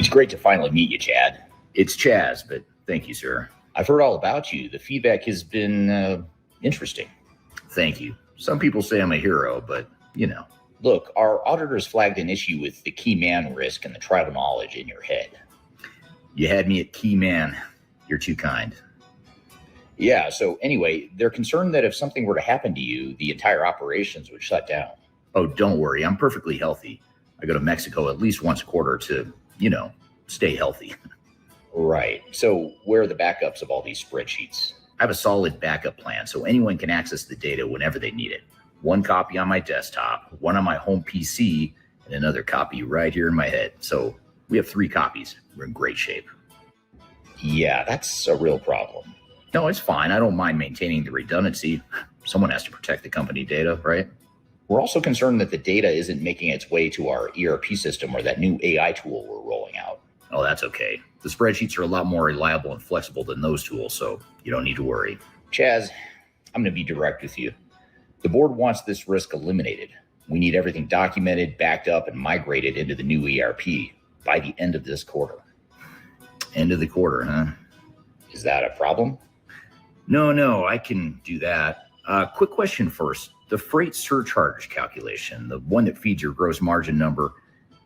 It's great to finally meet you, Chad. It's Chaz, but thank you, sir. I've heard all about you. The feedback has been interesting. Thank you. Some people say I'm a hero, but, you know. Look, our auditors flagged an issue with the key man risk and the tribal knowledge in your head. You had me at key man. You're too kind. Yeah, so anyway, they're concerned that if something were to happen to you, the entire operations would shut down. Oh, don't worry. I'm perfectly healthy. I go to Mexico at least once a quarter to, stay healthy. Right. So where are the backups of all these spreadsheets? I have a solid backup plan so anyone can access the data whenever they need it. One copy on my desktop, one on my home PC, and another copy right here in my head. So we have 3 copies. We're in great shape. Yeah, that's a real problem. No, it's fine. I don't mind maintaining the redundancy. Someone has to protect the company data, right? We're also concerned that the data isn't making its way to our ERP system or that new AI tool we're rolling out. Oh, that's okay. The spreadsheets are a lot more reliable and flexible than those tools, so you don't need to worry. Chaz, I'm going to be direct with you. The board wants this risk eliminated. We need everything documented, backed up, and migrated into the new ERP by the end of this quarter. End of the quarter, huh? Is that a problem? No, I can do that. Quick question first. The freight surcharge calculation, the one that feeds your gross margin number,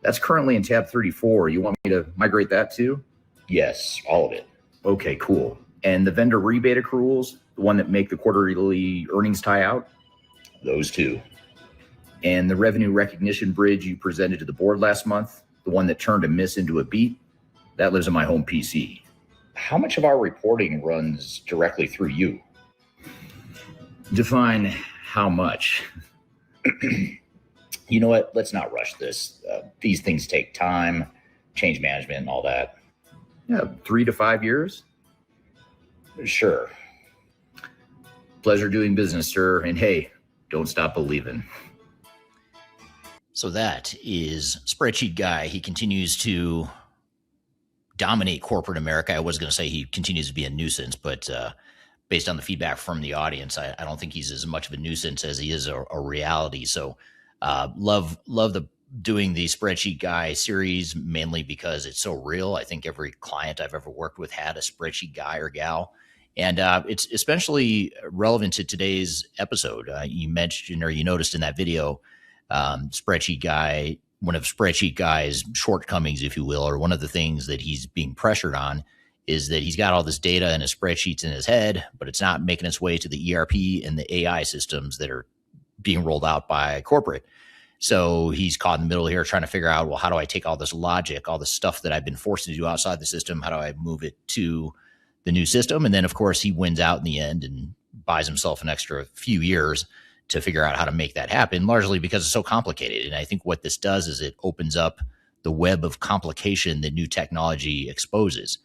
that's currently in tab 34. You want me to migrate that too? Yes, all of it. Okay, cool. And the vendor rebate accruals, the one that make the quarterly earnings tie out? Those two. And the revenue recognition bridge you presented to the board last month, the one that turned a miss into a beat, that lives on my home PC. How much of our reporting runs directly through you? Define how much. You know what? Let's not rush this. These things take time, change management and all that. Yeah, 3 to 5 years. Sure. Pleasure doing business, sir. And hey, don't stop believing. So that is Spreadsheet Guy. He continues to dominate corporate America. I was going to say he continues to be a nuisance, but based on the feedback from the audience, I don't think he's as much of a nuisance as he is a reality. So love doing the Spreadsheet Guy series, mainly because it's so real. I think every client I've ever worked with had a spreadsheet guy or gal. And it's especially relevant to today's episode. You mentioned, or you noticed in that video, Spreadsheet Guy, one of Spreadsheet Guy's shortcomings, if you will, or one of the things that he's being pressured on is that he's got all this data and his spreadsheets in his head, but it's not making its way to the ERP and the AI systems that are being rolled out by corporate. So he's caught in the middle here trying to figure out, well, how do I take all this logic, all this stuff that I've been forced to do outside the system? How do I move it to the new system? And then, of course, he wins out in the end and buys himself an extra few years to figure out how to make that happen, largely because it's so complicated. And I think what this does is it opens up the web of complication that new technology exposes.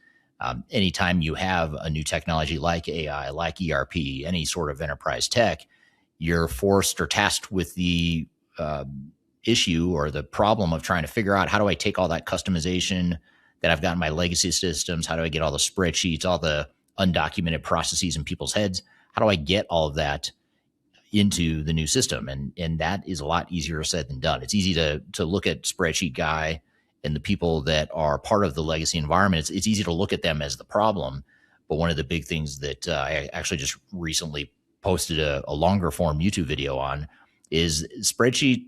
Anytime you have a new technology like AI, like ERP, any sort of enterprise tech, you're forced or tasked with the issue or the problem of trying to figure out, how do I take all that customization that I've got in my legacy systems? How do I get all the spreadsheets, all the undocumented processes in people's heads? How do I get all of that into the new system? And that is a lot easier said than done. It's easy to look at Spreadsheet Guy and the people that are part of the legacy environment. It's easy to look at them as the problem. But one of the big things that I actually just recently posted a longer form YouTube video on is spreadsheets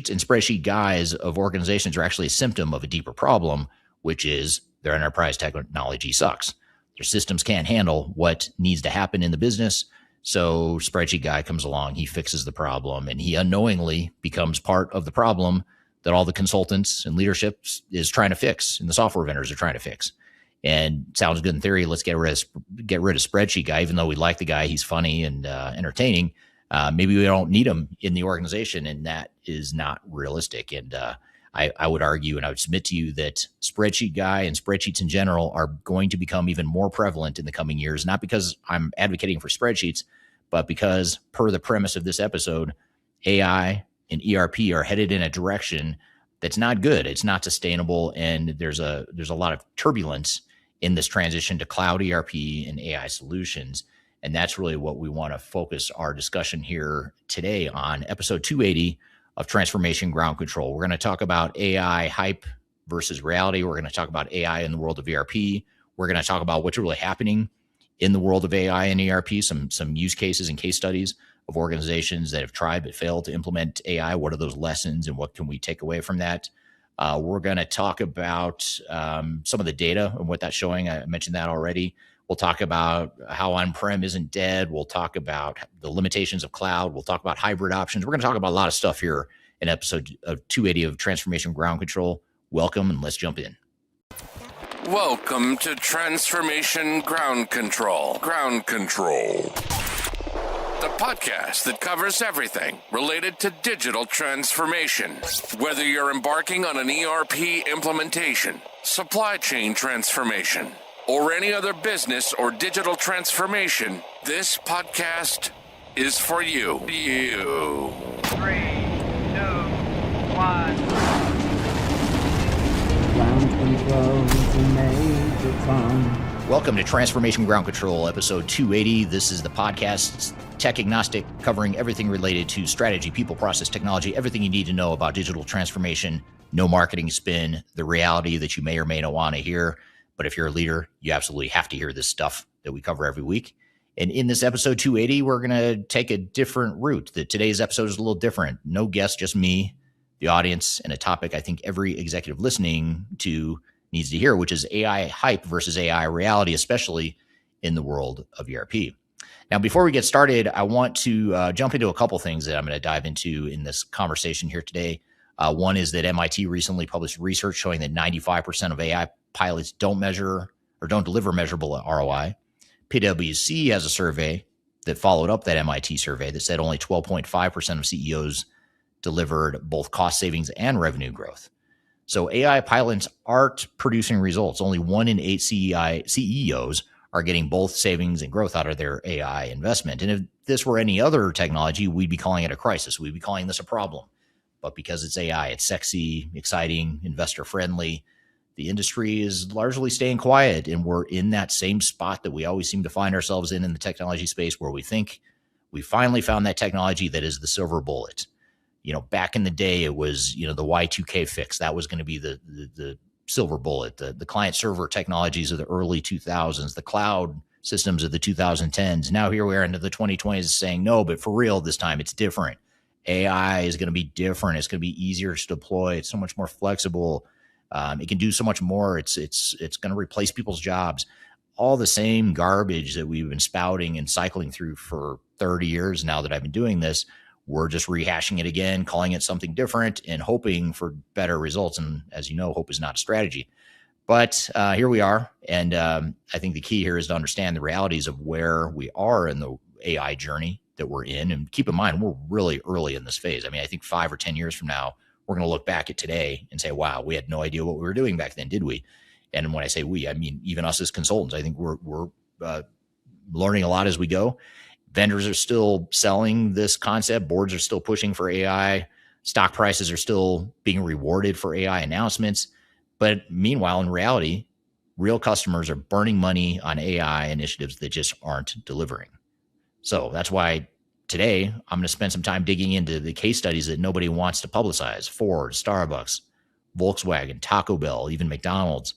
and spreadsheet guys of organizations are actually a symptom of a deeper problem, which is their enterprise technology sucks. Their systems can't handle what needs to happen in the business. So Spreadsheet Guy comes along, he fixes the problem, and he unknowingly becomes part of the problem that all the consultants and leadership is trying to fix and the software vendors are trying to fix. And sounds good in theory. Let's get rid of Spreadsheet Guy, even though we like the guy. He's funny and entertaining. Maybe we don't need him in the organization, and that is not realistic. And I would argue, and I would submit to you, that Spreadsheet Guy and spreadsheets in general are going to become even more prevalent in the coming years, not because I'm advocating for spreadsheets, but because, per the premise of this episode, AI and ERP are headed in a direction that's not good. It's not sustainable, and there's a lot of turbulence in this transition to cloud ERP and AI solutions. And that's really what we want to focus our discussion here today on episode 280 of Transformation Ground Control. We're going to talk about AI hype versus reality. We're going to talk about AI in the world of ERP. We're going to talk about what's really happening in the world of AI and ERP, some use cases and case studies of organizations that have tried but failed to implement AI. What are those lessons and what can we take away from that? We're going to talk about some of the data and what that's showing. I mentioned that already. We'll talk about how on-prem isn't dead. We'll talk about the limitations of cloud. We'll talk about hybrid options. We're going to talk about a lot of stuff here in episode of 280 of Transformation Ground Control. Welcome, and let's jump in. Welcome to Transformation Ground Control. Ground Control. The podcast that covers everything related to digital transformation. Whether you're embarking on an ERP implementation, supply chain transformation, or any other business or digital transformation, this podcast is for you. 3, 2, 1. Ground control to Major Tom. Welcome to Transformation Ground Control, episode 280. This is the podcast, tech agnostic, covering everything related to strategy, people, process, technology, everything you need to know about digital transformation. No marketing spin, the reality that you may or may not want to hear. But if you're a leader, you absolutely have to hear this stuff that we cover every week. And in this episode 280, we're going to take a different route. Today's episode is a little different. No guest, just me, the audience, and a topic I think every executive listening to needs to hear, which is AI hype versus AI reality, especially in the world of ERP. Now, before we get started, I want to jump into a couple things that I'm going to dive into in this conversation here today. One is that MIT recently published research showing that 95% of AI pilots don't measure or don't deliver measurable ROI. PwC has a survey that followed up that MIT survey that said only 12.5% of CEOs delivered both cost savings and revenue growth. So AI pilots aren't producing results. Only 1 in 8 CEOs are getting both savings and growth out of their AI investment. And if this were any other technology, we'd be calling it a crisis. We'd be calling this a problem. But because it's AI, it's sexy, exciting, investor friendly. The industry is largely staying quiet, and we're in that same spot that we always seem to find ourselves in the technology space, where we think we finally found that technology that is the silver bullet. You know, back in the day, it was, the Y2K fix. That was going to be the silver bullet. The client server technologies of the early 2000s, the cloud systems of the 2010s. Now here we are into the 2020s saying, no, but for real, this time it's different. AI is going to be different. It's going to be easier to deploy. It's so much more flexible. It can do so much more. It's going to replace people's jobs. All the same garbage that we've been spouting and cycling through for 30 years now that I've been doing this. We're just rehashing it again, calling it something different and hoping for better results. And as you know, hope is not a strategy. But here we are. And I think the key here is to understand the realities of where we are in the AI journey that we're in. And keep in mind, we're really early in this phase. I mean, I think 5 or 10 years from now, we're going to look back at today and say, wow, we had no idea what we were doing back then, did we? And when I say we, I mean, even us as consultants, I think we're learning a lot as we go. Vendors are still selling this concept. Boards are still pushing for AI. Stock prices are still being rewarded for AI announcements. But meanwhile, in reality, real customers are burning money on AI initiatives that just aren't delivering. So that's why today I'm going to spend some time digging into the case studies that nobody wants to publicize: Ford, Starbucks, Volkswagen, Taco Bell, even McDonald's.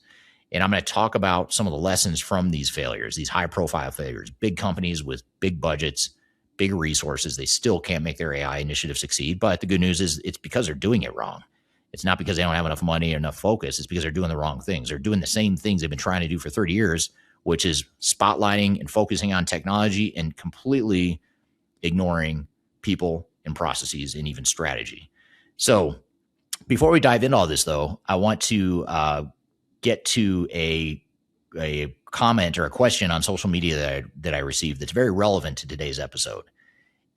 And I'm going to talk about some of the lessons from these failures, these high-profile failures. Big companies with big budgets, big resources, they still can't make their AI initiative succeed. But the good news is it's because they're doing it wrong. It's not because they don't have enough money or enough focus. It's because they're doing the wrong things. They're doing the same things they've been trying to do for 30 years, which is spotlighting and focusing on technology and completely ignoring people and processes and even strategy. So before we dive into all this, though, I want to get to a comment or a question on social media that I received that's very relevant to today's episode.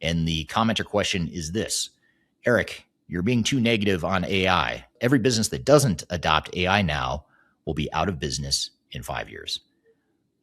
And the comment or question is this: Eric, you're being too negative on AI. Every business that doesn't adopt AI now will be out of business in 5 years.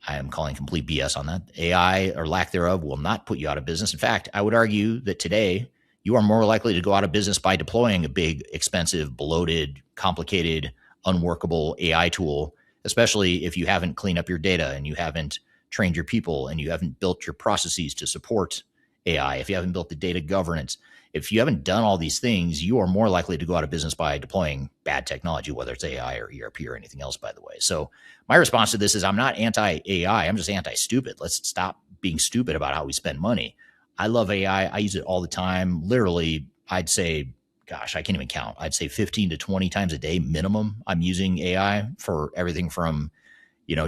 I am calling complete BS on that. AI, or lack thereof, will not put you out of business. In fact, I would argue that today you are more likely to go out of business by deploying a big, expensive, bloated, complicated, unworkable AI tool, especially if you haven't cleaned up your data and you haven't trained your people and you haven't built your processes to support AI, if you haven't built the data governance, If you haven't done all these things, you are more likely to go out of business by deploying bad technology, whether it's AI or ERP or anything else, by the way. So my response to this is I'm not anti-AI. I'm just anti-stupid. Let's stop being stupid about how we spend money. I love AI. I use it all the time. Literally, I'd say, gosh, I can't even count. I'd say 15 to 20 times a day minimum. I'm using AI for everything from,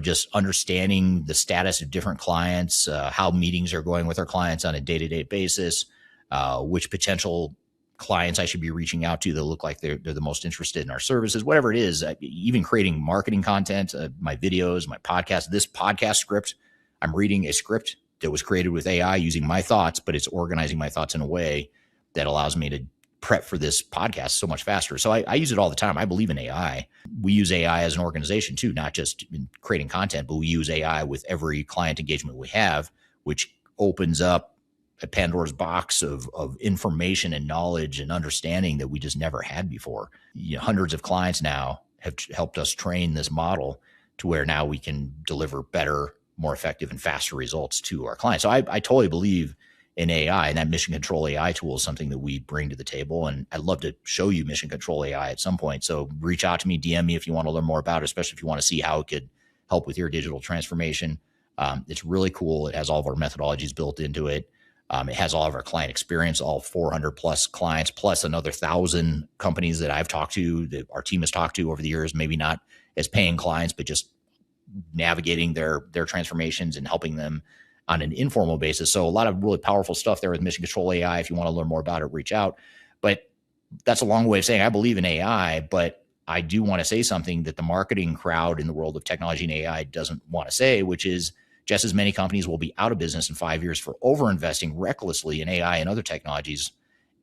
just understanding the status of different clients, how meetings are going with our clients on a day-to-day basis, which potential clients I should be reaching out to that look like they're the most interested in our services, whatever it is, even creating marketing content, my videos, my podcast, this podcast script. I'm reading a script that was created with AI using my thoughts, but it's organizing my thoughts in a way that allows me to prep for this podcast so much faster. So I use it all the time. I believe in AI. We use AI as an organization too, not just in creating content, but we use AI with every client engagement we have, which opens up a Pandora's box of information and knowledge and understanding that we just never had before. Hundreds of clients now have helped us train this model to where now we can deliver better, more effective and faster results to our clients. So I totally believe in AI, and that Mission Control AI tool is something that we bring to the table. And I'd love to show you Mission Control AI at some point. So reach out to me, DM me if you want to learn more about it, especially if you want to see how it could help with your digital transformation. It's really cool. It has all of our methodologies built into it. It has all of our client experience, all 400 plus clients, plus another 1,000 companies that I've talked to, that our team has talked to over the years, maybe not as paying clients, but just navigating their transformations and helping them on an informal basis. So a lot of really powerful stuff there with Mission Control AI. If you want to learn more about it, reach out. But that's a long way of saying I believe in AI, but I do want to say something that the marketing crowd in the world of technology and AI doesn't want to say, which is just as many companies will be out of business in 5 years for over-investing recklessly in AI and other technologies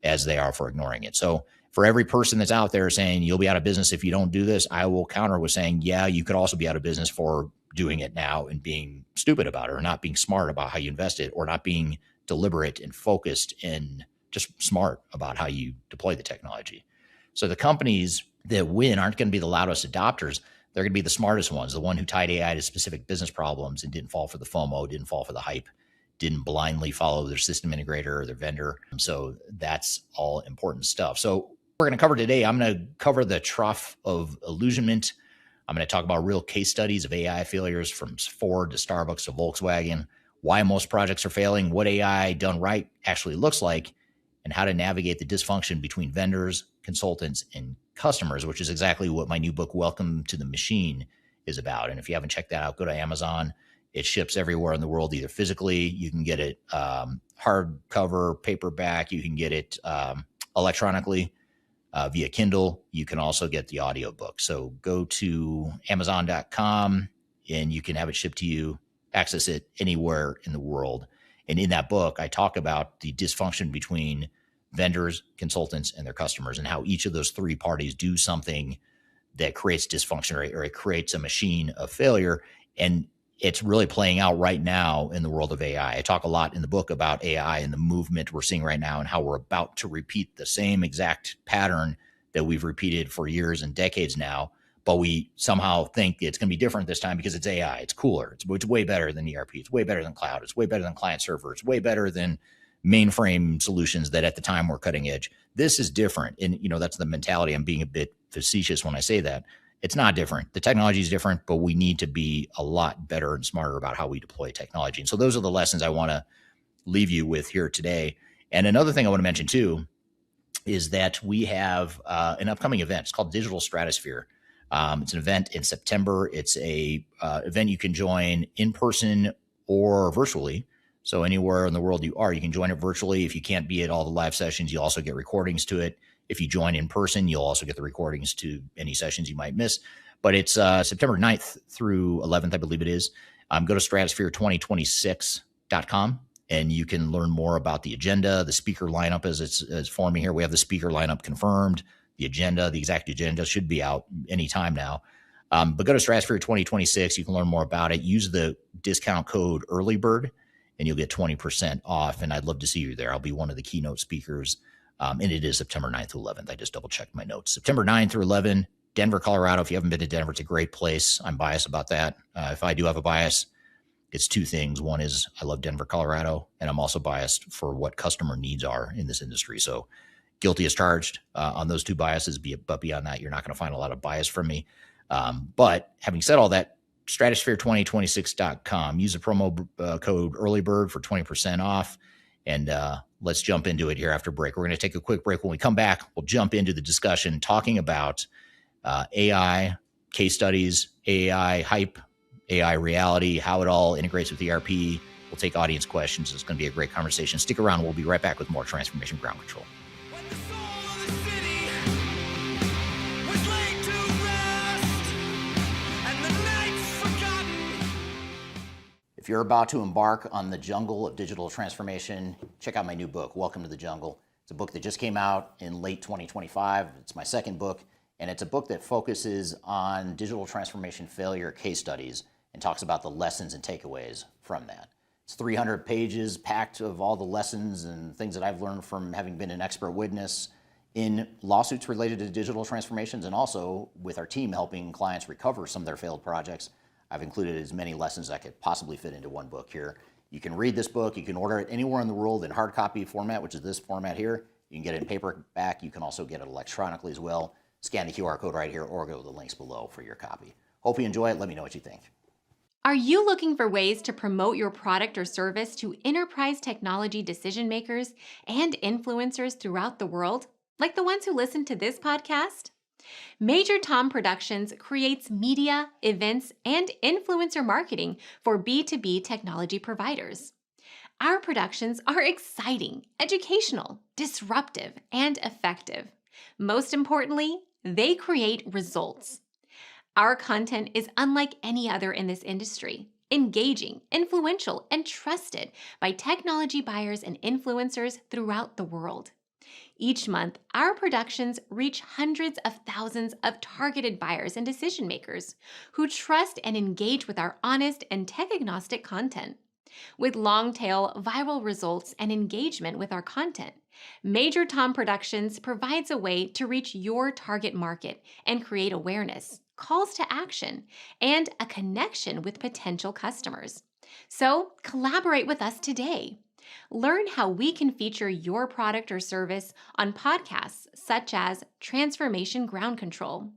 as they are for ignoring it. So for every person that's out there saying you'll be out of business if you don't do this, I will counter with saying, yeah, you could also be out of business for doing it now and being stupid about it, or not being smart about how you invest it, or not being deliberate and focused and just smart about how you deploy the technology. So the companies that win aren't going to be the loudest adopters. They're going to be the smartest ones, the one who tied AI to specific business problems and didn't fall for the FOMO, didn't fall for the hype, didn't blindly follow their system integrator or their vendor. So that's all important stuff. So we're going to cover today, I'm going to cover the trough of illusionment. I'm going to talk about real case studies of AI failures from Ford to Starbucks to Volkswagen, why most projects are failing, what AI done right actually looks like, and how to navigate the dysfunction between vendors, consultants, and customers, which is exactly what my new book, Welcome to the Machine, is about. And if you haven't checked that out, go to Amazon. It ships everywhere in the world, either physically, you can get it hardcover, paperback, you can get it electronically. Via Kindle. You can also get the audiobook. So go to Amazon.com and you can have it shipped to you, access it anywhere in the world. And in that book, I talk about the dysfunction between vendors, consultants, and their customers, and how each of those three parties do something that creates dysfunction, or it creates a machine of failure. And it's really playing out right now in the world of AI. I talk a lot in the book about AI and the movement we're seeing right now and how we're about to repeat the same exact pattern that we've repeated for years and decades now, but we somehow think it's going to be different this time because it's AI. It's cooler. It's way better than ERP. It's way better than cloud. It's way better than client server. It's way better than mainframe solutions that at the time were cutting edge. This is different. And, that's the mentality. I'm being a bit facetious when I say that. It's not different. The technology is different, but we need to be a lot better and smarter about how we deploy technology. And so those are the lessons I want to leave you with here today. And another thing I want to mention too is that we have an upcoming event. It's called Digital Stratosphere. It's an event in September. It's a event you can join in person or virtually. So anywhere in the world you are, you can join it virtually. If you can't be at all the live sessions, you also get recordings to it. If you join in person, you'll also get the recordings to any sessions you might miss. But it's September 9th through 11th, I believe it is. Go to stratosphere2026.com and you can learn more about the agenda, the speaker lineup as it's forming here. We have the speaker lineup confirmed. The agenda, the exact agenda should be out anytime now. But go to Stratosphere 2026. You can learn more about it. Use the discount code EARLYBIRD and you'll get 20% off. And I'd love to see you there. I'll be one of the keynote speakers. And it is September 9th through 11th. I just double checked my notes. September 9th through 11th, Denver, Colorado. If you haven't been to Denver, it's a great place. I'm biased about that. If I do have a bias, It's two things. One is I love Denver, Colorado, and I'm also biased for what customer needs are in this industry. So guilty as charged on those two biases. But beyond that, you're not going to find a lot of bias from me. But having said all that, stratosphere2026.com. Use the promo code earlybird for 20% off. And let's jump into it here after break. We're going to take a quick break. When we come back, we'll jump into the discussion talking about AI, case studies, AI hype, AI reality, how it all integrates with ERP. We'll take audience questions. It's going to be a great conversation. Stick around. We'll be right back with more Transformation Ground Control. If you're about to embark on the jungle of digital transformation, check out my new book, Welcome to the Jungle. It's a book that just came out in late 2025. It's my second book, and it's a book that focuses on digital transformation failure case studies and talks about the lessons and takeaways from that. It's 300 pages packed of all the lessons and things that I've learned from having been an expert witness in lawsuits related to digital transformations, and also with our team helping clients recover some of their failed projects. I've included as many lessons that could possibly fit into one book here. You can read this book. You can order it anywhere in the world in hard copy format, which is this format here. You can get it in paperback. You can also get it electronically as well. Scan the QR code right here or go to the links below for your copy. Hope you enjoy it. Let me know what you think. Are you looking for ways to promote your product or service to enterprise technology decision makers and influencers throughout the world, like the ones who listen to this podcast? Major Tom Productions creates media, events, and influencer marketing for B2B technology providers. Our productions are exciting, educational, disruptive, and effective. Most importantly, they create results. Our content is unlike any other in this industry, engaging, influential, and trusted by technology buyers and influencers throughout the world. Each month, our productions reach hundreds of thousands of targeted buyers and decision makers who trust and engage with our honest and tech-agnostic content. With long-tail viral results and engagement with our content, Major Tom Productions provides a way to reach your target market and create awareness, calls to action, and a connection with potential customers. So, collaborate with us today. Learn how we can feature your product or service on podcasts such as Transformation Ground Control,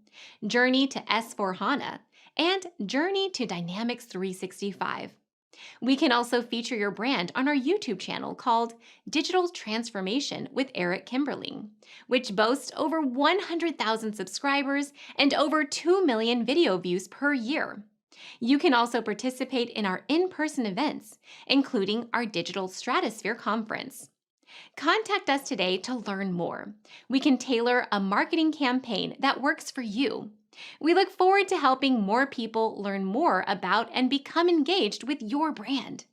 Journey to S/4HANA, and Journey to Dynamics 365. We can also feature your brand on our YouTube channel called Digital Transformation with Eric Kimberling, which boasts over 100,000 subscribers and over 2 million video views per year. You can also participate in our in-person events, including our Digital Stratosphere Conference. Contact us today to learn more. We can tailor a marketing campaign that works for you. We look forward to helping more people learn more about and become engaged with your brand.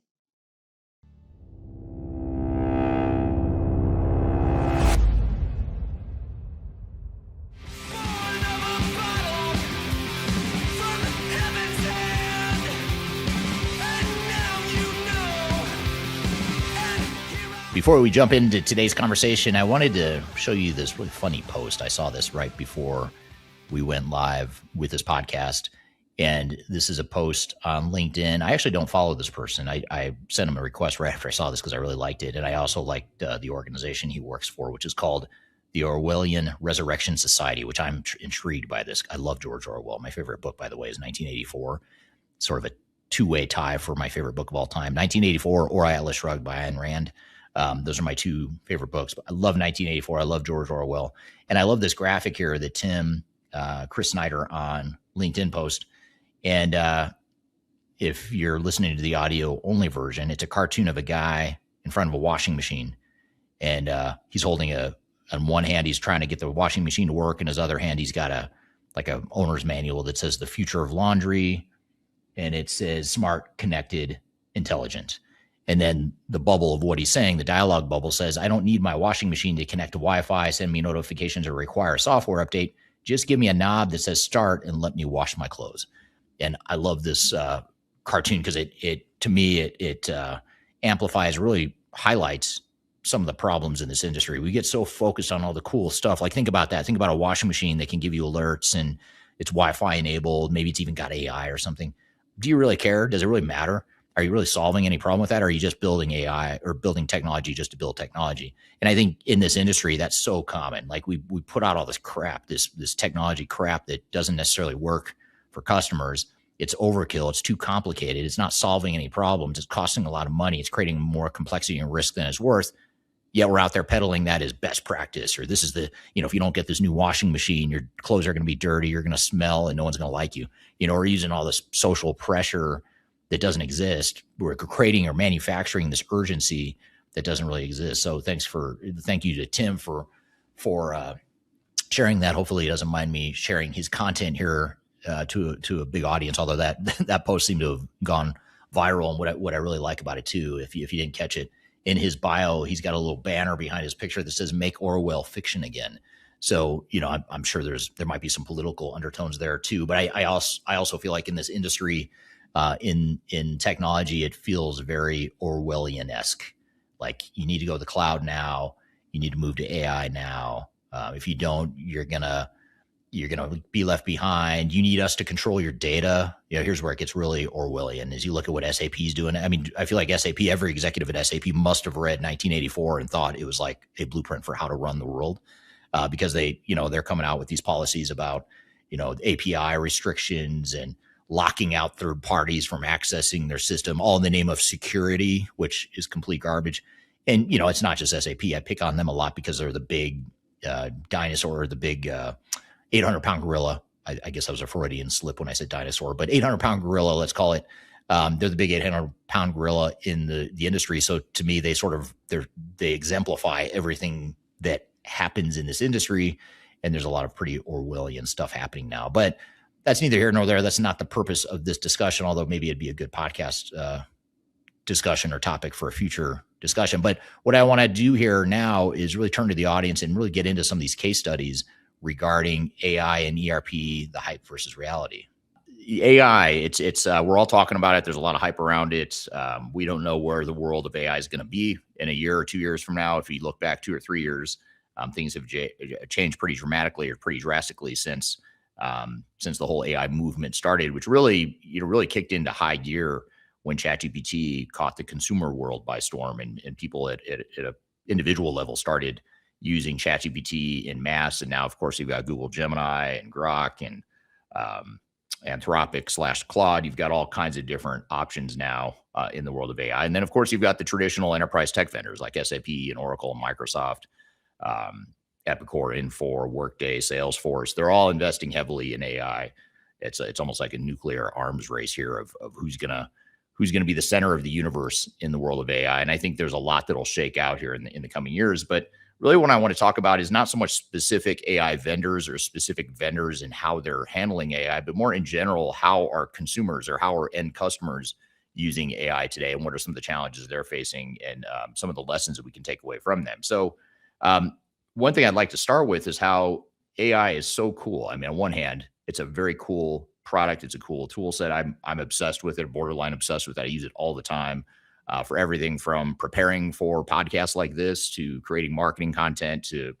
Before we jump into today's conversation, I wanted to show you this really funny post. I saw this right before we went live with this podcast. And this is a post on LinkedIn. I actually don't follow this person. I sent him a request right after I saw this because I really liked it. And I also liked the organization he works for, which is called the Orwellian Resurrection Society, which I'm intrigued by this. I love George Orwell. My favorite book, by the way, is 1984. Sort of a two-way tie for my favorite book of all time. 1984 or Atlas Shrugged by Ayn Rand. Those are my two favorite books. But I love 1984. I love George Orwell. And I love this graphic here that Chris Snyder on LinkedIn post. And if you're listening to the audio only version, it's a cartoon of a guy in front of a washing machine. And he's holding on one hand, he's trying to get the washing machine to work. In his other hand, he's got a owner's manual that says the future of laundry. And it says smart, connected, intelligent. And then the bubble of what he's saying, the dialogue bubble says, I don't need my washing machine to connect to Wi-Fi, send me notifications, or require a software update. Just give me a knob that says start and let me wash my clothes. And I love this cartoon because it amplifies, really highlights some of the problems in this industry. We get so focused on all the cool stuff. Like think about that. Think about a washing machine that can give you alerts and it's Wi-Fi enabled. Maybe it's even got AI or something. Do you really care? Does it really matter? are you really solving any problem with that? Or are you just building AI or building technology just to build technology? And I think in this industry, that's so common. Like we put out all this crap, this technology crap that doesn't necessarily work for customers. It's overkill. It's too complicated. It's not solving any problems. It's costing a lot of money. It's creating more complexity and risk than it's worth. Yet we're out there peddling that as best practice, or this is the, if you don't get this new washing machine, your clothes are going to be dirty, you're going to smell, and no one's going to like you. We're using all this social pressure that doesn't exist. We're creating or manufacturing this urgency that doesn't really exist. So thank you to Tim for sharing that. Hopefully he doesn't mind me sharing his content here to a big audience, although that post seemed to have gone viral. And what I really like about it too, if you didn't catch it, in his bio, he's got a little banner behind his picture that says "Make Orwell Fiction Again." So, I'm sure there might be some political undertones there too. But I also feel like in this industry, in technology, it feels very Orwellian-esque. Like you need to go to the cloud now. You need to move to AI now. If you don't, you're gonna be left behind. You need us to control your data. Here's where it gets really Orwellian. As you look at what SAP is doing, I mean, I feel like every executive at SAP must have read 1984 and thought it was like a blueprint for how to run the world, because they're coming out with these policies about, API restrictions and locking out third parties from accessing their system, all in the name of security, which is complete garbage. And, it's not just SAP. I pick on them a lot because they're the big dinosaur, the big 800-pound gorilla. I guess that was a Freudian slip when I said dinosaur, but 800-pound gorilla, let's call it. They're the big 800-pound gorilla in the industry. So to me, they exemplify everything that happens in this industry. And there's a lot of pretty Orwellian stuff happening now. But that's neither here nor there. That's not the purpose of this discussion, although maybe it'd be a good podcast discussion or topic for a future discussion. But what I want to do here now is really turn to the audience and really get into some of these case studies regarding AI and ERP, the hype versus reality. AI, it's we're all talking about it. There's a lot of hype around it. We don't know where the world of AI is going to be in a year or 2 years from now. If you look back 2 or 3 years, things have changed pretty dramatically or pretty drastically since the whole AI movement started, which really kicked into high gear when ChatGPT caught the consumer world by storm, and people at an individual level started using ChatGPT in mass. And now, of course, you've got Google Gemini and Grok and Anthropic / Claude. You've got all kinds of different options now in the world of AI. And then, of course, you've got the traditional enterprise tech vendors like SAP and Oracle and Microsoft, Epicor, Infor, Workday, Salesforce. They're all investing heavily in AI. It's almost like a nuclear arms race here of who's gonna be the center of the universe in the world of AI. And I think there's a lot that'll shake out here in the coming years. But really what I want to talk about is not so much specific AI vendors or specific vendors and how they're handling AI, but more in general, how are consumers or how are end customers using AI today, and what are some of the challenges they're facing, and some of the lessons that we can take away from them. So one thing I'd like to start with is how AI is so cool. I mean, on one hand, it's a very cool product. It's a cool tool set. I'm obsessed with it, borderline obsessed with it. I use it all the time. For everything from preparing for podcasts like this to creating marketing content to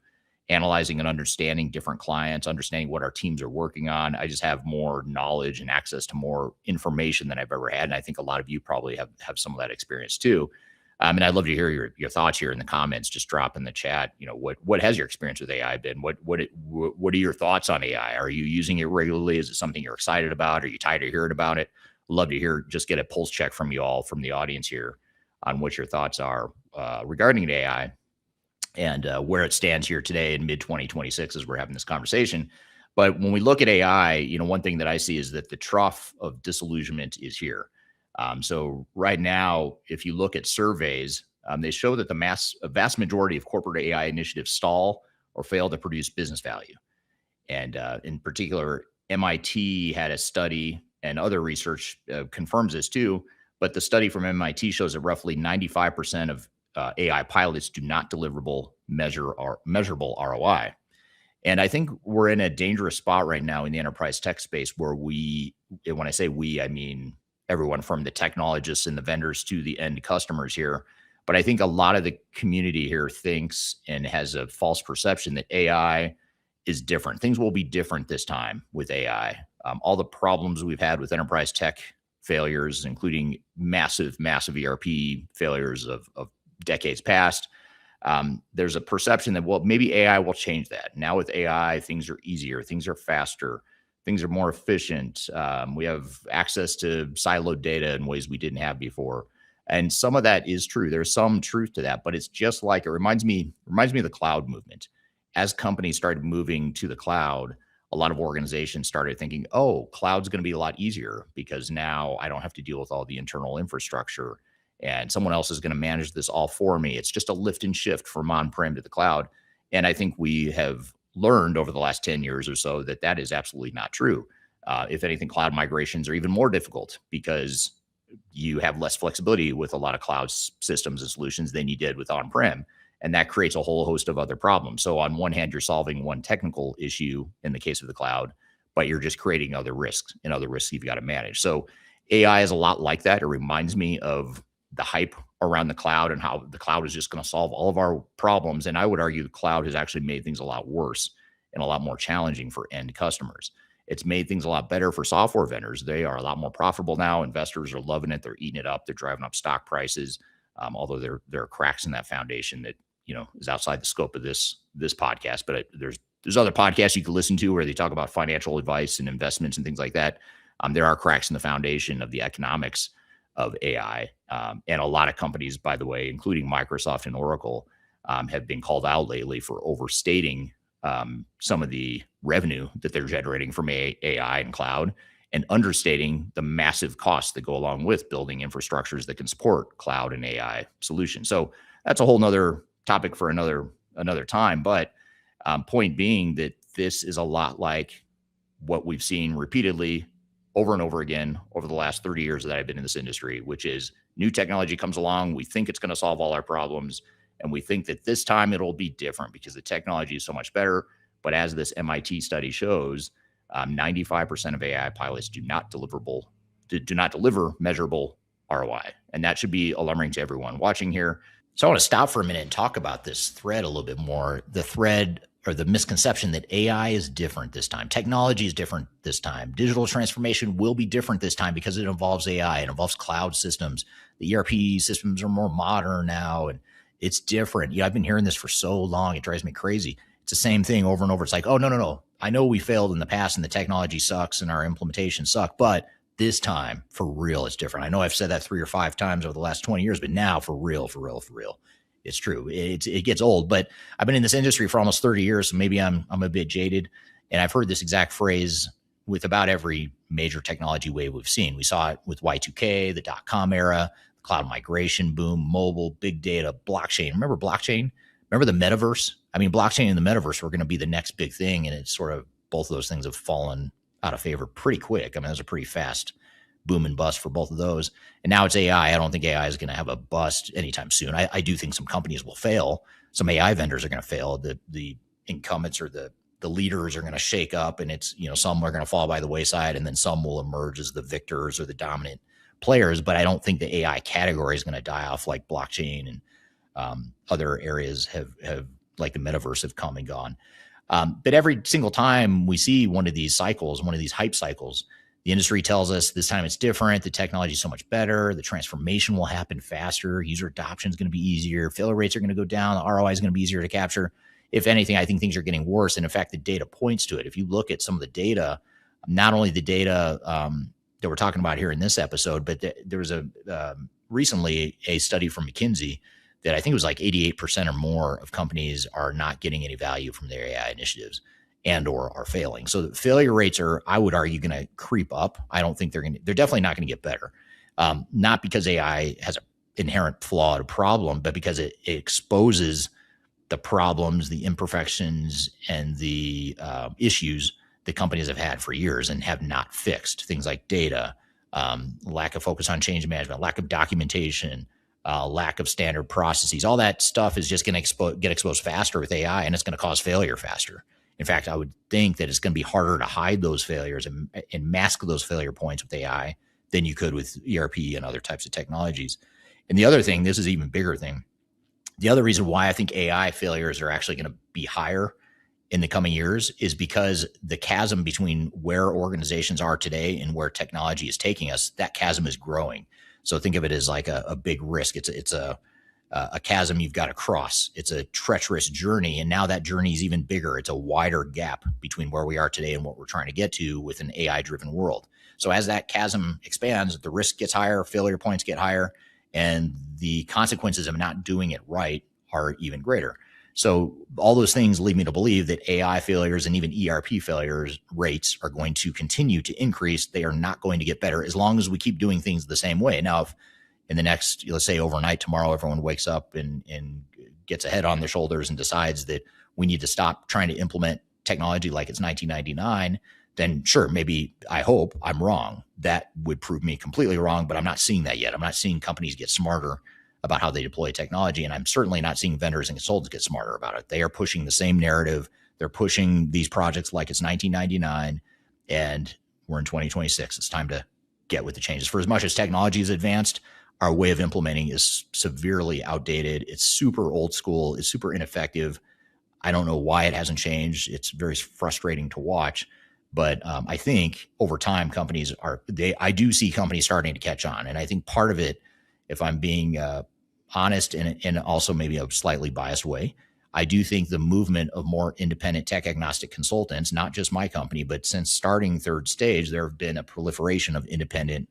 analyzing and understanding different clients, understanding what our teams are working on. I just have more knowledge and access to more information than I've ever had. And I think a lot of you probably have some of that experience too. And I'd love to hear your thoughts here in the comments. Just drop in the chat. What has your experience with AI been? What are your thoughts on AI? Are you using it regularly? Is it something you're excited about? Are you tired of hearing about it? Love to hear, just get a pulse check from you all, from the audience here, on what your thoughts are regarding AI and where it stands here today in mid 2026 as we're having this conversation. But when we look at AI, one thing that I see is that the trough of disillusionment is here. So right now, if you look at surveys, they show that a vast majority of corporate AI initiatives stall or fail to produce business value. And in particular, MIT had a study, and other research confirms this too. But the study from MIT shows that roughly 95% of AI pilots do not measurable ROI. And I think we're in a dangerous spot right now in the enterprise tech space where when I say we, I mean everyone from the technologists and the vendors to the end customers here. But I think a lot of the community here thinks and has a false perception that AI is different. Things will be different this time with AI. All the problems we've had with enterprise tech failures, including massive ERP failures of decades past. There's a perception that, well, maybe AI will change that. Now with AI, things are easier, things are faster, things are more efficient. We have access to siloed data in ways we didn't have before. And some of that is true. There's some truth to that, but it's just like, it reminds me of the cloud movement. As companies started moving to the cloud, a lot of organizations started thinking, oh, cloud's going to be a lot easier because now I don't have to deal with all the internal infrastructure and someone else is going to manage this all for me. It's just a lift and shift from on-prem to the cloud. And I think we have learned over the last 10 years or so that that is absolutely not true. If anything, cloud migrations are even more difficult because you have less flexibility with a lot of cloud systems and solutions than you did with on-prem. And that creates a whole host of other problems. So on one hand, you're solving one technical issue in the case of the cloud, but you're just creating other risks you've got to manage. So AI is a lot like that. It reminds me of the hype around the cloud and how the cloud is just going to solve all of our problems. And I would argue the cloud has actually made things a lot worse and a lot more challenging for end customers. It's made things a lot better for software vendors. They are a lot more profitable now. Investors are loving it. They're eating it up. They're driving up stock prices. Although there are cracks in that foundation that, is outside the scope of this podcast. But there's other podcasts you can listen to where they talk about financial advice and investments and things like that. There are cracks in the foundation of the economics of AI. And a lot of companies, by the way, including Microsoft and Oracle, have been called out lately for overstating some of the revenue that they're generating from AI and cloud, and understating the massive costs that go along with building infrastructures that can support cloud and AI solutions. So that's a whole nother topic for another time. But point being that this is a lot like what we've seen repeatedly over and over again over the last 30 years that I've been in this industry, which is new technology comes along. We think it's going to solve all our problems. And we think that this time it'll be different because the technology is so much better. But as this MIT study shows, 95% of AI pilots do not deliver measurable ROI. And that should be alarming to everyone watching here. So I want to stop for a minute and talk about this thread a little bit more. The thread, or the misconception, that AI is different this time. Technology is different this time. Digital transformation will be different this time because it involves AI. It involves cloud systems. The ERP systems are more modern now, and it's different. I've been hearing this for so long. It drives me crazy. It's the same thing over and over. It's like, oh, no. I know we failed in the past and the technology sucks and our implementation sucked, but this time, for real, it's different. I know I've said that 3 or 5 times over the last 20 years, but now for real, it's true. It gets old, but I've been in this industry for almost 30 years, so maybe I'm a bit jaded. And I've heard this exact phrase with about every major technology wave we've seen. We saw it with Y2K, the .com era, cloud migration boom, mobile, big data, blockchain. Remember blockchain? Remember the metaverse? I mean, blockchain and the metaverse were going to be the next big thing. And it's sort of, both of those things have fallen out of favor pretty quick. I mean, there's a pretty fast boom and bust for both of those. And now it's AI. I don't think AI is going to have a bust anytime soon. I do think some companies will fail. Some AI vendors are going to fail. The incumbents or the leaders are going to shake up, and it's, some are going to fall by the wayside, and then some will emerge as the victors or the dominant players. But I don't think the AI category is going to die off like blockchain and other areas have like the metaverse have come and gone. But every single time we see one of these cycles, one of these hype cycles, the industry tells us this time it's different. The technology is so much better. The transformation will happen faster. User adoption is going to be easier. Failure rates are going to go down. The ROI is going to be easier to capture. If anything, I think things are getting worse. And in fact, the data points to it. If you look at some of the data, not only the data that we're talking about here in this episode, but there was recently a study from McKinsey that I think it was like 88% or more of companies are not getting any value from their AI initiatives and or are failing. So the failure rates are, I would argue, going to creep up. I don't think they're definitely not going to get better. Not because AI has an inherent flawed problem, but because it exposes the problems, the imperfections, and the issues that companies have had for years and have not fixed. Things like data, lack of focus on change management, lack of documentation, lack of standard processes. All that stuff is just going to get exposed faster with AI, and it's going to cause failure faster. In fact, I would think that it's going to be harder to hide those failures and mask those failure points with AI than you could with ERP and other types of technologies. And the other thing, this is an even bigger thing. The other reason why I think AI failures are actually going to be higher in the coming years is because the chasm between where organizations are today and where technology is taking us, that chasm is growing. So think of it as like a big risk. It's a chasm you've got to cross. It's a treacherous journey. And now that journey is even bigger. It's a wider gap between where we are today and what we're trying to get to with an AI-driven world. So as that chasm expands, the risk gets higher, failure points get higher, and the consequences of not doing it right are even greater. So all those things lead me to believe that AI failures and even ERP failures rates are going to continue to increase. They are not going to get better as long as we keep doing things the same way. Now, if in the next, let's say overnight tomorrow, everyone wakes up and gets a head on their shoulders and decides that we need to stop trying to implement technology like it's 1999, then sure, maybe I hope I'm wrong. That would prove me completely wrong, but I'm not seeing that yet. I'm not seeing companies get smarter about how they deploy technology. And I'm certainly not seeing vendors and consultants get smarter about it. They are pushing the same narrative. They're pushing these projects like it's 1999 and we're in 2026. It's time to get with the changes. For as much as technology is advanced, our way of implementing is severely outdated. It's super old school. It's super ineffective. I don't know why it hasn't changed. It's very frustrating to watch. But I think over time, I do see companies starting to catch on. And I think part of it, if I'm being honest and also maybe a slightly biased way, I do think the movement of more independent tech agnostic consultants, not just my company, but since starting Third Stage, there have been a proliferation of independent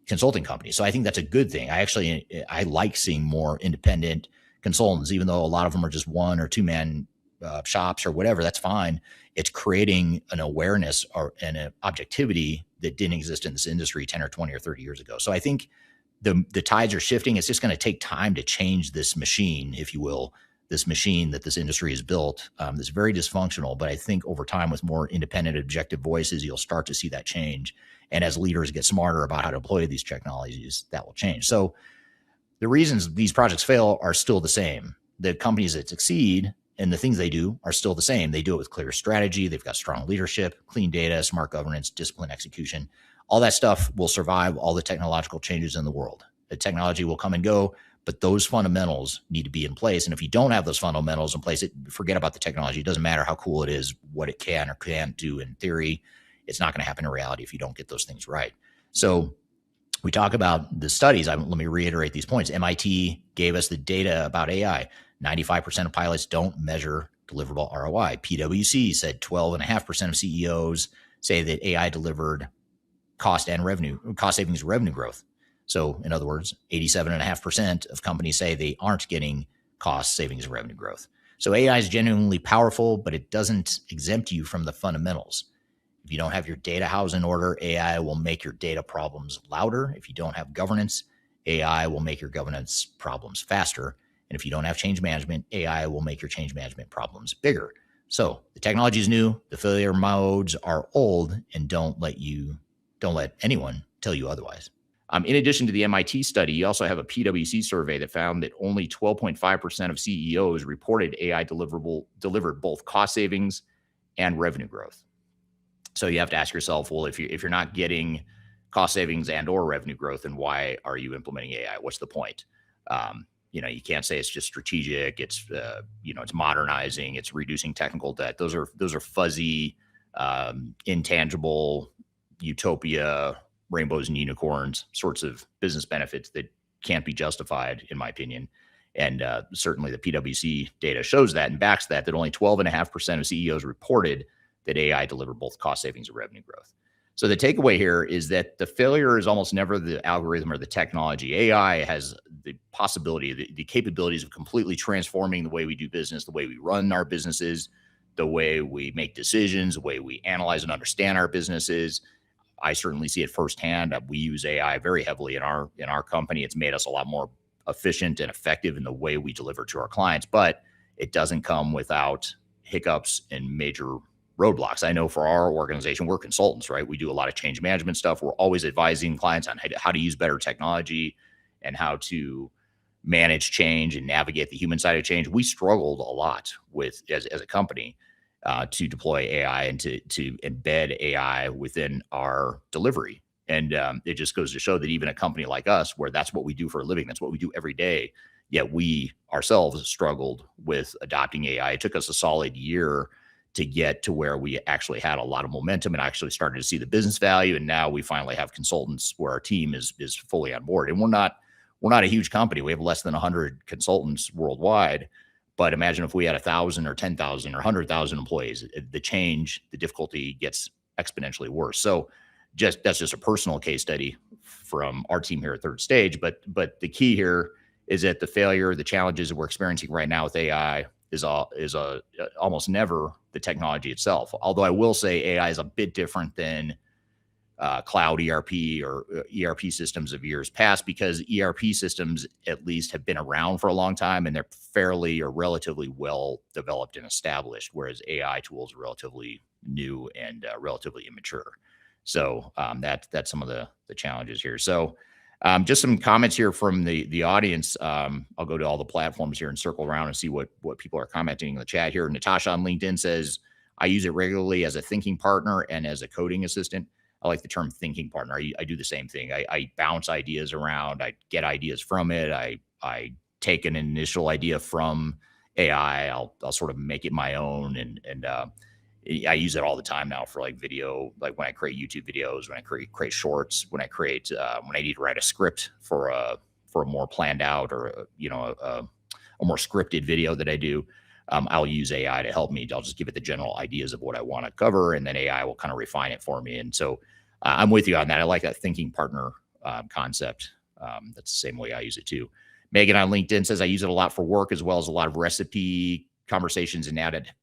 consulting companies. So I think that's a good thing. I like seeing more independent consultants, even though a lot of them are just one or two man shops or whatever. That's fine. It's creating an awareness and an objectivity that didn't exist in this industry 10 or 20 or 30 years ago. So I think the tides are shifting. It's just going to take time to change this machine, if you will, this machine that this industry has built that's very dysfunctional. But I think over time, with more independent, objective voices, you'll start to see that change. And as leaders get smarter about how to deploy these technologies, that will change. So the reasons these projects fail are still the same. The companies that succeed and the things they do are still the same. They do it with clear strategy. They've got strong leadership, clean data, smart governance, disciplined execution. All that stuff will survive all the technological changes in the world. The technology will come and go, but those fundamentals need to be in place. And if you don't have those fundamentals in place, forget about the technology. It doesn't matter how cool it is, what it can or can't do in theory. It's not going to happen in reality if you don't get those things right. So we talk about the studies. Let me reiterate these points. MIT gave us the data about AI. 95% of pilots don't measure deliverable ROI. PwC said 12.5% of CEOs say that AI delivered cost savings, revenue growth. So in other words, 87.5% of companies say they aren't getting cost savings, revenue growth. So AI is genuinely powerful, but it doesn't exempt you from the fundamentals. If you don't have your data house in order, AI will make your data problems louder. If you don't have governance, AI will make your governance problems faster. And if you don't have change management, AI will make your change management problems bigger. So the technology is new, the failure modes are old, and don't let anyone tell you otherwise. In addition to the MIT study, you also have a PwC survey that found that only 12.5% of CEOs reported AI delivered both cost savings and revenue growth. So you have to ask yourself, well, if you're not getting cost savings and or revenue growth, then why are you implementing AI? What's the point? You can't say it's just strategic. It's it's modernizing. It's reducing technical debt. Those are fuzzy, intangible, utopia, rainbows and unicorns sorts of business benefits that can't be justified, in my opinion. And certainly the PwC data shows that and backs that only 12.5% of CEOs reported that AI delivered both cost savings and revenue growth. So the takeaway here is that the failure is almost never the algorithm or the technology. AI has the possibility, the capabilities of completely transforming the way we do business, the way we run our businesses, the way we make decisions, the way we analyze and understand our businesses. I certainly see it firsthand. We use AI very heavily in our company. It's made us a lot more efficient and effective in the way we deliver to our clients, but it doesn't come without hiccups and major roadblocks. I know for our organization, we're consultants, right? We do a lot of change management stuff. We're always advising clients on how to use better technology and how to manage change and navigate the human side of change. We struggled a lot with as a company to deploy AI and to embed AI within our delivery. And it just goes to show that even a company like us, where that's what we do for a living, that's what we do every day, yet we ourselves struggled with adopting AI. It took us a solid year to get to where we actually had a lot of momentum and actually started to see the business value. And now we finally have consultants where our team is fully on board. And we're not a huge company. We have less than 100 consultants worldwide. But imagine if we had 1,000 or 10,000 or 100,000 employees, the difficulty gets exponentially worse. So that's just a personal case study from our team here at Third Stage. But the key here is that the challenges that we're experiencing right now with AI is almost never the technology itself. Although I will say AI is a bit different than cloud ERP or ERP systems of years past, because ERP systems at least have been around for a long time and they're fairly or relatively well developed and established, whereas AI tools are relatively new and relatively immature. So that's some of the challenges here. So just some comments here from the audience. I'll go to all the platforms here and circle around and see what people are commenting in the chat here. Natasha on LinkedIn says, I use it regularly as a thinking partner and as a coding assistant. I like the term thinking partner. I do the same thing. I bounce ideas around. I get ideas from it. I take an initial idea from AI. I'll sort of make it my own. And I use it all the time now for like video, like when I create YouTube videos, when I create shorts, when I need to write a script for a more planned out or, a more scripted video that I do. I'll use AI to help me. I'll just give it the general ideas of what I want to cover, and then AI will kind of refine it for me. And so I'm with you on that. I like that thinking partner concept. That's the same way I use it too. Megan on LinkedIn says, I use it a lot for work as well as a lot of recipe conversations and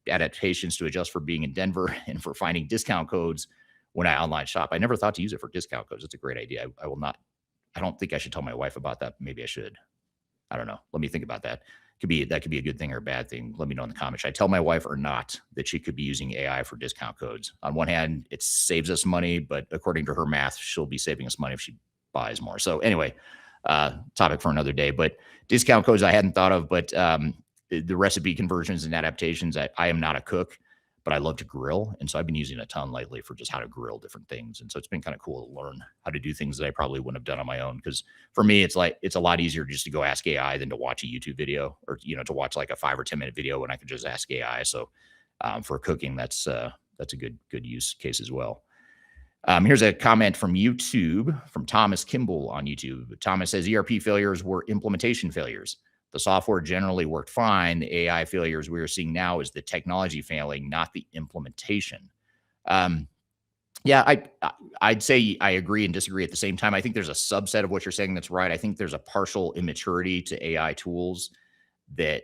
adaptations to adjust for being in Denver and for finding discount codes when I online shop. I never thought to use it for discount codes. It's a great idea. I don't think I should tell my wife about that. Maybe I should. I don't know. Let me think about that. That could be a good thing or a bad thing. Let me know in the comments. Should I tell my wife or not that she could be using AI for discount codes? On one hand, it saves us money, but according to her math, she'll be saving us money if she buys more. So anyway, topic for another day. But discount codes I hadn't thought of, but the recipe conversions and adaptations. I am not a cook, but I love to grill. And so I've been using a ton lately for just how to grill different things. And so it's been kind of cool to learn how to do things that I probably wouldn't have done on my own. Because for me, it's a lot easier just to go ask AI than to watch a YouTube video or, to watch like a 5 or 10 minute video when I could just ask AI. So for cooking, that's a good use case as well. Here's a comment from YouTube from Thomas Kimball on YouTube. Thomas says ERP failures were implementation failures. The software generally worked fine. The AI failures we are seeing now is the technology failing, not the implementation. Yeah, I'd say I agree and disagree at the same time. I think there's a subset of what you're saying that's right. I think there's a partial immaturity to AI tools that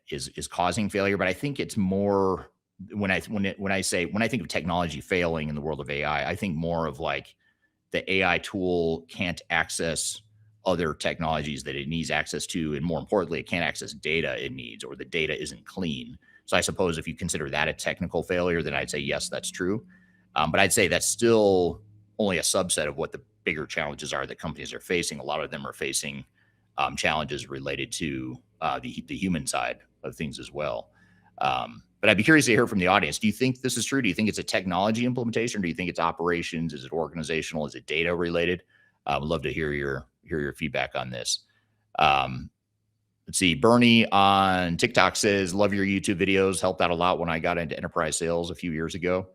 is causing failure. But I think it's more when I think of technology failing in the world of AI, I think more of like the AI tool can't access other technologies that it needs access to, and more importantly, it can't access data it needs, or the data isn't clean. So I suppose if you consider that a technical failure, then I'd say yes, that's true. But I'd say that's still only a subset of what the bigger challenges are that companies are facing. A lot of them are facing challenges related to the human side of things as well. But I'd be curious to hear from the audience. Do you think this is true? Do you think it's a technology implementation? Do you think it's operations? Is it organizational? Is it data related? I would love to hear your feedback on this. Let's see. Bernie on TikTok says, love your YouTube videos. Helped out a lot when I got into enterprise sales a few years ago.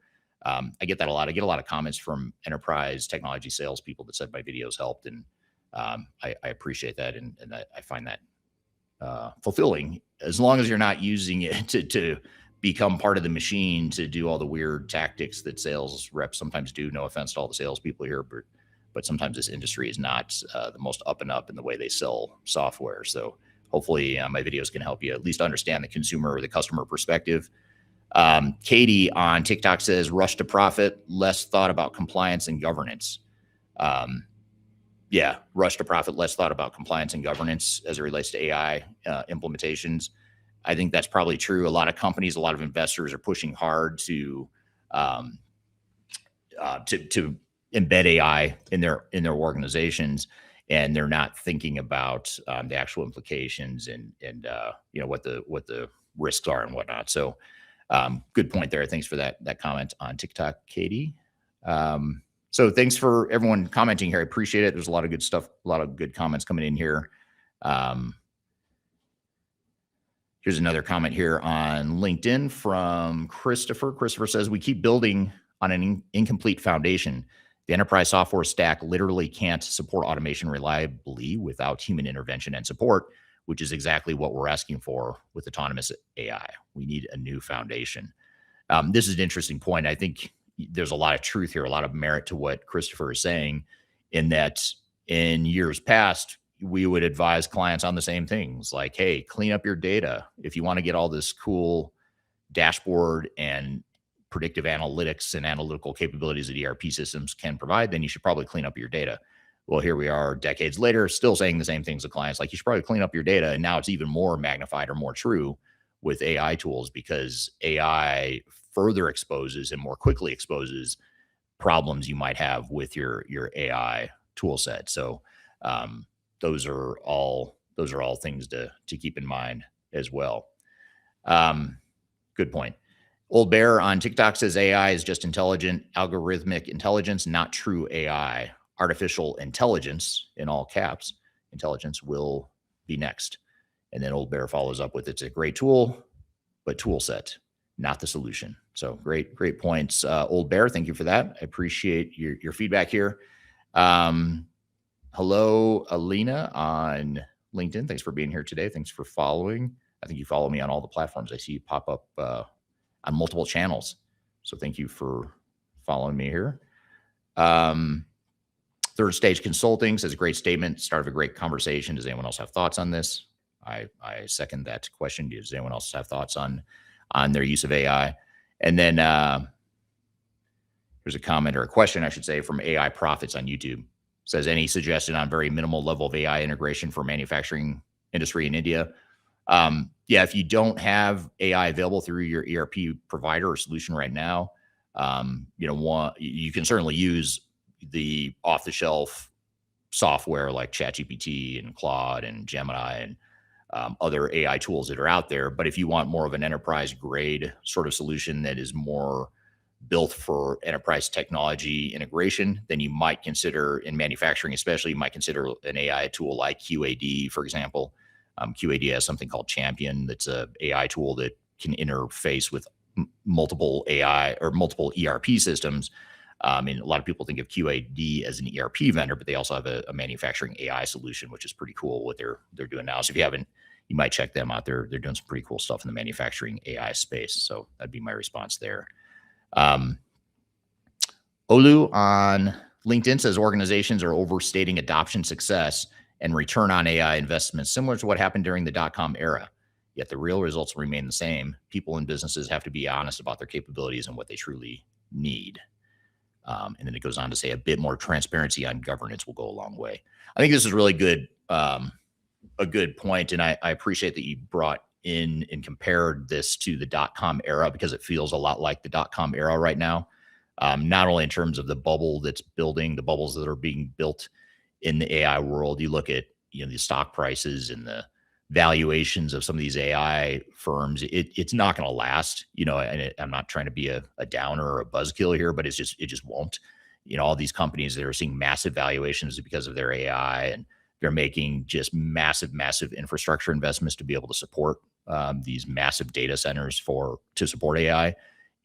I get that a lot. I get a lot of comments from enterprise technology sales people that said my videos helped. And I appreciate that. And I find that fulfilling, as long as you're not using it to become part of the machine to do all the weird tactics that sales reps sometimes do. No offense to all the salespeople here, but sometimes this industry is not the most up and up in the way they sell software. So hopefully my videos can help you at least understand the consumer or the customer perspective. Katie on TikTok says, rush to profit, less thought about compliance and governance. Yeah, rush to profit, less thought about compliance and governance as it relates to AI implementations. I think that's probably true. A lot of companies, a lot of investors are pushing hard to embed AI in their organizations, and they're not thinking about the actual implications and what the risks are and whatnot. So good point there. Thanks for that comment on TikTok, Katie. So thanks for everyone commenting here. I appreciate it. There's a lot of good stuff, a lot of good comments coming in here. Here's another comment here on LinkedIn from Christopher. Christopher says, we keep building on an incomplete foundation. The enterprise software stack literally can't support automation reliably without human intervention and support, which is exactly what we're asking for with autonomous AI. We need a new foundation. This is an interesting point. I think there's a lot of truth here, a lot of merit to what Christopher is saying, in that in years past, we would advise clients on the same things like, hey, clean up your data. If you want to get all this cool dashboard and predictive analytics and analytical capabilities that ERP systems can provide, then you should probably clean up your data. Well, here we are decades later, still saying the same things to clients, like you should probably clean up your data. And now it's even more magnified or more true with AI tools, because AI further exposes and more quickly exposes problems you might have with your AI tool set. So those are all things to keep in mind as well. Good point. Old Bear on TikTok says AI is just intelligent algorithmic intelligence, not true AI. Artificial intelligence, in all caps, intelligence will be next. And then Old Bear follows up with, it's a great tool, but tool set, not the solution. So great points, Old Bear. Thank you for that. I appreciate your feedback here. Hello, Alina on LinkedIn. Thanks for being here today. Thanks for following. I think you follow me on all the platforms. I see you pop up on multiple channels. So thank you for following me here. Third Stage Consulting says, a great statement, start of a great conversation. Does anyone else have thoughts on this? I second that question. Does anyone else have thoughts on their use of AI? And then here's a comment, or a question, I should say, from AI Profits on YouTube. Says, any suggestion on very minimal level of AI integration for manufacturing industry in India? Yeah, if you don't have AI available through your ERP provider or solution right now, you can certainly use the off-the-shelf software like ChatGPT and Claude and Gemini and other AI tools that are out there. But if you want more of an enterprise grade sort of solution that is more built for enterprise technology integration, then you might consider, in manufacturing especially, you might consider an AI tool like QAD, for example. QAD has something called Champion. That's a AI tool that can interface with multiple AI or multiple ERP systems. And a lot of people think of QAD as an ERP vendor, but they also have a manufacturing AI solution, which is pretty cool what they're doing now. So if you haven't, you might check them out. They're doing some pretty cool stuff in the manufacturing AI space. So that'd be my response there. Olu on LinkedIn says, organizations are overstating adoption success and return on AI investments, similar to what happened during the dot-com era. Yet the real results remain the same. People and businesses have to be honest about their capabilities and what they truly need. And then it goes on to say, a bit more transparency on governance will go a long way. I think this is really good, a good point. And I appreciate that you brought in and compared this to the dot-com era, because it feels a lot like the dot-com era right now. Not only in terms of the bubble that's building, the bubbles that are being built in the AI world. You look at, the stock prices and the valuations of some of these AI firms. It's not going to last, and I'm not trying to be a downer or a buzzkill here, but it just won't. All these companies that are seeing massive valuations because of their AI, and they're making just massive infrastructure investments to be able to support these massive data centers to support AI.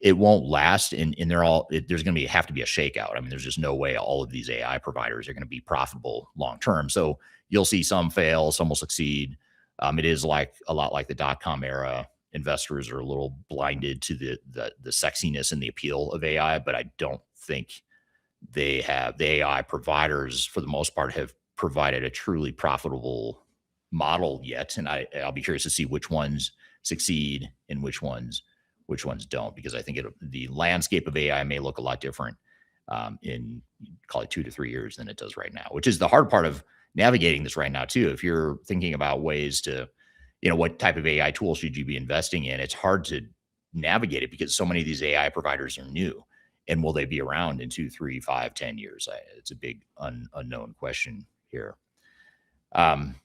It won't last, and there's going to have to be a shakeout. I mean, there's just no way all of these AI providers are going to be profitable long term. So you'll see some fail, some will succeed. It is like a lot like the dot-com era. Investors are a little blinded to the sexiness and the appeal of AI, but I don't think the AI providers, for the most part, have provided a truly profitable model yet. And I'll be curious to see which ones succeed and which ones don't, because I think the landscape of AI may look a lot different in, call it 2 to 3 years, than it does right now, which is the hard part of navigating this right now too. If you're thinking about ways to, what type of AI tool should you be investing in, it's hard to navigate it because so many of these AI providers are new, and will they be around in 2, 3, 5, 10 years? It's a big unknown question here.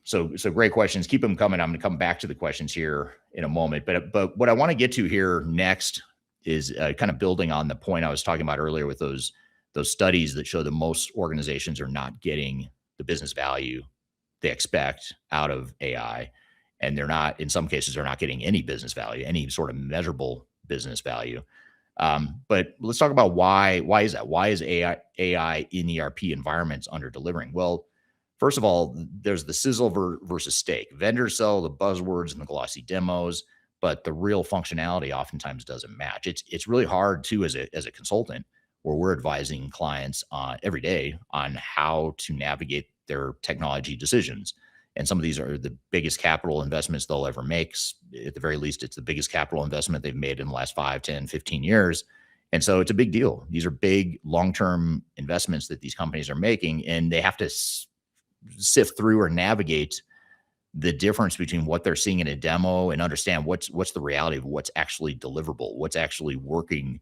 So great questions. Keep them coming. I'm going to come back to the questions here in a moment, but what I want to get to here next is kind of building on the point I was talking about earlier with those studies that show that most organizations are not getting the business value they expect out of AI. and they're not, in some cases, they're not getting any business value, any sort of measurable business value. But let's talk about why is that? Why is AI in ERP environments under delivering? Well, first of all, there's the sizzle versus steak. Vendors sell the buzzwords and the glossy demos, but the real functionality oftentimes doesn't match. It's really hard too as a consultant, where we're advising clients every day on how to navigate their technology decisions. And some of these are the biggest capital investments they'll ever make. At the very least, it's the biggest capital investment they've made in the last 5, 10, 15 years. And so it's a big deal. These are big long-term investments that these companies are making, and they have to sift through or navigate the difference between what they're seeing in a demo and understand what's the reality of what's actually deliverable, what's actually working,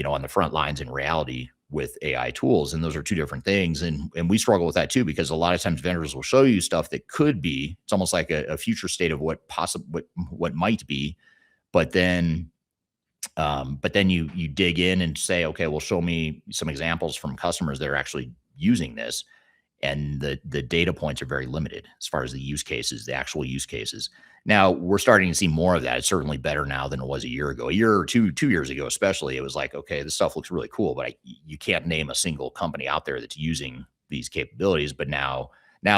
on the front lines in reality with AI tools. And those are two different things. And we struggle with that too, because a lot of times vendors will show you stuff that could be, it's almost like a future state of what might be. But then you dig in and say, okay, well, show me some examples from customers that are actually using this. And the data points are very limited as far as the use cases, the actual use cases. Now we're starting to see more of that. It's certainly better now than it was a year ago, a year or 2 years ago, especially. It was like, okay, this stuff looks really cool, but you can't name a single company out there that's using these capabilities. But now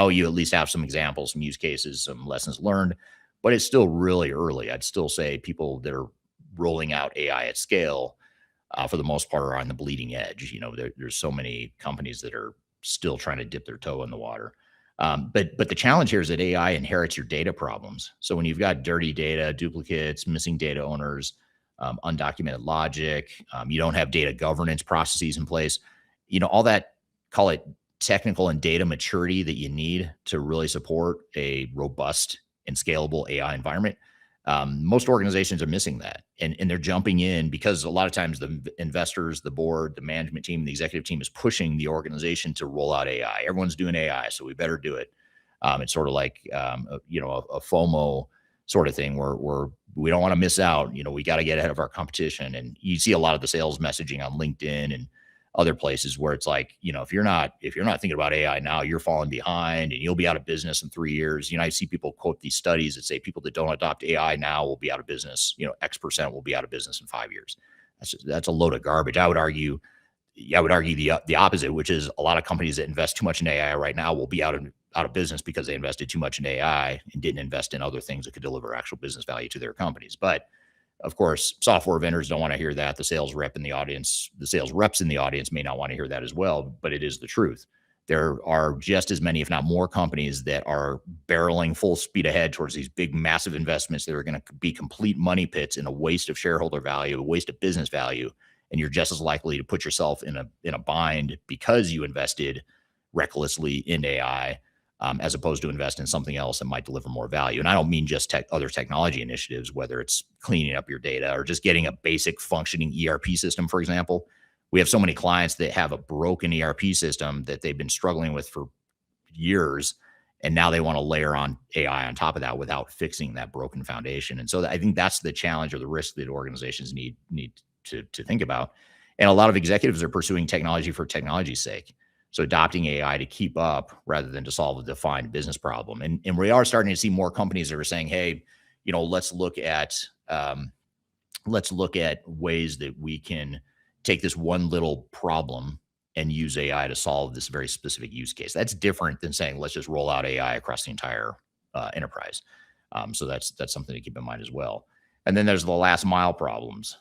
you at least have some examples, some use cases, some lessons learned, but it's still really early. I'd still say people that are rolling out AI at scale, for the most part, are on the bleeding edge. There's so many companies that are still trying to dip their toe in the water. But the challenge here is that AI inherits your data problems. So when you've got dirty data, duplicates, missing data owners, undocumented logic, you don't have data governance processes in place, all that, call it technical and data maturity that you need to really support a robust and scalable AI environment. Most organizations are missing that, and they're jumping in because a lot of times the investors, the board, the management team, the executive team is pushing the organization to roll out AI. Everyone's doing AI, so we better do it. It's sort of like a FOMO sort of thing where we don't want to miss out. We got to get ahead of our competition, and you see a lot of the sales messaging on LinkedIn and other places where it's like, if you're not thinking about AI now, you're falling behind and you'll be out of business in 3 years. I see people quote these studies that say people that don't adopt AI now will be out of business. X% will be out of business in 5 years. That's a load of garbage. I would argue the opposite, which is a lot of companies that invest too much in AI right now will be out of business because they invested too much in AI and didn't invest in other things that could deliver actual business value to their companies. But of course, software vendors don't want to hear that. The sales reps in the audience may not want to hear that as well, but it is the truth. There are just as many, if not more, companies that are barreling full speed ahead towards these big, massive investments that are going to be complete money pits and a waste of shareholder value, a waste of business value. And you're just as likely to put yourself in a bind because you invested recklessly in AI, as opposed to invest in something else that might deliver more value. And I don't mean just other technology initiatives, whether it's cleaning up your data or just getting a basic functioning ERP system, for example. We have so many clients that have a broken ERP system that they've been struggling with for years, and now they want to layer on AI on top of that without fixing that broken foundation. And so I think that's the challenge or the risk that organizations need to think about. And a lot of executives are pursuing technology for technology's sake. So adopting AI to keep up rather than to solve a defined business problem. And we are starting to see more companies that are saying, hey, let's look at ways that we can take this one little problem and use AI to solve this very specific use case. That's different than saying, let's just roll out AI across the entire enterprise. So that's something to keep in mind as well. And then there's the last mile problems.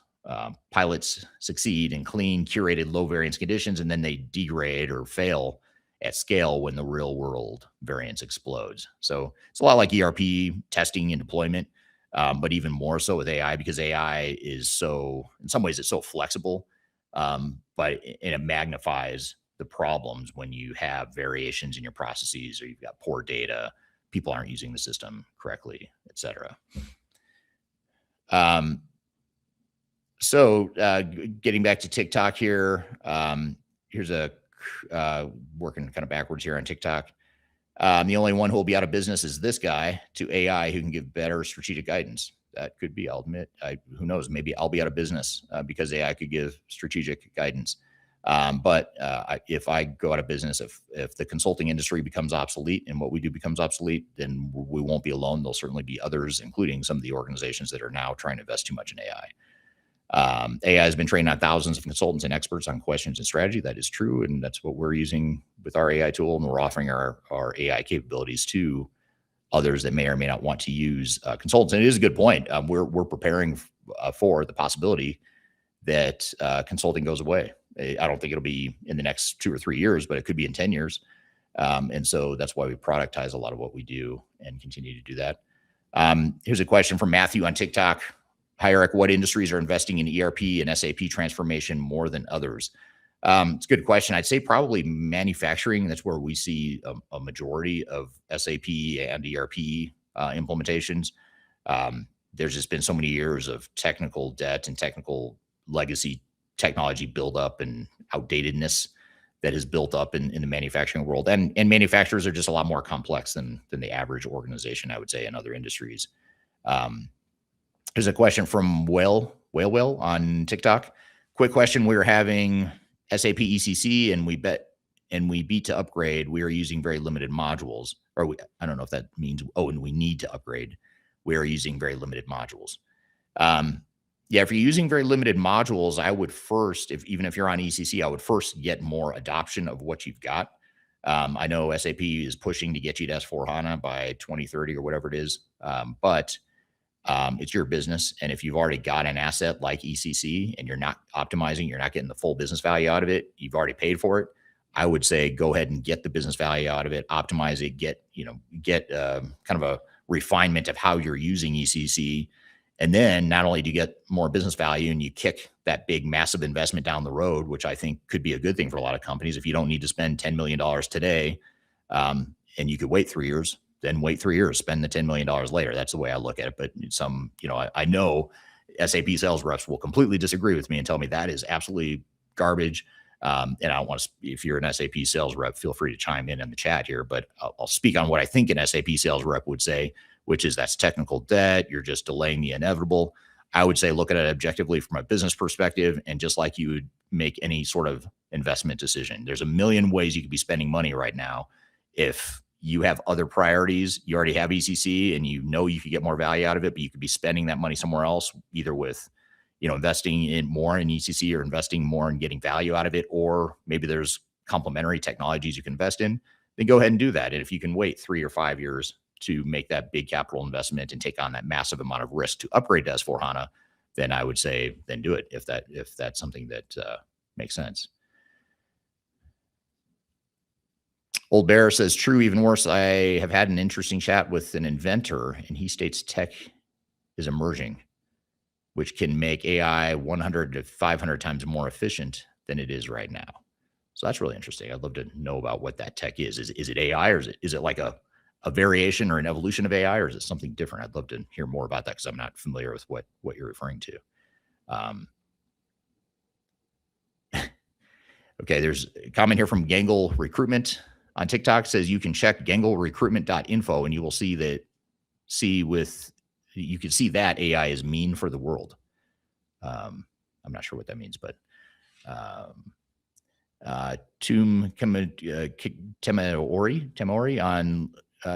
Pilots succeed in clean, curated, low variance conditions, and then they degrade or fail at scale when the real world variance explodes. So it's a lot like ERP testing and deployment, but even more so with AI, because AI is in some ways, it's so flexible, but it magnifies the problems when you have variations in your processes or you've got poor data, people aren't using the system correctly, et cetera. So getting back to TikTok here, here's working kind of backwards here on TikTok. The only one who will be out of business is this guy to AI who can give better strategic guidance. That could be, I'll admit, who knows, maybe I'll be out of business because AI could give strategic guidance. If I go out of business, if the consulting industry becomes obsolete and what we do becomes obsolete, then we won't be alone. There'll certainly be others, including some of the organizations that are now trying to invest too much in AI. AI has been trained on thousands of consultants and experts on questions and strategy. That is true. And that's what we're using with our AI tool. And we're offering our AI capabilities to others that may or may not want to use consultants. And it is a good point. We're preparing for the possibility that consulting goes away. I don't think it'll be in the next 2 or 3 years, but it could be in 10 years. And so that's why we productize a lot of what we do and continue to do that. Here's a question from Matthew on TikTok. Hi, Eric, what industries are investing in ERP and SAP transformation more than others? It's a good question. I'd say probably manufacturing. That's where we see a majority of SAP and ERP implementations. There's just been so many years of technical debt and technical legacy technology buildup and outdatedness that has built up in the manufacturing world. And manufacturers are just a lot more complex than the average organization, I would say, in other industries. There's a question from Whale on TikTok. Quick question. We were having SAP ECC and we beat to upgrade. We are using very limited modules, I don't know if that means, and we need to upgrade. We are using very limited modules. If you're using very limited modules, I would first, even if you're on ECC, I would first get more adoption of what you've got. I know SAP is pushing to get you to S/4HANA by 2030 or whatever it is. But it's your business. And if you've already got an asset like ECC and you're not optimizing, you're not getting the full business value out of it, you've already paid for it. I would say go ahead and get the business value out of it, optimize it, get kind of a refinement of how you're using ECC. And then not only do you get more business value and you kick that big, massive investment down the road, which I think could be a good thing for a lot of companies. If you don't need to spend $10 million today and you could wait 3 years, then wait 3 years, spend the $10 million later. That's the way I look at it. But I know SAP sales reps will completely disagree with me and tell me that is absolutely garbage. And I don't want to, if you're an SAP sales rep, feel free to chime in the chat here, but I'll speak on what I think an SAP sales rep would say, which is that's technical debt. You're just delaying the inevitable. I would say look at it objectively from a business perspective. And just like you would make any sort of investment decision, there's a million ways you could be spending money right now. If you have other priorities, you already have ECC and you know you could get more value out of it, but you could be spending that money somewhere else, either with, investing in more in ECC or investing more in getting value out of it, or maybe there's complementary technologies you can invest in, then go ahead and do that. And if you can wait 3 or 5 years to make that big capital investment and take on that massive amount of risk to upgrade to S/4HANA, then I would say, then do it if that's something that makes sense. Old Bear says, true, even worse. I have had an interesting chat with an inventor, and he states tech is emerging, which can make AI 100 to 500 times more efficient than it is right now. So that's really interesting. I'd love to know about what that tech is. Is it AI, or is it like a variation or an evolution of AI, or is it something different? I'd love to hear more about that because I'm not familiar with what you're referring to. Okay, there's a comment here from Gangle Recruitment on TikTok. Says you can check ganglerecruitment.info and you will see that you can see that AI is mean for the world. I'm not sure what that means, but Temori on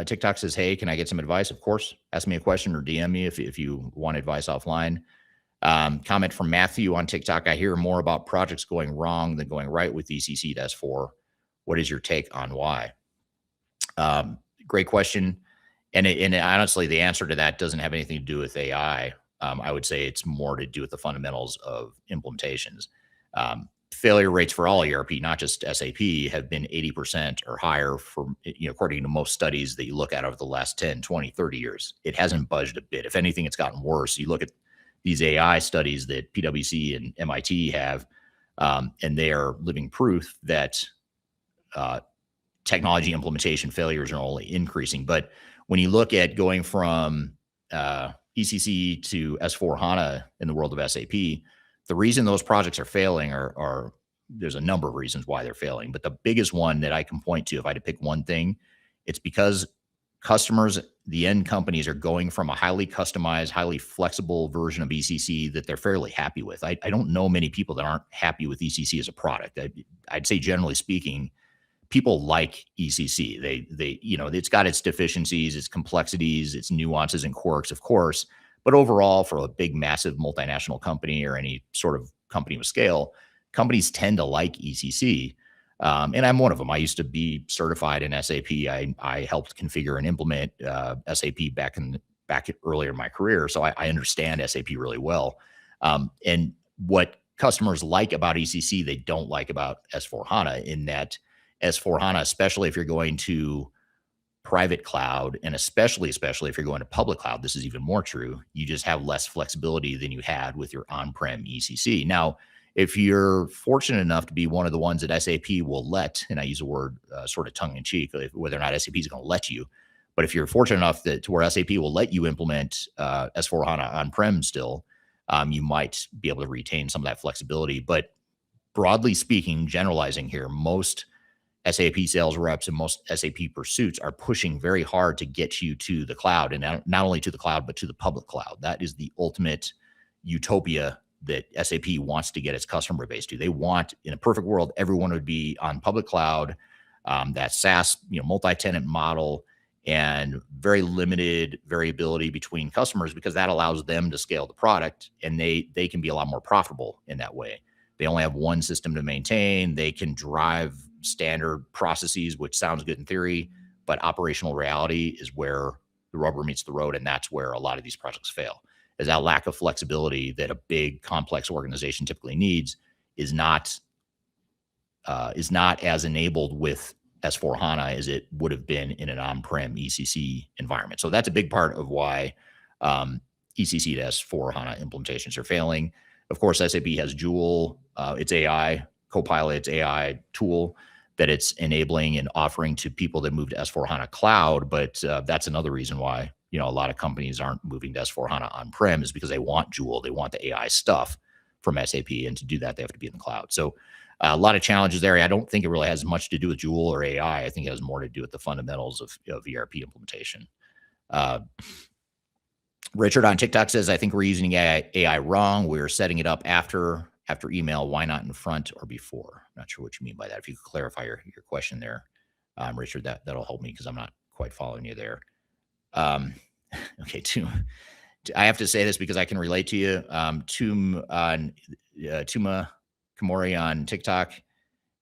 TikTok says, hey, can I get some advice? Of course, ask me a question or DM me if you want advice offline. Comment from Matthew on TikTok. I hear more about projects going wrong than going right with ECC to S4. What is your take on why? Great question. And honestly, the answer to that doesn't have anything to do with AI. I would say it's more to do with the fundamentals of implementations. Failure rates for all ERP, not just SAP, have been 80% or higher for, according to most studies that you look at over the last 10, 20, 30 years. It hasn't budged a bit. If anything, it's gotten worse. You look at these AI studies that PwC and MIT have, and they are living proof that technology implementation failures are only increasing. But when you look at going from ECC to S/4HANA in the world of SAP, the reason those projects are failing are there's a number of reasons why they're failing. But the biggest one that I can point to, if I had to pick one thing, it's because customers the end companies are going from a highly customized, highly flexible version of ECC that they're fairly happy with. I don't know many people that aren't happy with ECC as a product. I'd say generally speaking, people like ECC. They it's got its deficiencies, its complexities, its nuances and quirks, of course. But overall, for a big, massive multinational company or any sort of company with scale, companies tend to like ECC. And I'm one of them. I used to be certified in SAP. I helped configure and implement SAP back earlier in my career, so I understand SAP really well. And what customers like about ECC, they don't like about S/4HANA. In that S/4HANA, especially if you're going to private cloud, and especially if you're going to public cloud, this is even more true. You just have less flexibility than you had with your on-prem ECC. Now, if you're fortunate enough to be one of the ones that SAP will let, and I use the word sort of tongue in cheek, whether or not SAP is going to let you, but if you're fortunate enough to where SAP will let you implement S/4HANA on-prem still, you might be able to retain some of that flexibility. But broadly speaking, generalizing here, most SAP sales reps and most SAP pursuits are pushing very hard to get you to the cloud, and not only to the cloud, but to the public cloud. That is the ultimate utopia that SAP wants to get its customer base to. They want, in a perfect world, everyone would be on public cloud, that SaaS, multi-tenant model, and very limited variability between customers, because that allows them to scale the product, and they can be a lot more profitable in that way. They only have one system to maintain. They can drive standard processes, which sounds good in theory, but operational reality is where the rubber meets the road, and that's where a lot of these projects fail. Is that lack of flexibility that a big, complex organization typically needs is not as enabled with S/4HANA as it would have been in an on-prem ECC environment. So that's a big part of why ECC to S/4HANA implementations are failing. Of course, SAP has Joule, its AI Copilot, its AI tool that it's enabling and offering to people that move to S/4HANA Cloud. But that's another reason why a lot of companies aren't moving to S/4HANA on-prem, is because they want Joule, they want the AI stuff from SAP, and to do that, they have to be in the cloud. So a lot of challenges there. I don't think it really has much to do with Joule or AI. I think it has more to do with the fundamentals of ERP implementation. Richard on TikTok says, I think we're using AI wrong. We're setting it up after email. Why not in front or before? I'm not sure what you mean by that. If you could clarify your question there, Richard, that'll help me, because I'm not quite following you there. Okay, I have to say this because I can relate to you. Tuma Kamori on TikTok,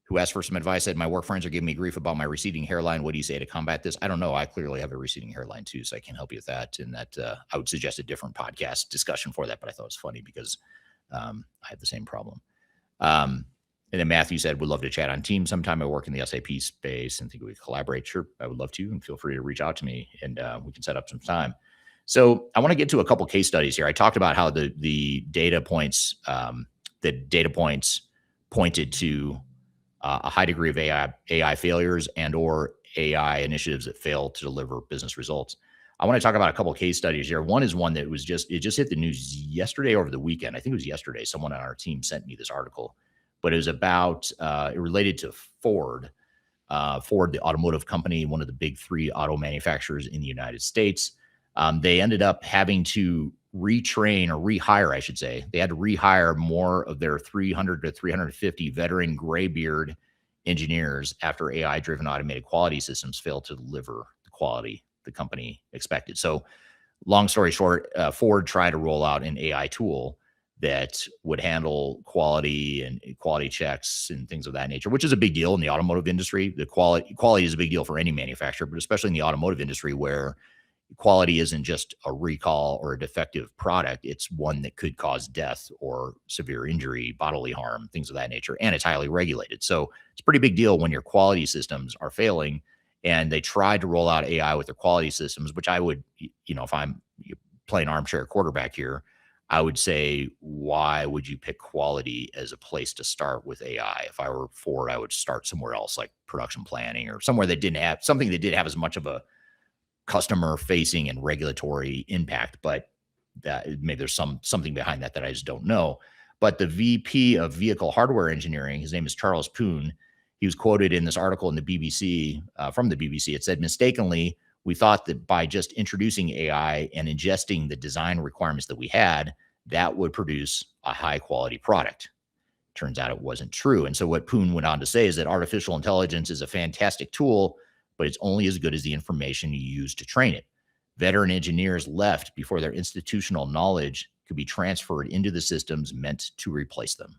who asked for some advice, said, my work friends are giving me grief about my receding hairline. What do you say to combat this? I don't know. I clearly have a receding hairline too, so I can't help you with that. And that I would suggest a different podcast discussion for that, but I thought it was funny because I have the same problem. And then Matthew said, would love to chat on Teams sometime. I work in the SAP space and think we could collaborate. Sure, I would love to, and feel free to reach out to me, and we can set up some time. So I want to get to a couple case studies here. I talked about how the data points pointed to a high degree of AI failures and or AI initiatives that fail to deliver business results. I want to talk about a couple of case studies here. One is one that it just hit the news yesterday over the weekend. I think it was yesterday. Someone on our team sent me this article, but it was about, it related to Ford. Ford, the automotive company, one of the big three auto manufacturers in the United States. They ended up having to retrain, or rehire, I should say. They had to rehire more of their 300 to 350 veteran graybeard engineers after AI-driven automated quality systems failed to deliver the quality the company expected. So long story short, Ford tried to roll out an AI tool that would handle quality and quality checks and things of that nature, which is a big deal in the automotive industry. The quality is a big deal for any manufacturer, but especially in the automotive industry, where quality isn't just a recall or a defective product. It's one that could cause death or severe injury, bodily harm, things of that nature, and it's highly regulated. So it's a pretty big deal when your quality systems are failing. And they tried to roll out AI with their quality systems, which I would, if I'm playing armchair quarterback here, I would say, why would you pick quality as a place to start with AI? If I were Ford, I would start somewhere else, like production planning, or somewhere that didn't have something that didn't have as much of a customer facing and regulatory impact, but that maybe there's something behind that I just don't know. But the VP of vehicle hardware engineering, his name is Charles Poon. He was quoted in this article in the BBC, from the BBC. It said, mistakenly, We thought that by just introducing AI and ingesting the design requirements that we had, that would produce a high quality product. Turns out it wasn't true. And so what Poon went on to say is that artificial intelligence is a fantastic tool, but it's only as good as the information you use to train it. Veteran engineers left before their institutional knowledge could be transferred into the systems meant to replace them.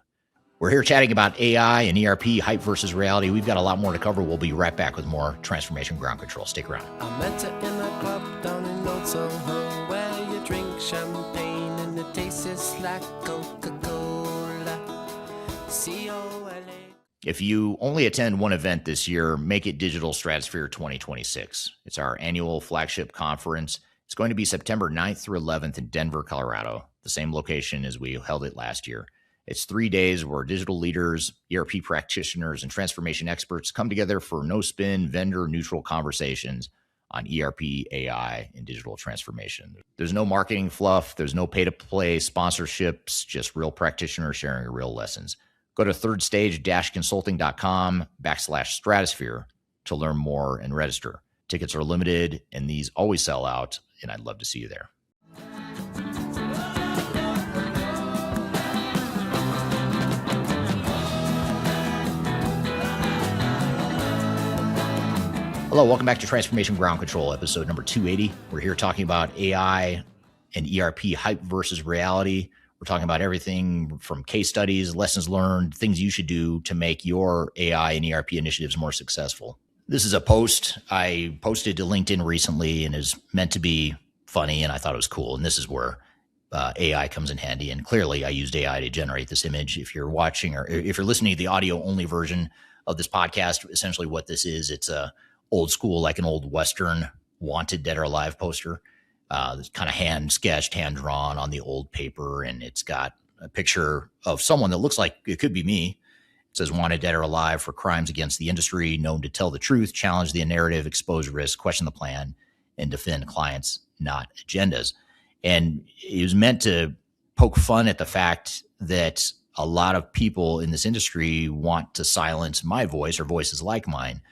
We're here chatting about AI and ERP, hype versus reality. We've got a lot more to cover. We'll be right back with more Transformation Ground Control. Stick around. I met her in a club down in Old Soho, where you drink champagne and it tastes like Coca-Cola. C-O-L-A. If you only attend one event this year, make it Digital Stratosphere 2026. It's our annual flagship conference. It's going to be September 9th through 11th in Denver, Colorado, the same location as we held it last year. It's 3 days where digital leaders, ERP practitioners, and transformation experts come together for no-spin, vendor-neutral conversations on ERP, AI, and digital transformation. There's no marketing fluff. There's no pay-to-play sponsorships, just real practitioners sharing real lessons. Go to thirdstage-consulting.com/stratosphere to learn more and register. Tickets are limited, and these always sell out, and I'd love to see you there. Hello, welcome back to Transformation Ground Control, episode number 280. We're here talking about AI and ERP hype versus reality. We're talking about everything from case studies, lessons learned, things you should do to make your AI and ERP initiatives more successful. This is a post I posted to LinkedIn recently and is meant to be funny, and I thought it was cool. And this is where AI comes in handy. And clearly, I used AI to generate this image. If you're watching or if you're listening to the audio-only version of this podcast, essentially what this is, it's a old school, like an old Western wanted dead or alive poster. It's kind of hand sketched, hand drawn on the old paper. And it's got a picture of someone that looks like it could be me. It says wanted dead or alive for crimes against the industry, known to tell the truth, challenge the narrative, expose risk, question the plan, and defend clients, not agendas. And it was meant to poke fun at the fact that a lot of people in this industry want to silence my voice or voices like mine.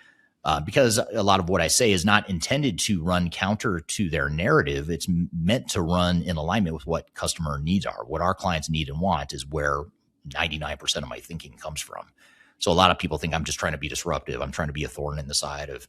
Because a lot of what I say is not intended to run counter to their narrative. It's meant to run in alignment with what customer needs are. What our clients need and want is where 99% of my thinking comes from. So a lot of people think I'm just trying to be disruptive. I'm trying to be a thorn in the side of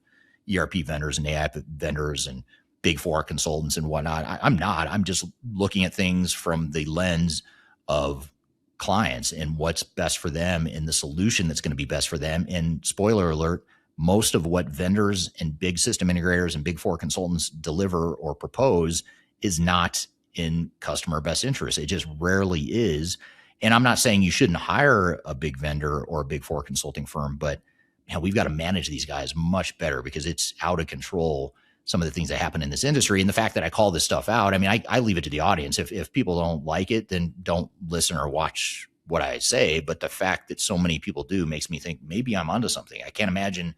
ERP vendors and AI vendors and big four consultants and whatnot. I'm not. I'm just looking at things from the lens of clients and what's best for them and the solution that's going to be best for them. And spoiler alert, most of what vendors and big system integrators and big four consultants deliver or propose is not in customer best interest. It just rarely is. And I'm not saying you shouldn't hire a big vendor or a big four consulting firm, but man, we've got to manage these guys much better because it's out of control, some of the things that happen in this industry. And the fact that I call this stuff out, I mean, I leave it to the audience. If people don't like it, then don't listen or watch what I say. But the fact that so many people do makes me think maybe I'm onto something. I can't imagine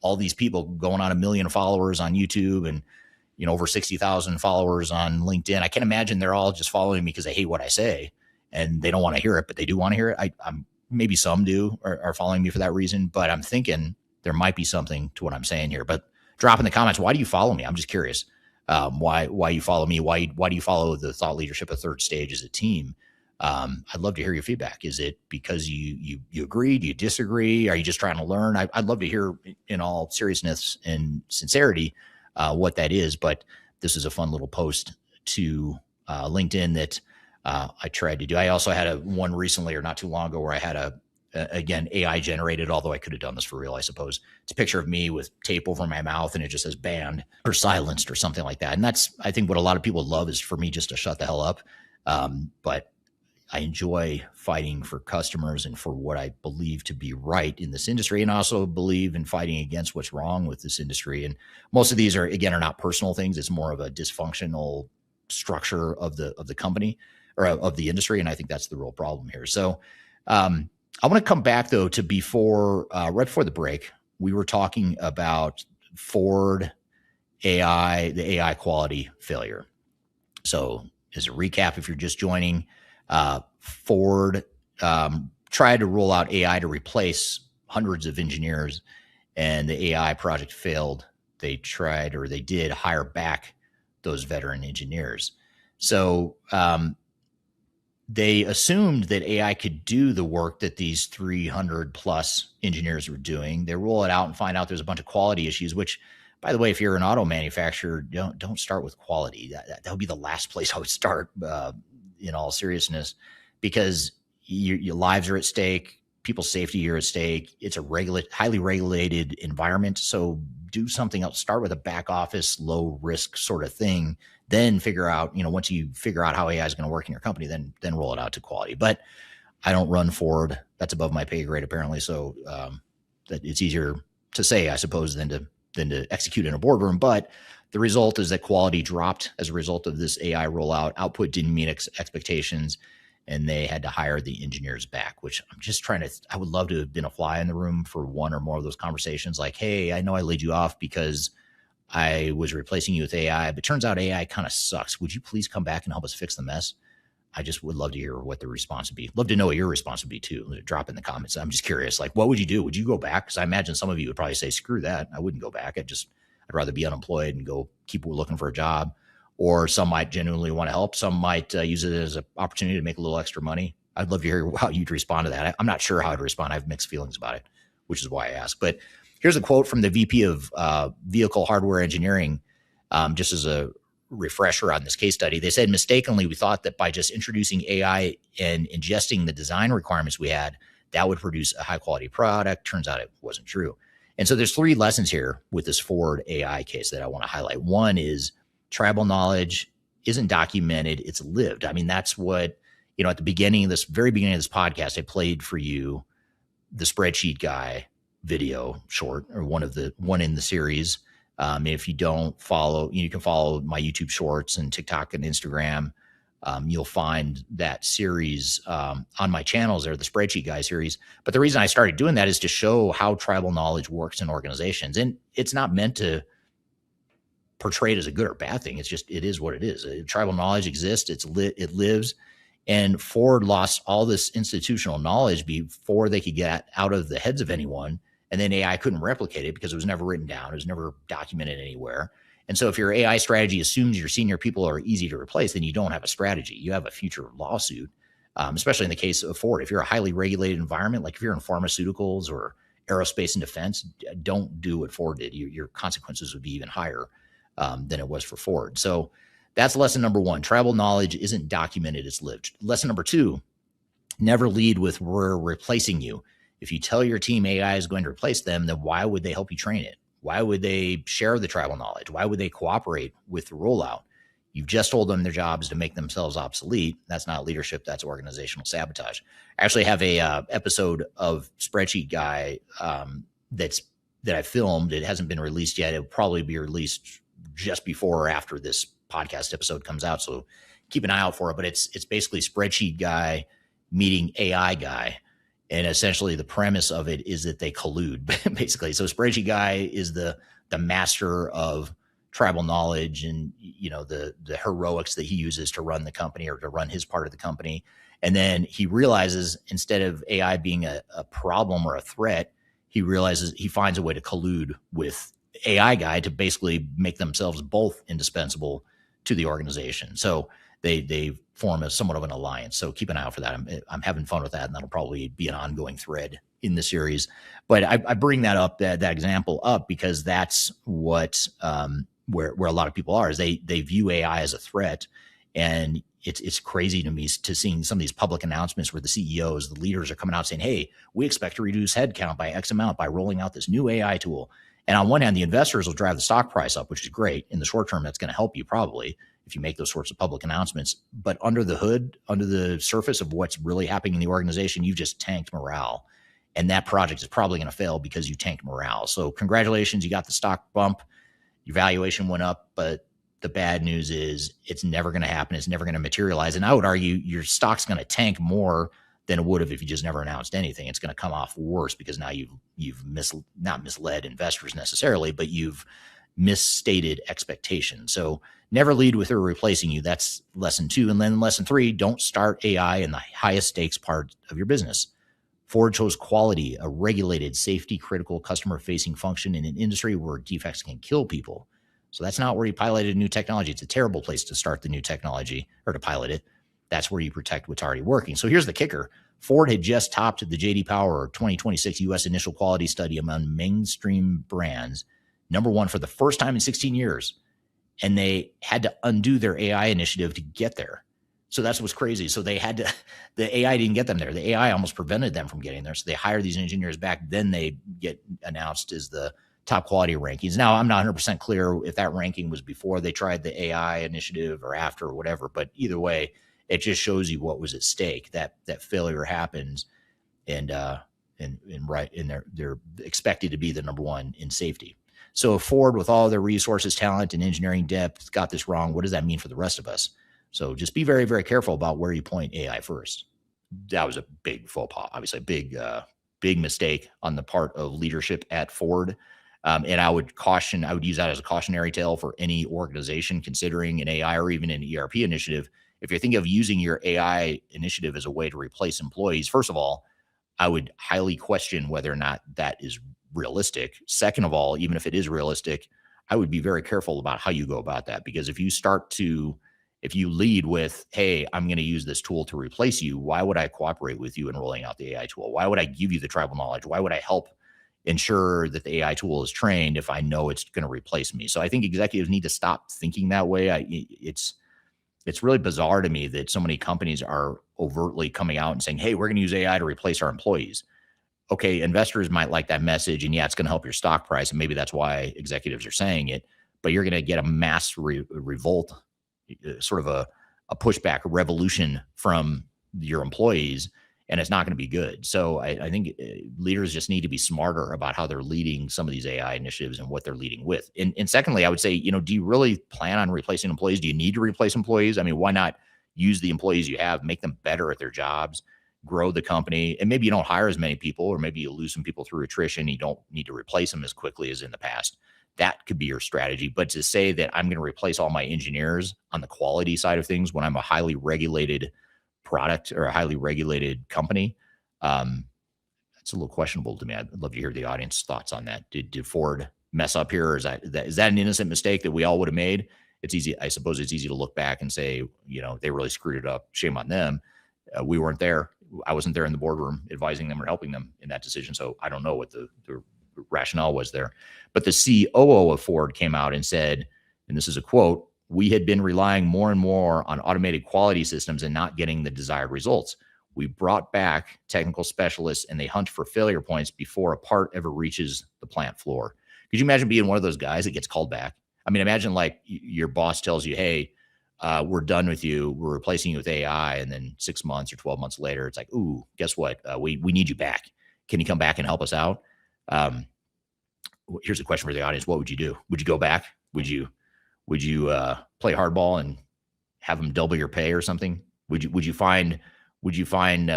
all these people going on 1 million followers on YouTube and, over 60,000 followers on LinkedIn. I can't imagine they're all just following me because they hate what I say and they don't want to hear it, but they do want to hear it. I'm maybe some do are following me for that reason, but I'm thinking there might be something to what I'm saying here. But drop in the comments, why do you follow me? I'm just curious. Why you follow me? Why do you follow the thought leadership of Third Stage as a team? I'd love to hear your feedback. Is it because you agree? Do you disagree? Are you just trying to learn? I'd love to hear in all seriousness and sincerity what that is. But this is a fun little post to LinkedIn that I tried to do. I also had one recently or not too long ago where I had again, AI generated, although I could have done this for real, I suppose. It's a picture of me with tape over my mouth and it just says banned or silenced or something like that. And that's, I think, what a lot of people love is for me just to shut the hell up. But I enjoy fighting for customers and for what I believe to be right in this industry. And I also believe in fighting against what's wrong with this industry. And most of these are not personal things. It's more of a dysfunctional structure of the company or of the industry. And I think that's the real problem here. So I want to come back though to right before the break, we were talking about Ford AI, the AI quality failure. So as a recap, if you're just joining, Ford tried to roll out AI to replace hundreds of engineers, and the AI project failed they tried, or they did, hire back those veteran engineers. So they assumed that AI could do the work that these 300 plus engineers were doing. They roll it out and find out there's a bunch of quality issues, which, by the way, if you're an auto manufacturer, don't start with quality. That would be the last place I would start, in all seriousness, because your lives are at stake, people's safety are at stake. It's a highly regulated environment. So do something else. Start with a back office, low risk sort of thing. Then figure out, once you figure out how AI is going to work in your company, then roll it out to quality. But I don't run Ford. That's above my pay grade, apparently. So that it's easier to say, I suppose, than to execute in a boardroom. But the result is that quality dropped as a result of this AI rollout. Output didn't meet expectations, and they had to hire the engineers back, which I'm just I would love to have been a fly in the room for one or more of those conversations. Like, hey, I know I laid you off because I was replacing you with AI, but turns out AI kind of sucks. Would you please come back and help us fix the mess? I just would love to hear what the response would be. Love to know what your response would be too. Drop in the comments. I'm just curious, like, what would you do? Would you go back? Because I imagine some of you would probably say, screw that. I wouldn't go back. I'd rather be unemployed and go keep looking for a job. Or some might genuinely want to help. Some might use it as an opportunity to make a little extra money. I'd love to hear how you'd respond to that. I'm not sure how I'd respond. I have mixed feelings about it, which is why I asked. But here's a quote from the VP of Vehicle Hardware Engineering, just as a refresher on this case study. They said, mistakenly, we thought that by just introducing AI and ingesting the design requirements we had, that would produce a high quality product. Turns out it wasn't true. And so there's 3 lessons here with this Ford AI case that I want to highlight. One is tribal knowledge isn't documented, it's lived. I mean, that's what, at the very beginning of this podcast, I played for you the Spreadsheet Guy video short, or one in the series. If you don't follow, you can follow my YouTube shorts and TikTok and Instagram. You'll find that series on my channels there, the Spreadsheet Guy series. But the reason I started doing that is to show how tribal knowledge works in organizations. And it's not meant to portray it as a good or bad thing. It's just, it is what it is. Tribal knowledge exists. It lives. And Ford lost all this institutional knowledge before they could get out of the heads of anyone. And then AI couldn't replicate it because it was never written down. It was never documented anywhere. And so if your AI strategy assumes your senior people are easy to replace, then you don't have a strategy. You have a future lawsuit, especially in the case of Ford. If you're a highly regulated environment, like if you're in pharmaceuticals or aerospace and defense, don't do what Ford did. Your consequences would be even higher than it was for Ford. So that's lesson number 1. Tribal knowledge isn't documented, it's lived. Lesson number 2, never lead with we're replacing you. If you tell your team AI is going to replace them, then why would they help you train it? Why would they share the tribal knowledge? Why would they cooperate with the rollout? You've just told them their job is to make themselves obsolete. That's not leadership. That's organizational sabotage. I actually have a episode of Spreadsheet Guy that I filmed. It hasn't been released yet. It will probably be released just before or after this podcast episode comes out. So keep an eye out for it. But it's basically Spreadsheet Guy meeting AI guy. And essentially the premise of it is that they collude, basically. So Spreadsheet Guy is the master of tribal knowledge and, the heroics that he uses to run the company or to run his part of the company. And then he realizes, instead of AI being a problem or a threat, he finds a way to collude with AI guy to basically make themselves both indispensable to the organization. So they form somewhat of an alliance. So keep an eye out for that. I'm having fun with that, and that'll probably be an ongoing thread in the series. But I bring that example up because that's what where a lot of people are, is they view AI as a threat. And it's crazy to me to seeing some of these public announcements where the CEOs, the leaders are coming out saying, hey, we expect to reduce headcount by X amount by rolling out this new AI tool. And on one hand, the investors will drive the stock price up, which is great. In the short term, that's going to help you probably if you make those sorts of public announcements. But under the hood, under the surface of what's really happening in the organization, you've just tanked morale. And that project is probably going to fail because you tanked morale. So congratulations, you got the stock bump. Your valuation went up, but the bad news is it's never going to happen. It's never going to materialize. And I would argue your stock's going to tank more than it would have if you just never announced anything. It's going to come off worse because now you've not misled investors necessarily, but you've misstated expectations. So never lead with her replacing you. That's lesson 2. And then lesson 3, don't start AI in the highest stakes part of your business. Ford chose quality, a regulated, safety-critical, customer-facing function in an industry where defects can kill people. So that's not where you piloted new technology. It's a terrible place to start the new technology or to pilot it. That's where you protect what's already working. So here's the kicker. Ford had just topped the J.D. Power 2026 U.S. Initial Quality Study among mainstream brands, #1 for the first time in 16 years. And they had to undo their AI initiative to get there. So that's what's crazy. So they had to, the AI didn't get them there. The AI almost prevented them from getting there. So they hire these engineers back. Then they get announced as the top quality rankings. Now, I'm not 100% clear if that ranking was before they tried the AI initiative or after or whatever. But either way, it just shows you what was at stake. That failure happens, and they're expected to be the #1 in safety. So if Ford, with all their resources, talent, and engineering depth, got this wrong, what does that mean for the rest of us? So just be very, very careful about where you point AI first. That was a big faux pas, obviously a big mistake on the part of leadership at Ford. And I would use that as a cautionary tale for any organization considering an AI or even an ERP initiative. If you're thinking of using your AI initiative as a way to replace employees, first of all, I would highly question whether or not that is realistic. Second of all, even if it is realistic, I would be very careful about how you go about that, because if you lead with, hey, I'm going to use this tool to replace you, why would I cooperate with you in rolling out the AI tool? Why would I give you the tribal knowledge? Why would I help ensure that the AI tool is trained if I know it's going to replace me? So I think executives need to stop thinking that way. It's really bizarre to me that so many companies are overtly coming out and saying, hey, we're going to use AI to replace our employees. Okay, investors might like that message, and yeah, it's going to help your stock price, and maybe that's why executives are saying it, but you're going to get a mass revolt, sort of a pushback, a revolution from your employees, and it's not going to be good. So I think leaders just need to be smarter about how they're leading some of these AI initiatives and what they're leading with. And secondly, I would say, do you really plan on replacing employees? Do you need to replace employees? I mean, why not use the employees you have, make them better at their jobs, grow the company, and maybe you don't hire as many people, or maybe you lose some people through attrition. You don't need to replace them as quickly as in the past. That could be your strategy. But to say that I'm going to replace all my engineers on the quality side of things when I'm a highly regulated product or a highly regulated company, it's a little questionable to me. I'd love to hear the audience thoughts on that. Did Ford mess up here? Or is that an innocent mistake that we all would have made? It's easy. I suppose it's easy to look back and say, they really screwed it up. Shame on them. We weren't there. I wasn't there in the boardroom advising them or helping them in that decision. So I don't know what the rationale was there. But the COO of Ford came out and said, and this is a quote, "We had been relying more and more on automated quality systems and not getting the desired results. We brought back technical specialists and they hunt for failure points before a part ever reaches the plant floor." Could you imagine being one of those guys that gets called back? I mean, imagine like your boss tells you, hey, we're done with you. We're replacing you with AI. And then 6 months or 12 months later, it's like, ooh, guess what? We need you back. Can you come back and help us out? Here's a question for the audience. What would you do? Would you go back? Would you play hardball and have them double your pay or something? Would you find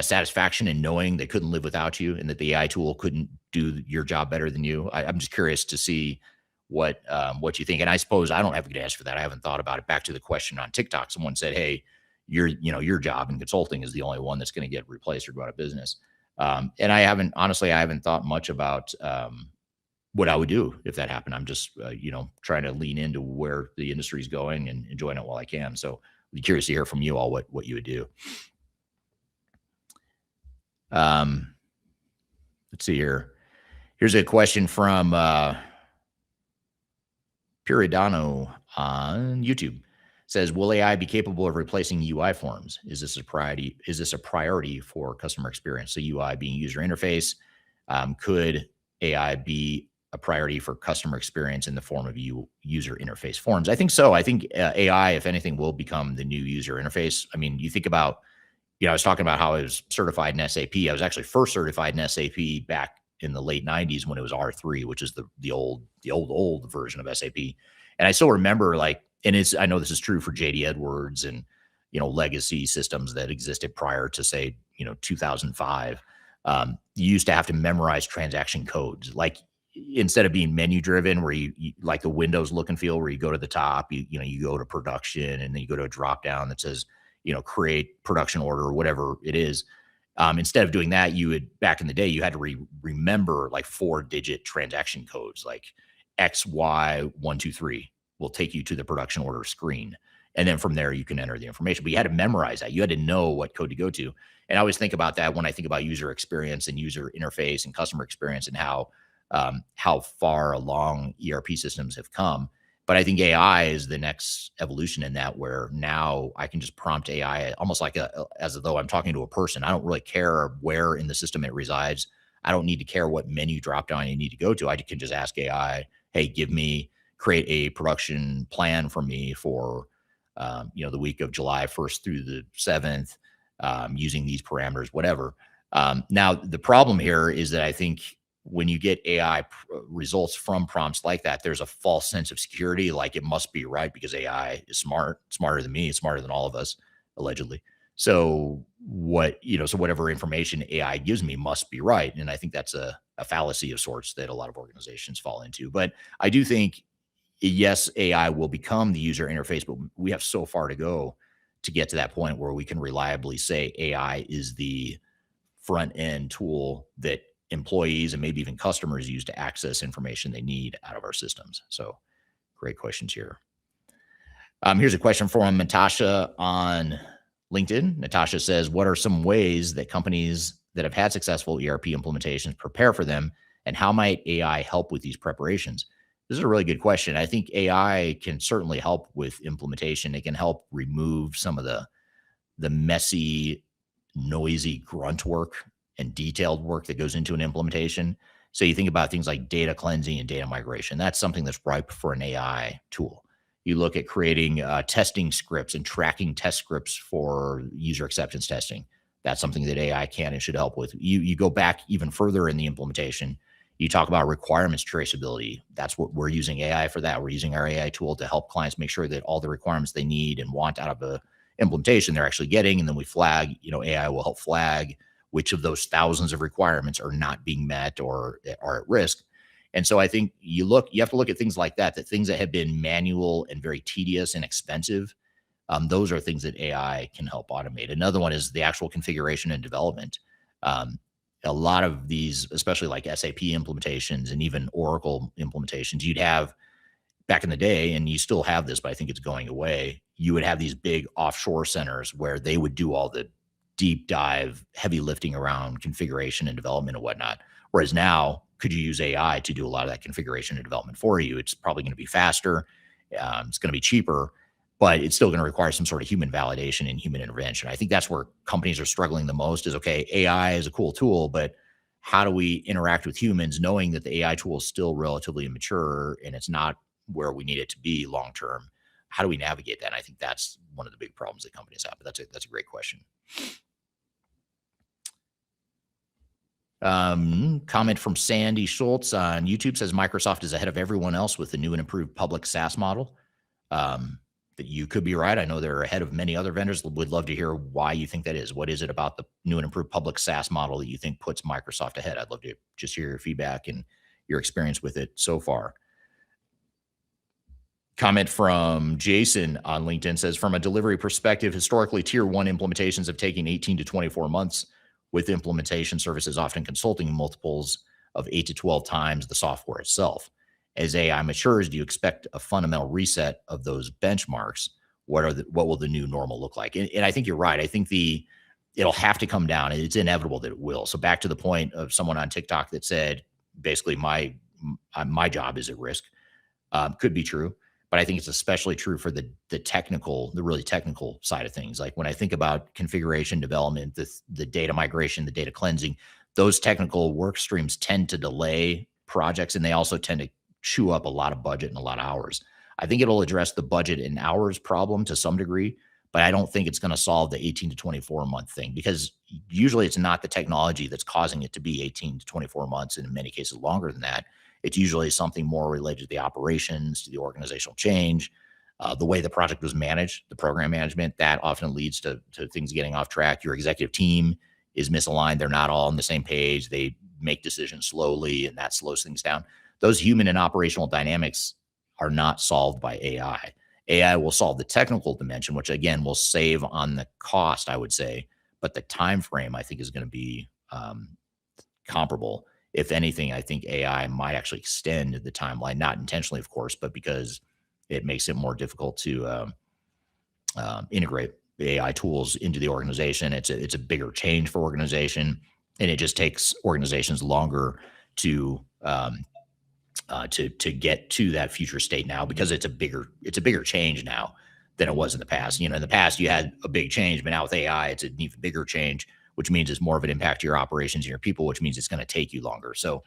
satisfaction in knowing they couldn't live without you and that the AI tool couldn't do your job better than you? I'm just curious to see what you think. And I suppose I don't have a good answer for that. I haven't thought about it. Back to the question on TikTok, someone said, hey, your job in consulting is the only one that's going to get replaced or go out of business. And I haven't thought much about what I would do if that happened. I'm just, trying to lean into where the industry is going and enjoying it while I can. So I'd be curious to hear from you all what you would do. Let's see here. Here's a question from Puridano on YouTube. It says, will AI be capable of replacing UI forms? Is this a priority for customer experience? So UI being user interface. Could AI be a priority for customer experience in the form of user interface forms? I think so. I think AI, if anything, will become the new user interface. I mean, you think about, I was talking about how I was certified in SAP. I was actually first certified in SAP back in the late 90s when it was R3, which is the old version of SAP. And I still remember I know this is true for JD Edwards and, legacy systems that existed prior to say, 2005. You used to have to memorize transaction codes. Like instead of being menu driven where you like the Windows look and feel where you go to the top, you go to production and then you go to a drop down that says, create production order or whatever it is. Instead of doing that, back in the day, you had to remember like 4-digit transaction codes, like XY123 will take you to the production order screen. And then from there, you can enter the information. But you had to memorize that. You had to know what code to go to. And I always think about that when I think about user experience and user interface and customer experience and how far along ERP systems have come. But I think AI is the next evolution in that, where now I can just prompt AI almost like as though I'm talking to a person. I don't really care where in the system it resides. I don't need to care what menu dropdown you need to go to. I can just ask AI, hey, create a production plan for me for, the week of July 1st through the 7th, using these parameters, whatever. Now, the problem here is that I think when you get AI results from prompts like that, there's a false sense of security, like it must be right because AI is smarter than me, smarter than all of us, allegedly. So whatever information AI gives me must be right. And I think that's a fallacy of sorts that a lot of organizations fall into. But I do think, yes, AI will become the user interface, but we have so far to go to get to that point where we can reliably say AI is the front end tool that employees and maybe even customers use to access information they need out of our systems. So great questions here. Here's a question from Natasha on LinkedIn. Natasha says, what are some ways that companies that have had successful ERP implementations prepare for them, and how might AI help with these preparations? This is a really good question. I think AI can certainly help with implementation. It can help remove some of the messy, noisy grunt work and detailed work that goes into an implementation. So you think about things like data cleansing and data migration. That's something that's ripe for an AI tool. You look at creating testing scripts and tracking test scripts for user acceptance testing. That's something that AI can and should help with. You go back even further in the implementation. You talk about requirements traceability. That's what we're using AI for. That we're using our AI tool to help clients make sure that all the requirements they need and want out of a implementation they're actually getting. And then we flag, AI will help flag which of those thousands of requirements are not being met or are at risk. And so I think you have to look at things like that things that have been manual and very tedious and expensive. Those are things that AI can help automate. Another one is the actual configuration and development. A lot of these, especially like SAP implementations and even Oracle implementations, you'd have back in the day, and you still have this, but I think it's going away. You would have these big offshore centers where they would do all the deep dive, heavy lifting around configuration and development and whatnot. Whereas now, could you use AI to do a lot of that configuration and development for you? It's probably going to be faster. It's going to be cheaper, but it's still going to require some sort of human validation and human intervention. I think that's where companies are struggling the most is, okay, AI is a cool tool, but how do we interact with humans knowing that the AI tool is still relatively immature and it's not where we need it to be long-term? How do we navigate that? And I think that's one of the big problems that companies have, but that's a great question. Comment from Sandy Schultz on YouTube says Microsoft is ahead of everyone else with the new and improved public SaaS model. That you could be right. I know they're ahead of many other vendors. Would love to hear why you think that is. What is it about the new and improved public SaaS model that you think puts Microsoft ahead? I'd love to just hear your feedback and your experience with it so far. Comment from Jason on LinkedIn says, from a delivery perspective, historically, tier 1 implementations have taken 18 to 24 months, with implementation services often consulting multiples of 8 to 12 times the software itself. As AI matures, do you expect a fundamental reset of those benchmarks? What will the new normal look like? And I think you're right. I think it'll have to come down, and it's inevitable that it will. So back to the point of someone on TikTok that said, basically, my job is at risk. Could be true. But I think it's especially true for the really technical side of things. Like when I think about configuration development, the data migration, the data cleansing, those technical work streams tend to delay projects, and they also tend to chew up a lot of budget and a lot of hours. I think it'll address the budget and hours problem to some degree, but I don't think it's going to solve the 18 to 24 month thing, because usually it's not the technology that's causing it to be 18 to 24 months, and in many cases longer than that. It's usually something more related to the operations, to the organizational change, the way the project was managed, the program management. That often leads to things getting off track. Your executive team is misaligned. They're not all on the same page. They make decisions slowly, and that slows things down. Those human and operational dynamics are not solved by AI. AI will solve the technical dimension, which again will save on the cost, I would say, but the time frame I think is going to be comparable. If anything, I think AI might actually extend the timeline, not intentionally, of course, but because it makes it more difficult to integrate the AI tools into the organization. It's a bigger change for organization, and it just takes organizations longer to get to that future state now, because it's a bigger change now than it was in the past. In the past you had a big change, but now with AI, it's an even bigger change, which means it's more of an impact to your operations and your people, which means it's going to take you longer. So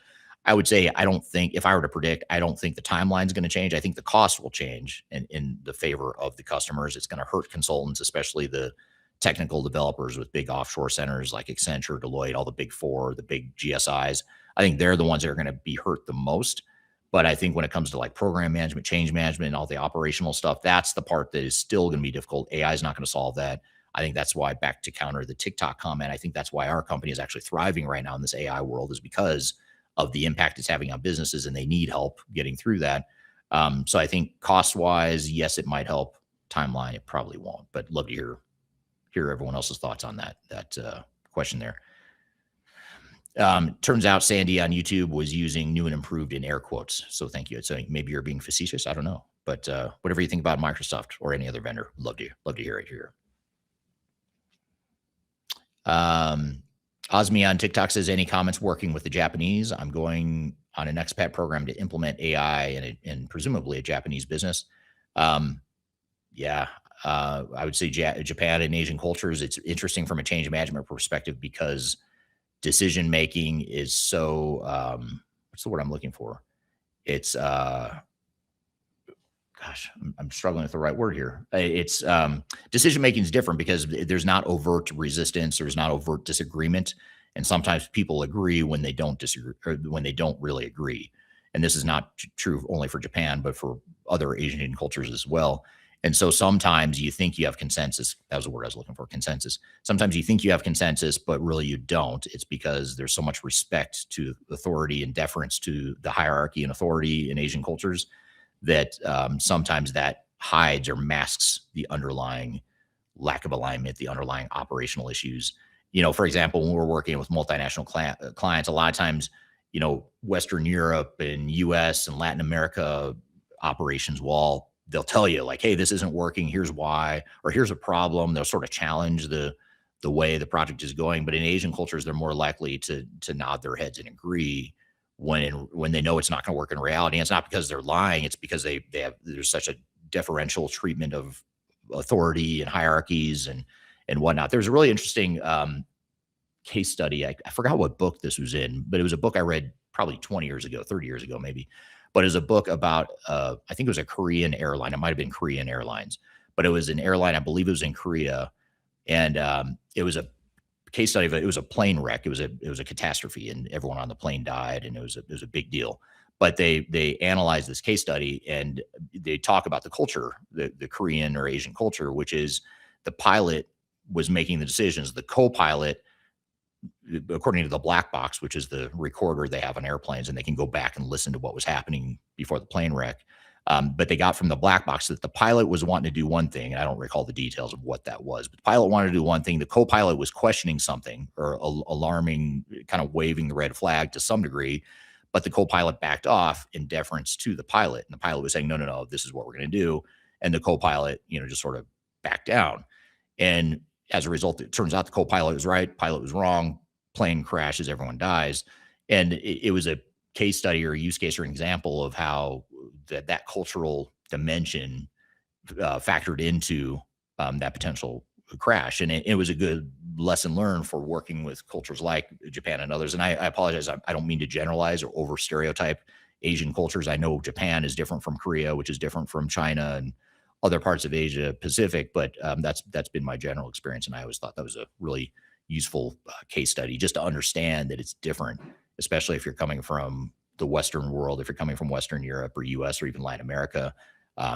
I would say, I don't think, if I were to predict, I don't think the timeline is going to change. I think the cost will change in the favor of the customers. It's going to hurt consultants, especially the technical developers with big offshore centers like Accenture, Deloitte, all the big four, the big GSIs. I think they're the ones that are going to be hurt the most. But I think when it comes to like program management, change management, and all the operational stuff, that's the part that is still going to be difficult. AI is not going to solve that. I think that's why, back to counter the TikTok comment, I think that's why our company is actually thriving right now in this AI world, is because of the impact it's having on businesses, and they need help getting through that. So I think cost-wise, yes, it might help. Timeline, it probably won't. But love to hear everyone else's thoughts on that question there. Turns out Sandy on YouTube was using new and improved in air quotes. So thank you. So maybe you're being facetious. I don't know. But whatever you think about Microsoft or any other vendor, love to hear it here. Osmi on TikTok says, any comments working with the Japanese? I'm going on an expat program to implement AI in presumably a Japanese business. I would say Japan and Asian cultures, it's interesting from a change management perspective, because decision making is so what's the word I'm looking for? It's I'm struggling with the right word here. It's decision making is different because there's not overt resistance, there's not overt disagreement, and sometimes people agree when they don't disagree, or when they don't really agree. And this is not true only for Japan, but for other Asian cultures as well. And so sometimes you think you have consensus. That was the word I was looking for, consensus. Sometimes you think you have consensus, but really you don't. It's because there's so much respect to authority and deference to the hierarchy and authority in Asian cultures that sometimes that hides or masks the underlying lack of alignment, the underlying operational issues. For example, when we're working with multinational clients, a lot of times, Western Europe and US and Latin America operations they'll tell you like, hey, this isn't working, here's why, or here's a problem. They'll sort of challenge the way the project is going. But in Asian cultures, they're more likely to nod their heads and agree when they know it's not going to work in reality. And it's not because they're lying, it's because there's such a deferential treatment of authority and hierarchies and whatnot. There's a really interesting case study. I forgot what book this was in, but it was a book I read probably 20 years ago, 30 years ago, maybe. But it was a book about, I think it was a Korean airline. It might've been Korean Airlines, but it was an airline. I believe it was in Korea. And it was a case study of it. It was a plane wreck. It was a catastrophe, and everyone on the plane died, and it was a big deal. But they analyzed this case study, and they talk about the culture, the Korean or Asian culture, which is the pilot was making the decisions. The co-pilot, according to the black box, which is the recorder they have on airplanes, and they can go back and listen to what was happening before the plane wreck. But they got from the black box that the pilot was wanting to do one thing, and I don't recall the details of what that was, but the pilot wanted to do one thing. The co-pilot was questioning something, or alarming, kind of waving the red flag to some degree, but the co-pilot backed off in deference to the pilot. And the pilot was saying, no, this is what we're going to do. And the co-pilot, just sort of backed down. And as a result, it turns out the co-pilot was right, pilot was wrong, plane crashes, everyone dies. And it was a case study or a use case or an example of how that cultural dimension factored into that potential crash. And it was a good lesson learned for working with cultures like Japan and others. And I apologize, I don't mean to generalize or over stereotype Asian cultures. I know Japan is different from Korea, which is different from China and other parts of Asia Pacific, but that's been my general experience. And I always thought that was a really useful case study, just to understand that it's different, especially if you're coming from the Western world, if you're coming from Western Europe or US or even Latin America.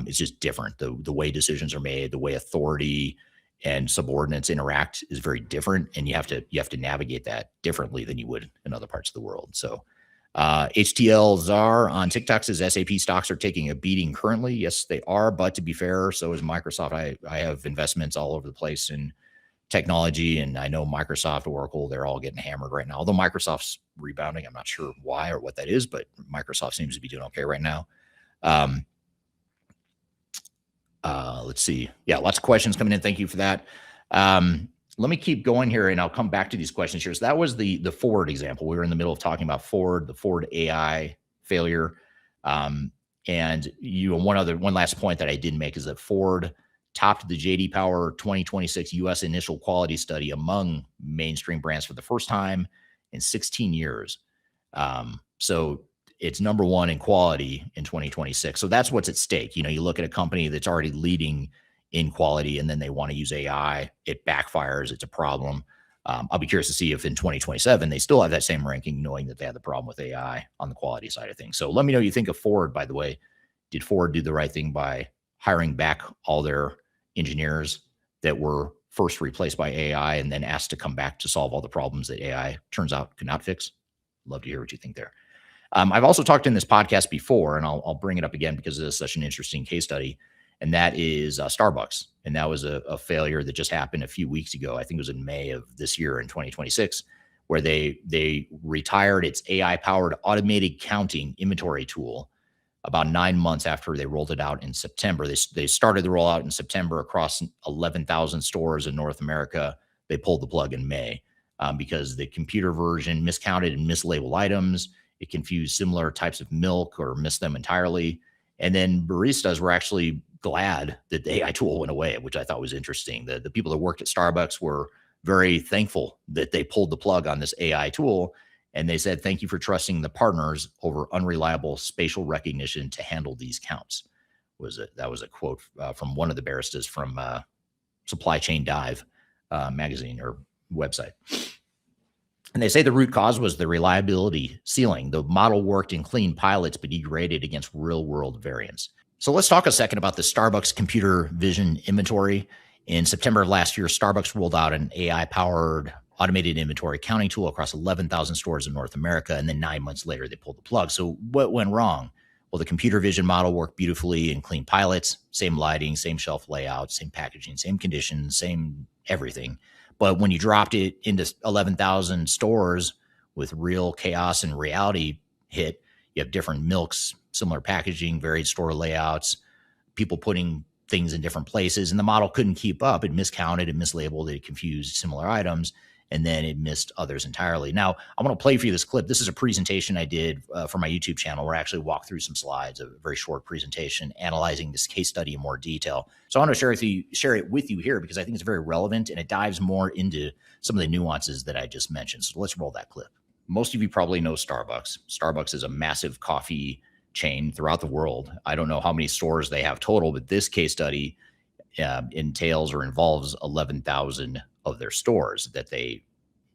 It's just different. The way decisions are made, the way authority and subordinates interact is very different. And you have to navigate that differently than you would in other parts of the world. So HTL Czar on TikTok says SAP stocks are taking a beating currently. Yes, they are. But to be fair, so is Microsoft. I have investments all over the place in technology. And I know Microsoft, Oracle, they're all getting hammered right now. Although Microsoft's rebounding, I'm not sure why or what that is, but Microsoft seems to be doing okay right now. Let's see. Yeah, lots of questions coming in. Thank you for that. Let me keep going here, and I'll come back to these questions here. So that was the Ford example. We were in the middle of talking about Ford, the Ford AI failure. And one last point that I didn't make is that Ford topped the JD Power 2026 U.S. initial quality study among mainstream brands for the first time in 16 years. So it's number one in quality in 2026. So that's what's at stake. You look at a company that's already leading in quality, and then they want to use AI. It backfires. It's a problem. I'll be curious to see if in 2027 they still have that same ranking, knowing that they had the problem with AI on the quality side of things. So let me know what you think of Ford, by the way. Did Ford do the right thing by hiring back all their engineers that were first replaced by AI and then asked to come back to solve all the problems that AI turns out could not fix? Love to hear what you think there. I've also talked in this podcast before, and I'll bring it up again because it is such an interesting case study, and that is Starbucks. And that was a failure that just happened a few weeks ago. I think it was in May of this year in 2026, where they retired its AI-powered automated counting inventory tool about 9 months after they rolled it out in September. They started the rollout in September across 11,000 stores in North America. They pulled the plug in May because the computer version miscounted and mislabeled items. It confused similar types of milk or missed them entirely. And then baristas were actually glad that the AI tool went away, which I thought was interesting. The people that worked at Starbucks were very thankful that they pulled the plug on this AI tool. And they said, thank you for trusting the partners over unreliable spatial recognition to handle these counts. That was a quote from one of the baristas from Supply Chain Dive magazine or website. And they say the root cause was the reliability ceiling. The model worked in clean pilots, but degraded against real world variants. So let's talk a second about the Starbucks computer vision inventory. In September of last year, Starbucks rolled out an AI-powered automated inventory counting tool across 11,000 stores in North America. And then 9 months later, they pulled the plug. So what went wrong? Well, the computer vision model worked beautifully in clean pilots, same lighting, same shelf layout, same packaging, same conditions, same everything. But when you dropped it into 11,000 stores with real chaos and reality hit, you have different milks, similar packaging, varied store layouts, people putting things in different places, and the model couldn't keep up. It miscounted, it mislabeled, it confused similar items, and then it missed others entirely. Now, I want to play for you this clip. This is a presentation I did for my YouTube channel where I actually walked through some slides, a very short presentation analyzing this case study in more detail. So I want to share it with you here because I think it's very relevant and it dives more into some of the nuances that I just mentioned. So let's roll that clip. Most of you probably know Starbucks. Starbucks is a massive coffee chain throughout the world. I don't know how many stores they have total, but this case study entails or involves 11,000 of their stores that they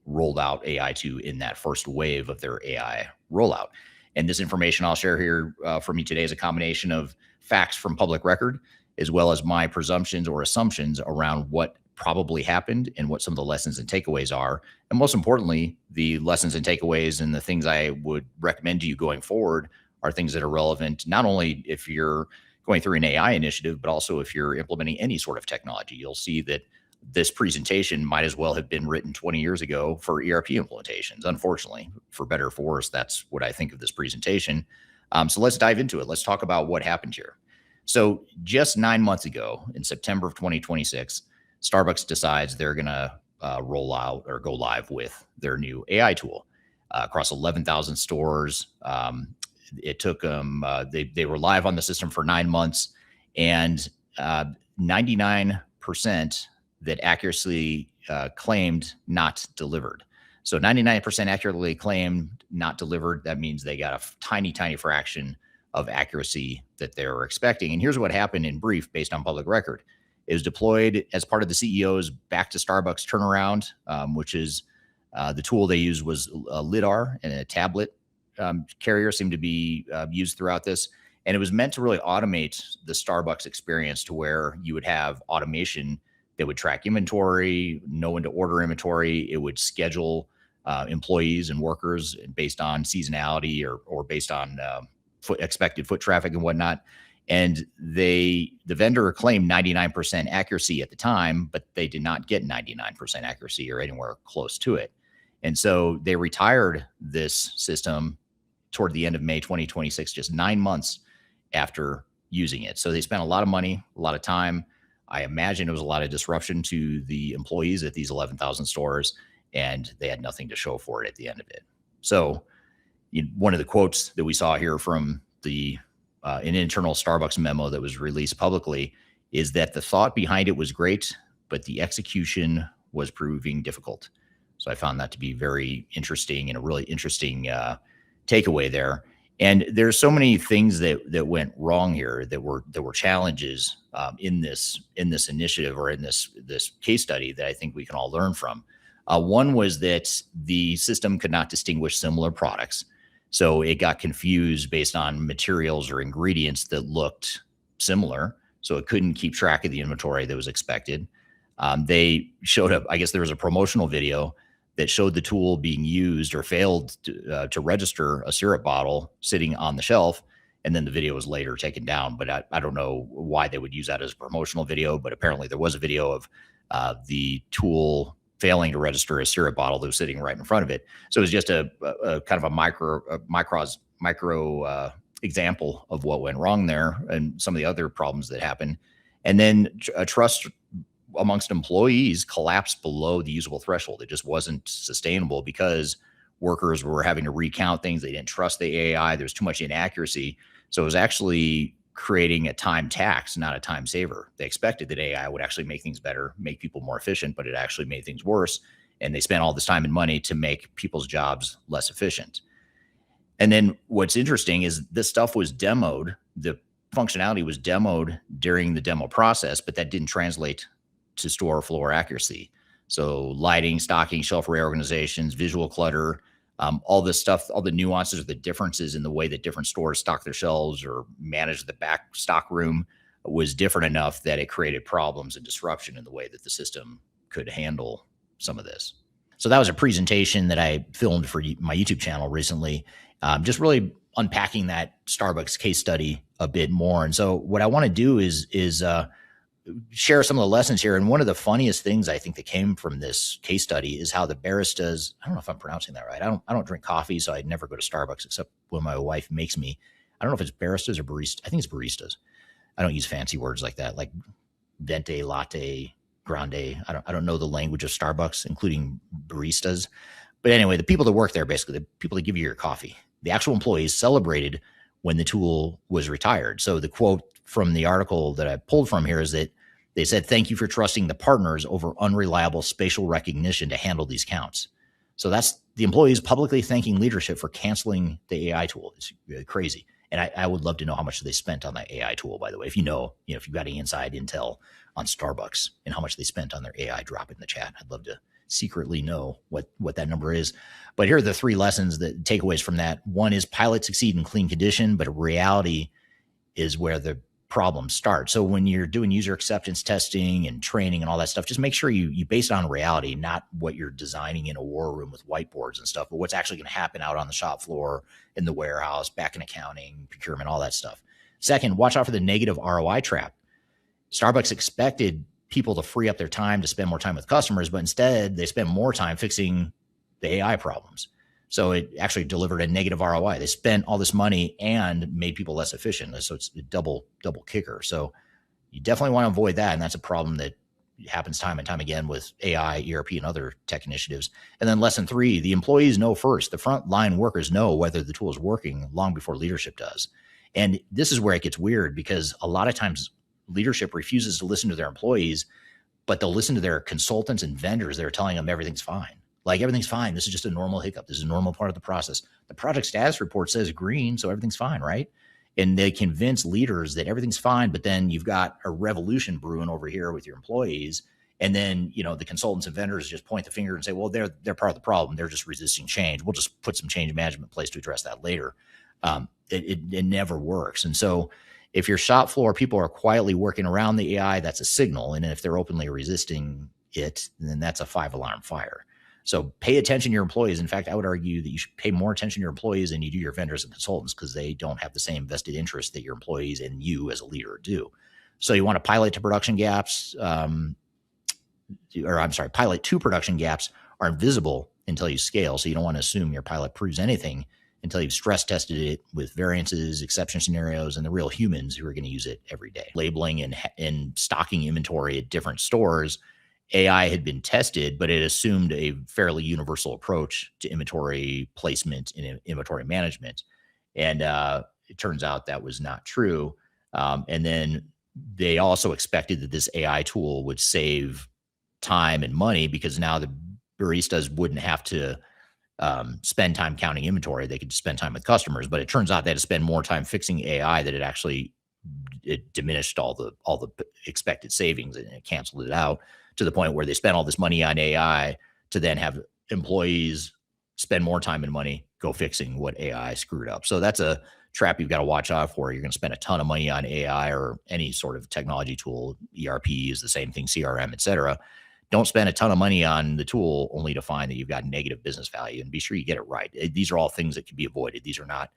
rolled out AI to in that first wave of their AI rollout. And this information I'll share here for me today is a combination of facts from public record, as well as my presumptions or assumptions around what probably happened and what some of the lessons and takeaways are. And most importantly, the lessons and takeaways and the things I would recommend to you going forward are things that are relevant, not only if you're going through an AI initiative, but also if you're implementing any sort of technology. You'll see that this presentation might as well have been written 20 years ago for ERP implementations. Unfortunately, for better or for worse, that's what I think of this presentation. So let's dive into it. Let's talk about what happened here. So just 9 months ago, in September of 2026, Starbucks decides they're going to roll out or go live with their new AI tool across 11,000 stores. It took them, they were live on the system for 9 months, and 99% that accuracy claimed not delivered. So 99% accurately claimed not delivered. That means they got a tiny, tiny fraction of accuracy that they were expecting. And here's what happened in brief, based on public record. It was deployed as part of the CEO's back to Starbucks turnaround, which is the tool they used was a LiDAR and a tablet carrier seemed to be used throughout this. And it was meant to really automate the Starbucks experience to where you would have automation that would track inventory, know when to order inventory. It would schedule employees and workers based on seasonality or based on expected foot traffic and whatnot. And the vendor claimed 99% accuracy at the time, but they did not get 99% accuracy or anywhere close to it. And so they retired this system toward the end of May 2026, just 9 months after using it. So they spent a lot of money, a lot of time. I imagine it was a lot of disruption to the employees at these 11,000 stores, and they had nothing to show for it at the end of it. So one of the quotes that we saw here from an internal Starbucks memo that was released publicly is that the thought behind it was great, but the execution was proving difficult. So I found that to be very interesting and a really interesting takeaway there. And there's so many things that went wrong here that were challenges in this initiative or in this case study that I think we can all learn from. One was that the system could not distinguish similar products. So it got confused based on materials or ingredients that looked similar. So it couldn't keep track of the inventory that was expected. They showed up, I guess there was a promotional video that showed the tool being used or failed to register a syrup bottle sitting on the shelf. And then the video was later taken down, but I don't know why they would use that as a promotional video, but apparently there was a video of the tool failing to register a syrup bottle that was sitting right in front of it. So it was just a kind of a micro example of what went wrong there and some of the other problems that happened. And then trust amongst employees collapsed below the usable threshold. It just wasn't sustainable because workers were having to recount things. They didn't trust the AI. There was too much inaccuracy. So it was actually creating a time tax, not a time saver. They expected that AI would actually make things better, make people more efficient, but it actually made things worse. And they spent all this time and money to make people's jobs less efficient. And then what's interesting is this stuff was demoed. The functionality was demoed during the demo process, but that didn't translate to store floor accuracy. So lighting, stocking, shelf reorganizations, visual clutter, all this stuff, all the nuances or the differences in the way that different stores stock their shelves or manage the back stock room was different enough that it created problems and disruption in the way that the system could handle some of this. So that was a presentation that I filmed for my YouTube channel recently, just really unpacking that Starbucks case study a bit more. And so what I want to do is share some of the lessons here. And one of the funniest things I think that came from this case study is how the baristas, I don't know if I'm pronouncing that right. I don't drink coffee, so I never go to Starbucks except when my wife makes me. I don't know if it's baristas or baristas. I think it's baristas. I don't use fancy words like that, like venti, latte, grande. I don't know the language of Starbucks, including baristas. But anyway, the people that work there, basically the people that give you your coffee, the actual employees celebrated when the tool was retired. So the quote from the article that I pulled from here is that they said, "Thank you for trusting the partners over unreliable spatial recognition to handle these counts." So that's the employees publicly thanking leadership for canceling the AI tool. It's crazy. And I would love to know how much they spent on that AI tool, by the way. If if you've got any inside intel on Starbucks and how much they spent on their AI, drop it in the chat. I'd love to secretly know what that number is. But here are the three lessons, that takeaways from that. One is pilots succeed in clean condition, but reality is where the problems start. So when you're doing user acceptance testing and training and all that stuff, just make sure you base it on reality, not what you're designing in a war room with whiteboards and stuff, but what's actually going to happen out on the shop floor, in the warehouse, back in accounting, procurement, all that stuff. Second, watch out for the negative ROI trap. Starbucks expected people to free up their time to spend more time with customers, but instead they spend more time fixing the AI problems. So it actually delivered a negative ROI. They spent all this money and made people less efficient. So it's a double kicker. So you definitely want to avoid that. And that's a problem that happens time and time again with AI, ERP, and other tech initiatives. And then lesson 3, the employees know first. The frontline workers know whether the tool is working long before leadership does. And this is where it gets weird, because a lot of times leadership refuses to listen to their employees, but they'll listen to their consultants and vendors that are telling them everything's fine. Like, everything's fine. This is just a normal hiccup. This is a normal part of the process. The project status report says green, so everything's fine, right? And they convince leaders that everything's fine, but then you've got a revolution brewing over here with your employees. And then, the consultants and vendors just point the finger and say, well, they're part of the problem. They're just resisting change. We'll just put some change management in place to address that later. It never works. And so if your shop floor people are quietly working around the AI, that's a signal. And if they're openly resisting it, then that's a 5-alarm fire. So pay attention to your employees. In fact, I would argue that you should pay more attention to your employees than you do your vendors and consultants, because they don't have the same vested interest that your employees and you as a leader do. So you want to pilot to production gaps, pilot to production gaps are invisible until you scale. So you don't want to assume your pilot proves anything until you've stress tested it with variances, exception scenarios, and the real humans who are going to use it every day. Labeling and stocking inventory at different stores, AI had been tested, but it assumed a fairly universal approach to inventory placement and inventory management. And it turns out that was not true. And then they also expected that this AI tool would save time and money, because now the baristas wouldn't have to spend time counting inventory. They could spend time with customers. But it turns out they had to spend more time fixing AI, that it diminished all the expected savings, and it canceled it out, to the point where they spent all this money on AI to then have employees spend more time and money go fixing what AI screwed up. So that's a trap you've got to watch out for. You're going to spend a ton of money on AI or any sort of technology tool. ERP is the same thing, CRM, et cetera. Don't spend a ton of money on the tool only to find that you've got negative business value, and be sure you get it right. These are all things that can be avoided. These are not,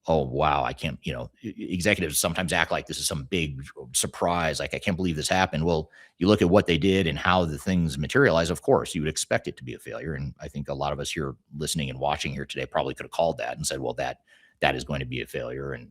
oh, wow, I can't, executives sometimes act like this is some big surprise. Like, I can't believe this happened. Well, you look at what they did and how the things materialize. Of course, you would expect it to be a failure. And I think a lot of us here listening and watching here today probably could have called that and said, well, that is going to be a failure. And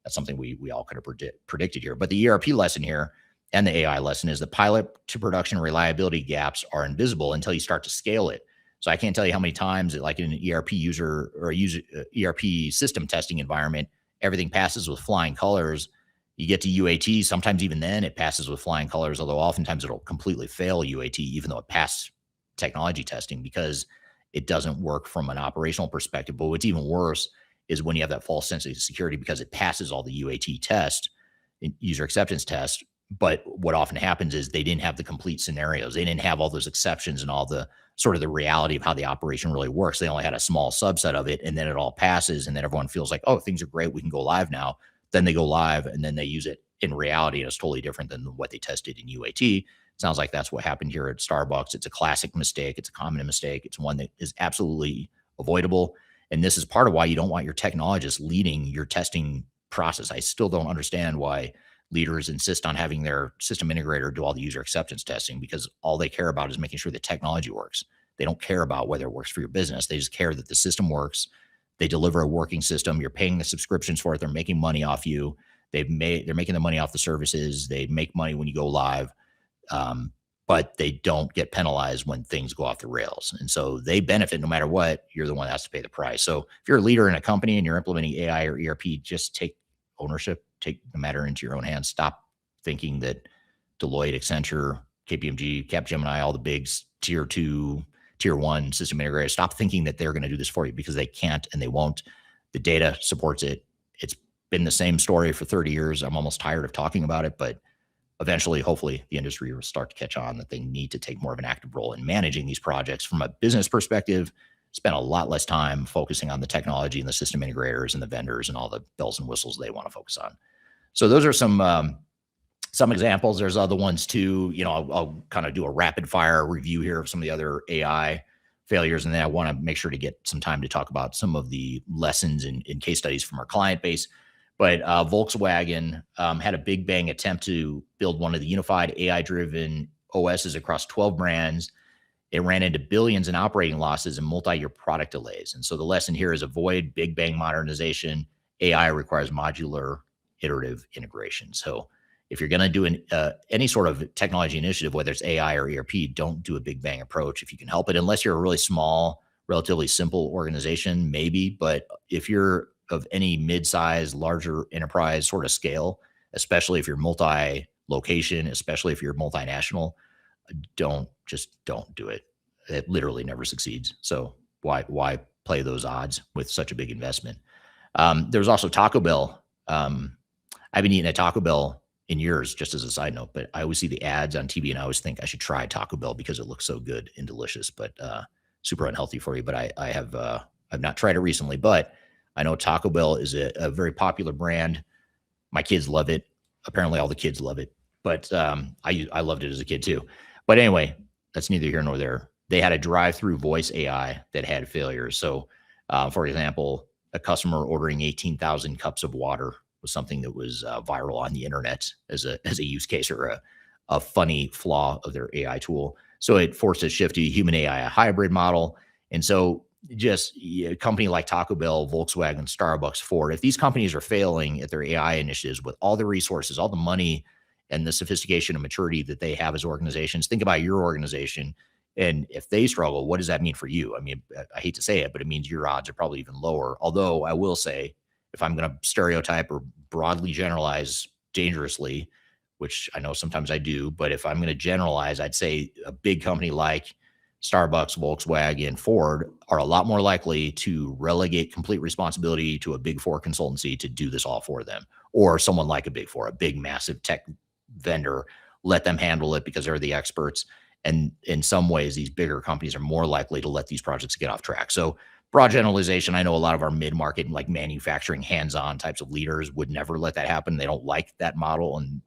that's something we all could have predicted here. But the ERP lesson here and the AI lesson is the pilot to production reliability gaps are invisible until you start to scale it. So I can't tell you how many times, like in an ERP user or ERP system testing environment, everything passes with flying colors. You get to UAT, sometimes even then it passes with flying colors, although oftentimes it'll completely fail UAT, even though it passed technology testing, because it doesn't work from an operational perspective. But what's even worse is when you have that false sense of security, because it passes all the UAT test, user acceptance test. But what often happens is they didn't have the complete scenarios. They didn't have all those exceptions and all the sort of the reality of how the operation really works. They only had a small subset of it, and then it all passes, and then everyone feels like, oh, things are great, we can go live now. Then they go live, and then they use it in reality, and it's totally different than what they tested in UAT. Sounds like that's what happened here at Starbucks. It's a classic mistake. It's a common mistake. It's one that is absolutely avoidable. And this is part of why you don't want your technologist leading your testing process. I still don't understand why leaders insist on having their system integrator do all the user acceptance testing, because all they care about is making sure the technology works. They don't care about whether it works for your business. They just care that the system works. They deliver a working system. You're paying the subscriptions for it. They're making money off you. They're making the money off the services. They make money when you go live. But they don't get penalized when things go off the rails. And so they benefit no matter what. You're the one that has to pay the price. So if you're a leader in a company and you're implementing AI or ERP, just take ownership, take the matter into your own hands. Stop thinking that Deloitte, Accenture, KPMG, Capgemini, all the big tier 2, tier 1 system integrators, stop thinking that they're going to do this for you, because they can't and they won't. The data supports it. It's been the same story for 30 years. I'm almost tired of talking about it, but eventually, hopefully, the industry will start to catch on that they need to take more of an active role in managing these projects from a business perspective, spend a lot less time focusing on the technology and the system integrators and the vendors and all the bells and whistles they want to focus on. So those are some examples. There's other ones too. I'll kind of do a rapid fire review here of some of the other AI failures. And then I want to make sure to get some time to talk about some of the lessons and case studies from our client base. But Volkswagen had a big bang attempt to build one of the unified AI-driven OSs across 12 brands. It ran into billions in operating losses and multi-year product delays. And so the lesson here is avoid big bang modernization. AI requires modular, iterative integration. So if you're going to do any sort of technology initiative, whether it's AI or ERP, don't do a big bang approach if you can help it, unless you're a really small, relatively simple organization, maybe. But if you're of any mid-size, larger enterprise sort of scale, especially if you're multi-location, especially if you're multinational, don't do it. It literally never succeeds. So why play those odds with such a big investment? There's also Taco Bell. I've been eating at Taco Bell in years, just as a side note, but I always see the ads on TV and I always think I should try Taco Bell because it looks so good and delicious, but super unhealthy for you. But I've not tried it recently, but I know Taco Bell is a very popular brand. My kids love it. Apparently all the kids love it, but I loved it as a kid too. But anyway, that's neither here nor there. they had a drive-through voice AI that had failures. So, for example, a customer ordering 18,000 cups of water was something that was viral on the internet as a use case or a funny flaw of their AI tool. So it forced a shift to a human AI, a hybrid model. And so just a company like Taco Bell, Volkswagen, Starbucks, Ford, if these companies are failing at their AI initiatives with all the resources, all the money, and the sophistication and maturity that they have as organizations, think about your organization. And if they struggle, what does that mean for you? I mean, I hate to say it, but it means your odds are probably even lower. Although I will say, if I'm going to stereotype or broadly generalize dangerously, which I know sometimes I do, but if I'm going to generalize, I'd say a big company like Starbucks, Volkswagen, Ford are a lot more likely to relegate complete responsibility to a big four consultancy to do this all for them, or someone like a big four, a big, massive tech vendor, let them handle it because they're the experts. And in some ways, these bigger companies are more likely to let these projects get off track. So broad generalization, I know a lot of our mid-market and like manufacturing hands-on types of leaders would never let that happen. They don't like that model. And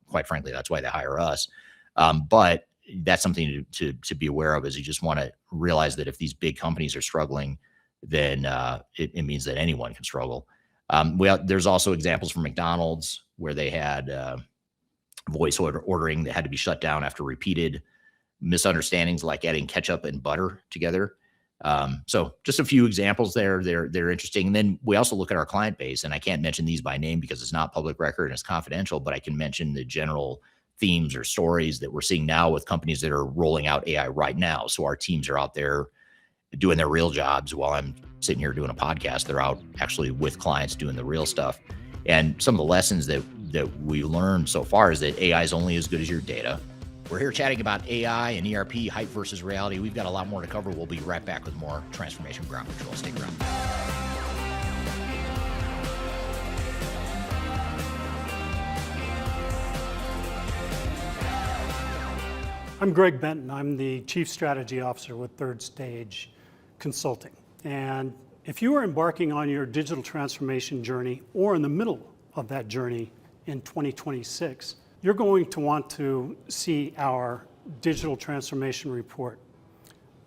quite frankly, that's why they hire us. But that's something to be aware of, is you just want to realize that if these big companies are struggling, then it means that anyone can struggle. There's also examples from McDonald's where they had voice ordering that had to be shut down after repeated misunderstandings, like adding ketchup and butter together. So just a few examples there. They're interesting. And then we also look at our client base, and I can't mention these by name because it's not public record and it's confidential, but I can mention the general themes or stories that we're seeing now with companies that are rolling out AI right now. So our teams are out there doing their real jobs while I'm sitting here doing a podcast. They're out actually with clients doing the real stuff. And some of the lessons that we learned so far is that AI is only as good as your data. We're here chatting about AI and ERP, hype versus reality. We've got a lot more to cover. We'll be right back with more Transformation Ground Control. Stick around. I'm Greg Benton. I'm the Chief Strategy Officer with Third Stage Consulting. And if you are embarking on your digital transformation journey or in the middle of that journey in 2026, you're going to want to see our digital transformation report.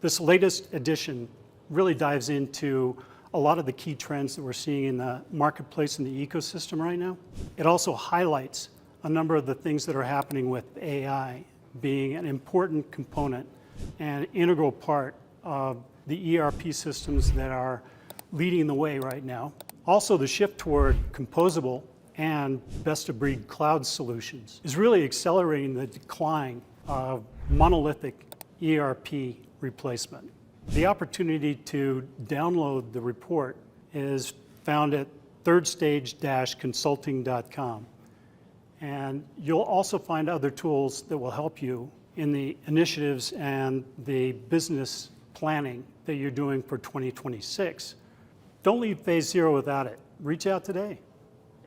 This latest edition really dives into a lot of the key trends that we're seeing in the marketplace and the ecosystem right now. It also highlights a number of the things that are happening with AI being an important component and integral part of the ERP systems that are leading the way right now. Also, the shift toward composable and best-of-breed cloud solutions is really accelerating the decline of monolithic ERP replacement. The opportunity to download the report is found at thirdstage-consulting.com. And you'll also find other tools that will help you in the initiatives and the business planning that you're doing for 2026. Don't leave phase zero without it. Reach out today.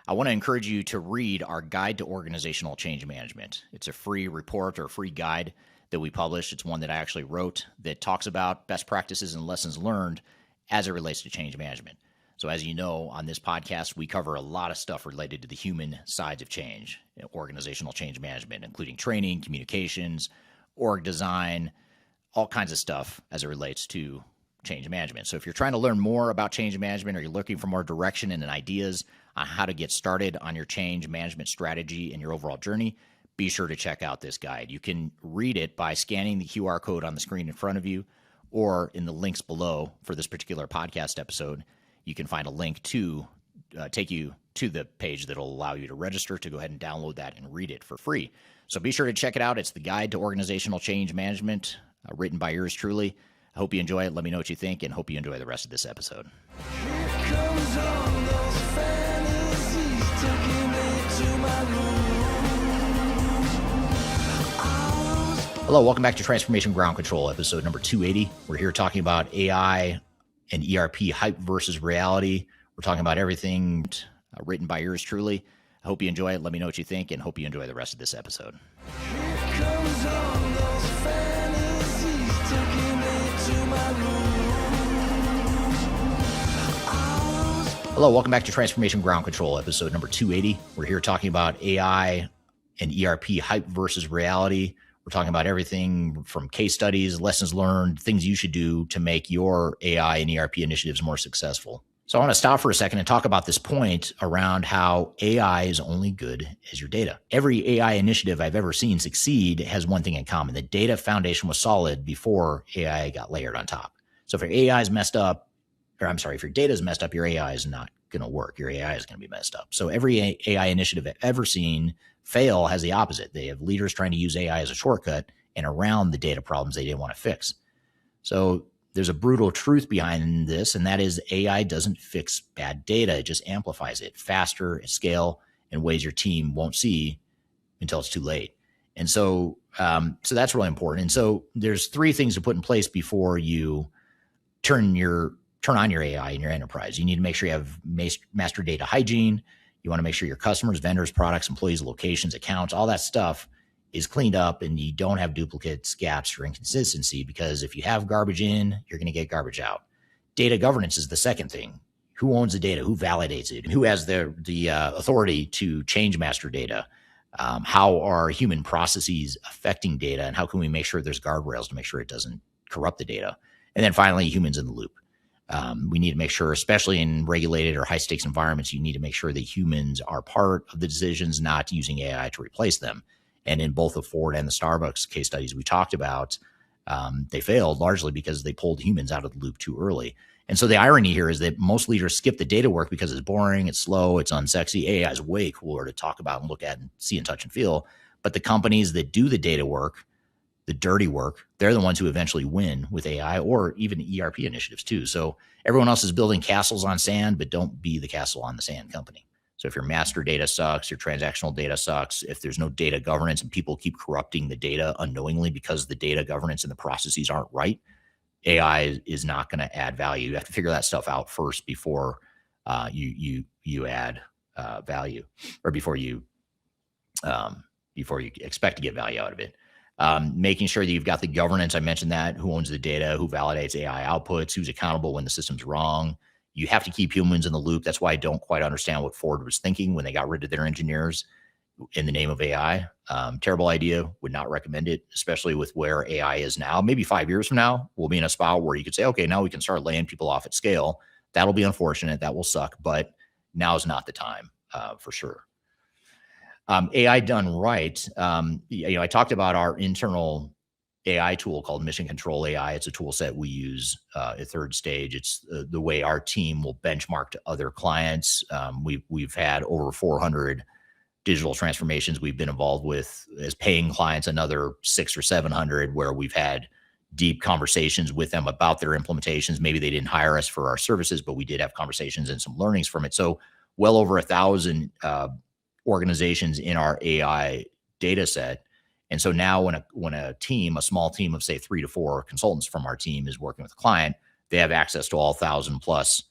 I want to encourage you to read our Guide to Organizational Change Management. It's a free report or free guide that we publish. It's one that I actually wrote that talks about best practices and lessons learned as it relates to change management. So as you know, on this podcast, we cover a lot of stuff related to the human sides of change, organizational change management, including training, communications, org design, all kinds of stuff as it relates to change management. So if you're trying to learn more about change management, or you're looking for more direction and ideas on how to get started on your change management strategy and your overall journey, be sure to check out this guide. You can read it by scanning the QR code on the screen in front of you, or in the links below for this particular podcast episode. You can find a link to take you to the page that'll allow you to register to go ahead and download that and read it for free. So be sure to check it out. It's the Guide to Organizational Change Management, written by yours truly. I hope you enjoy it. Let me know what you think, and hope you enjoy the rest of this episode. Hello, welcome back to Transformation Ground Control, episode number 280. We're here talking about AI and ERP, hype versus reality. We're talking about everything related to change management. So if you're trying to learn more about change management, or you're looking for more direction and ideas on how to get started on your change management strategy and your overall journey, be sure to check out this guide. You can read it by scanning the QR code on the screen in front of you, or in the links below for this particular podcast episode. You can find a link to take you to the page that'll allow you to register to go ahead and download that and read it for free. So be sure to check it out. It's the Guide to Organizational Change Management, written by yours truly. I hope you enjoy it. Let me know what you think, and hope you enjoy the rest of this episode. We're talking about everything written by yours truly. I hope you enjoy it. Let me know what you think, and hope you enjoy the rest of this episode. Hello, welcome back to Transformation Ground Control, episode number 280. We're here talking about AI and ERP, hype versus reality. We're talking about everything from case studies, lessons learned, things you should do to make your AI and ERP initiatives more successful. So I want to stop for a second and talk about this point around how AI is only good as your data. Every AI initiative I've ever seen succeed has one thing in common. The data foundation was solid before AI got layered on top. So if your AI is messed up, if your data is messed up, your AI is not going to work. Your AI is going to be messed up. So every AI initiative I've ever seen fail has the opposite. They have leaders trying to use AI as a shortcut and around the data problems they didn't want to fix. So there's a brutal truth behind this, and that is AI doesn't fix bad data. It just amplifies it faster at scale in ways your team won't see until it's too late. And so that's really important. And so there's 3 things to put in place before you turn on your AI in your enterprise. You need to make sure you have master data hygiene. You want to make sure your customers, vendors, products, employees, locations, accounts, all that stuff is cleaned up and you don't have duplicates, gaps, or inconsistency, because if you have garbage in, you're going to get garbage out. Data governance is the second thing. Who owns the data? Who validates it? Who has the authority to change master data? How are human processes affecting data? And how can we make sure there's guardrails to make sure it doesn't corrupt the data? And then finally, humans in the loop. We need to make sure, especially in regulated or high stakes environments, you need to make sure that humans are part of the decisions, not using AI to replace them. And in both the Ford and the Starbucks case studies we talked about, they failed largely because they pulled humans out of the loop too early. And so the irony here is that most leaders skip the data work because it's boring, it's slow, it's unsexy. AI is way cooler to talk about and look at and see and touch and feel. But the companies that do the data work, the dirty work, they're the ones who eventually win with AI or even ERP initiatives too. So everyone else is building castles on sand, but don't be the castle on the sand company. So if your master data sucks, your transactional data sucks, if there's no data governance and people keep corrupting the data unknowingly because the data governance and the processes aren't right, AI is not going to add value. You have to figure that stuff out first before you add value, or before you expect to get value out of it. Making sure that you've got the governance. I mentioned that. Who owns the data? Who validates AI outputs? Who's accountable when the system's wrong? You have to keep humans in the loop. That's why I don't quite understand what Ford was thinking when they got rid of their engineers in the name of AI. Terrible idea. Would not recommend it, especially with where AI is now. Maybe 5 years from now, we'll be in a spot where you could say, okay, now we can start laying people off at scale. That'll be unfortunate. That will suck, but now is not the time for sure. AI done right. I talked about our internal AI tool called Mission Control AI. It's a tool set we use at Third Stage. It's the way our team will benchmark to other clients. We've had over 400 digital transformations we've been involved with as paying clients, another 600 or 700 where we've had deep conversations with them about their implementations. Maybe they didn't hire us for our services, but we did have conversations and some learnings from it. So well over 1,000 organizations in our AI data set. And so now when a small team of say 3 to 4 consultants from our team is working with a client, they have access to all 1,000 plus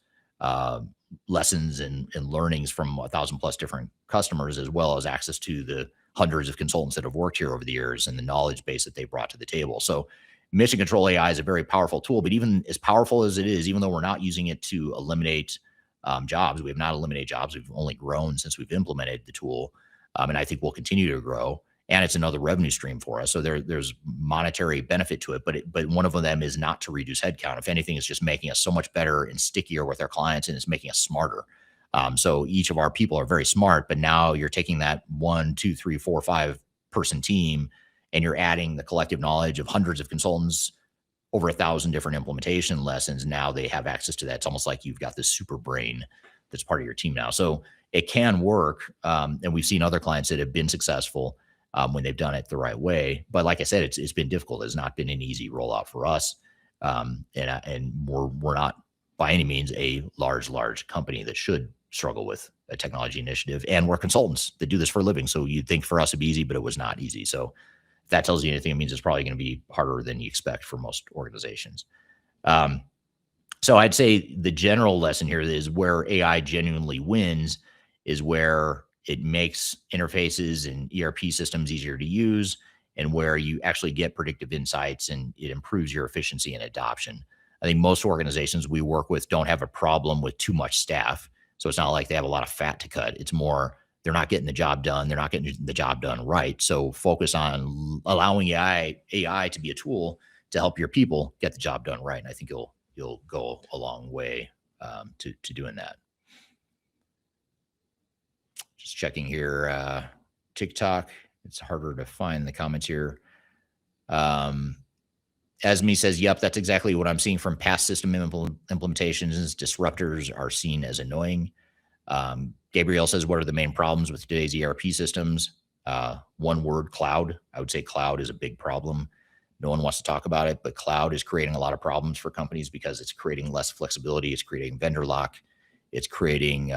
lessons and learnings from 1,000 plus different customers, as well as access to the hundreds of consultants that have worked here over the years and the knowledge base that they brought to the table. So Mission Control AI is a very powerful tool, but even as powerful as it is, even though we're not using it to eliminate jobs, we have not eliminated jobs. We've only grown since we've implemented the tool. And I think we'll continue to grow. And it's another revenue stream for us. So there's monetary benefit to it, but one of them is not to reduce headcount. If anything, it's just making us so much better and stickier with our clients, and it's making us smarter. So each of our people are very smart, but now you're taking that 1, 2, 3, 4, 5 person team, and you're adding the collective knowledge of hundreds of consultants, over 1,000 different implementation lessons. Now they have access to that. It's almost like you've got this super brain that's part of your team now. So it can work. And we've seen other clients that have been successful when they've done it the right way. But like I said, it's been difficult. It's not been an easy rollout for us. And we're not by any means a large company that should struggle with a technology initiative. And we're consultants that do this for a living. So you'd think for us it'd be easy, but it was not easy. So if that tells you anything, it means it's probably going to be harder than you expect for most organizations. So I'd say the general lesson here is where AI genuinely wins is where it makes interfaces and ERP systems easier to use, and where you actually get predictive insights and it improves your efficiency and adoption. I think most organizations we work with don't have a problem with too much staff. So it's not like they have a lot of fat to cut. It's more they're not getting the job done. They're not getting the job done right. So focus on allowing AI to be a tool to help your people get the job done right. And I think you'll go a long way to doing that. Just checking here, TikTok. It's harder to find the comments here. Esme says, yep, that's exactly what I'm seeing from past system implementations. Disruptors are seen as annoying. Gabriel says, what are the main problems with today's ERP systems? One word, cloud. I would say cloud is a big problem. No one wants to talk about it, but cloud is creating a lot of problems for companies because it's creating less flexibility. It's creating vendor lock. It's creating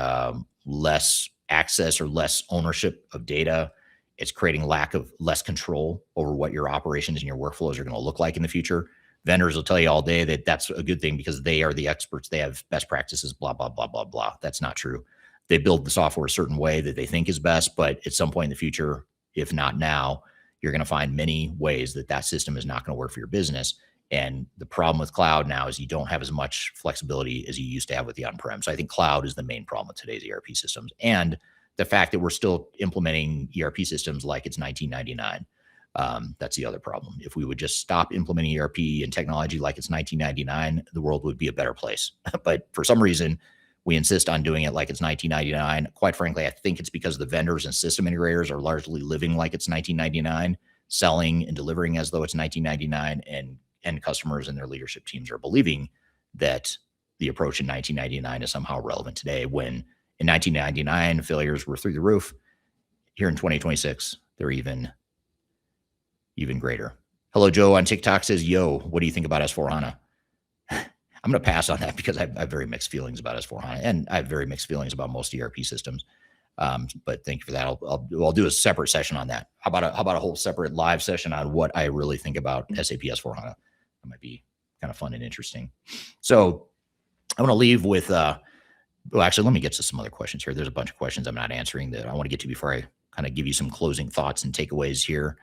less access or less ownership of data. It's creating less control over what your operations and your workflows are going to look like in the future. Vendors will tell you all day that that's a good thing because they are the experts. They have best practices, blah, blah, blah, blah, blah. That's not true. They build the software a certain way that they think is best, but at some point in the future, if not now, you're going to find many ways that that system is not going to work for your business. And the problem with cloud now is you don't have as much flexibility as you used to have with the on-prem. So I think cloud is the main problem with today's ERP systems. And the fact that we're still implementing ERP systems like it's 1999. That's the other problem. If we would just stop implementing ERP and technology like it's 1999, the world would be a better place. But for some reason, we insist on doing it like it's 1999. Quite frankly, I think it's because the vendors and system integrators are largely living like it's 1999, selling and delivering as though it's 1999, and end customers and their leadership teams are believing that the approach in 1999 is somehow relevant today, when in 1999, failures were through the roof. Here in 2026, they're even greater. Hello, Joe on TikTok says, yo, what do you think about S4HANA? I'm going to pass on that because I have very mixed feelings about S4HANA, and I have very mixed feelings about most ERP systems. But thank you for that. I'll do a separate session on that. How about a whole separate live session on what I really think about SAP S4HANA? That might be kind of fun and interesting. So I want to leave with, well, actually, let me get to some other questions here. There's a bunch of questions I'm not answering that I want to get to before I kind of give you some closing thoughts and takeaways here.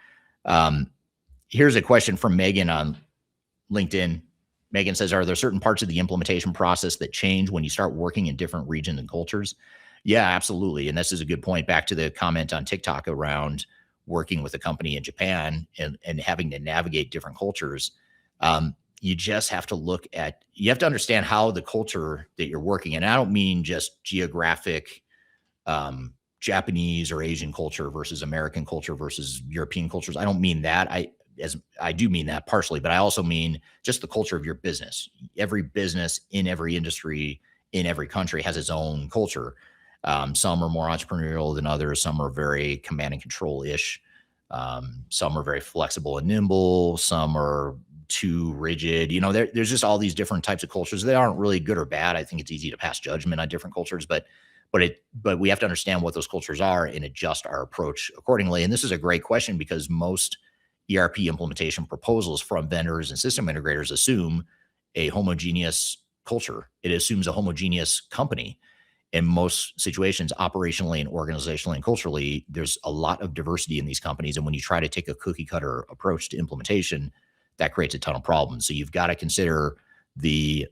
Here's a question from Megan on LinkedIn. Megan says, are there certain parts of the implementation process that change when you start working in different regions and cultures? Yeah, absolutely. And this is a good point back to the comment on TikTok around working with a company in Japan and having to navigate different cultures. You just have to you have to understand how the culture that you're working in. I don't mean just geographic, Japanese or Asian culture versus American culture versus European cultures. I don't mean that. I do mean that partially, but I also mean just the culture of your business. Every business in every industry in every country has its own culture. Some are more entrepreneurial than others. Some are very command and control-ish. Some are very flexible and nimble. Some are too rigid. You know, there's just all these different types of cultures. They aren't really good or bad. I think it's easy to pass judgment on different cultures, but we have to understand what those cultures are and adjust our approach accordingly. And this is a great question because most ERP implementation proposals from vendors and system integrators assume a homogeneous culture. It assumes a homogeneous company. In most situations, operationally and organizationally and culturally, there's a lot of diversity in these companies. And when you try to take a cookie cutter approach to implementation, that creates a ton of problems. So you've got to consider the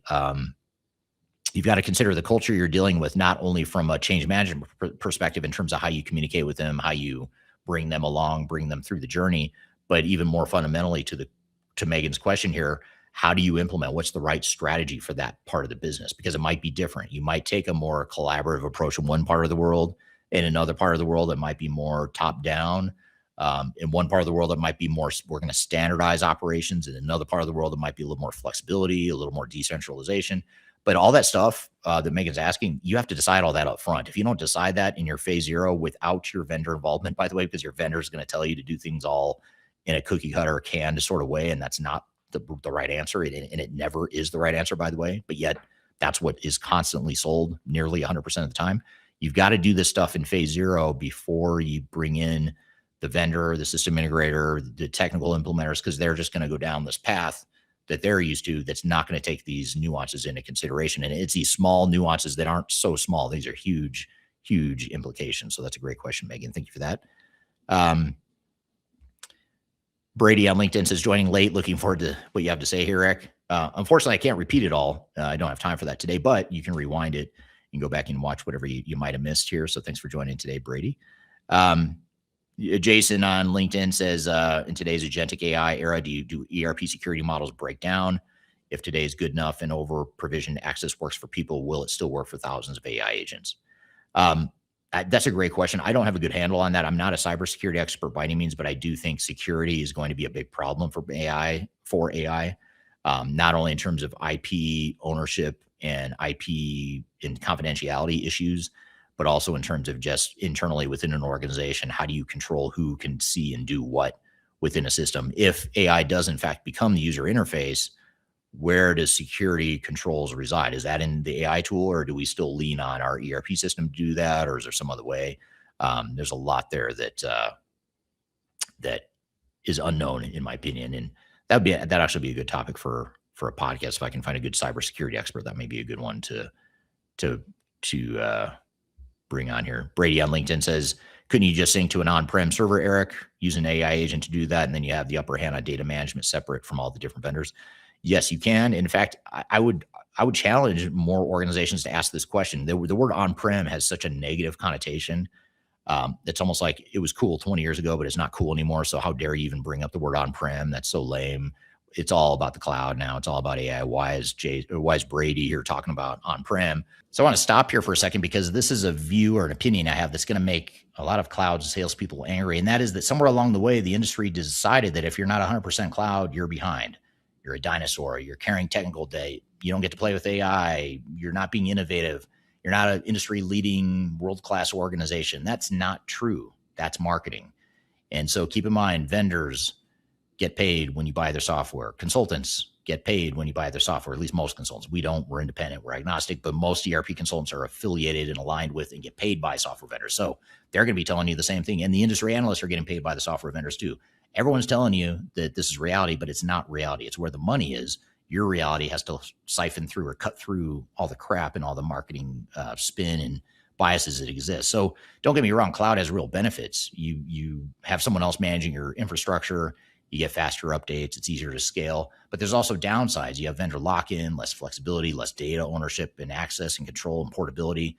culture you're dealing with, not only from a change management perspective in terms of how you communicate with them, how you bring them along, bring them through the journey, but even more fundamentally to Megan's question here, how do you implement? What's the right strategy for that part of the business? Because it might be different. You might take a more collaborative approach in one part of the world. In another part of the world, it might be more top down. In one part of the world, it might be more, we're going to standardize operations. In another part of the world, it might be a little more flexibility, a little more decentralization. But all that stuff that Megan's asking, you have to decide all that up front. If you don't decide that in your phase zero without your vendor involvement, by the way, because your vendor is going to tell you to do things all in a cookie cutter canned sort of way, and that's not the right answer, and it never is the right answer, by the way, but yet that's what is constantly sold nearly 100% of the time. You've got to do this stuff in phase zero before you bring in the vendor, the system integrator, the technical implementers, because they're just going to go down this path that they're used to that's not going to take these nuances into consideration. And it's these small nuances that aren't so small. These are huge, huge implications. So that's a great question, Megan. Thank you for that. Brady on LinkedIn says, joining late, looking forward to what you have to say here, Rick. Unfortunately, I can't repeat it all. I don't have time for that today, but you can rewind it You can go back and watch whatever you might have missed here. So thanks for joining today, Brady. Jason on LinkedIn says, in today's agentic AI era, do ERP security models break down? If today is good enough and over provisioned access works for people, will it still work for thousands of AI agents? That's a great question. I don't have a good handle on that. I'm not a cybersecurity expert by any means, but I do think security is going to be a big problem for AI, not only in terms of IP ownership and IP and confidentiality issues, but also in terms of just internally within an organization. How do you control who can see and do what within a system? If AI does in fact become the user interface, where does security controls reside? Is that in the AI tool, or do we still lean on our ERP system to do that, or is there some other way? There's a lot there that is unknown, in my opinion, and that'd actually be a good topic for a podcast. If I can find a good cybersecurity expert, that may be a good one to bring on here. Brady on LinkedIn says, couldn't you just sync to an on-prem server, Eric, use an AI agent to do that, and then you have the upper hand on data management separate from all the different vendors? Yes, you can. In fact, I would challenge more organizations to ask this question. The word on-prem has such a negative connotation. It's almost like it was cool 20 years ago, but it's not cool anymore. So how dare you even bring up the word on-prem? That's so lame. It's all about the cloud now. It's all about AI. Why is Brady here talking about on-prem? So I want to stop here for a second, because this is a view or an opinion I have that's going to make a lot of cloud salespeople angry. And that is that somewhere along the way, the industry decided that if you're not 100% cloud, you're behind. You're a dinosaur. You're carrying technical debt. You don't get to play with AI. You're not being innovative. You're not an industry leading world-class organization. That's not true. That's marketing. And so keep in mind, vendors get paid when you buy their software. Consultants get paid when you buy their software, at least most consultants. We don't, we're independent, we're agnostic, but most ERP consultants are affiliated and aligned with and get paid by software vendors. So they're going to be telling you the same thing. And the industry analysts are getting paid by the software vendors too. Everyone's telling you that this is reality, but it's not reality. It's where the money is. Your reality has to siphon through or cut through all the crap and all the marketing spin and biases that exist. So don't get me wrong, cloud has real benefits. You have someone else managing your infrastructure. You get faster updates. It's easier to scale, but there's also downsides. You have vendor lock-in, less flexibility, less data ownership and access and control and portability,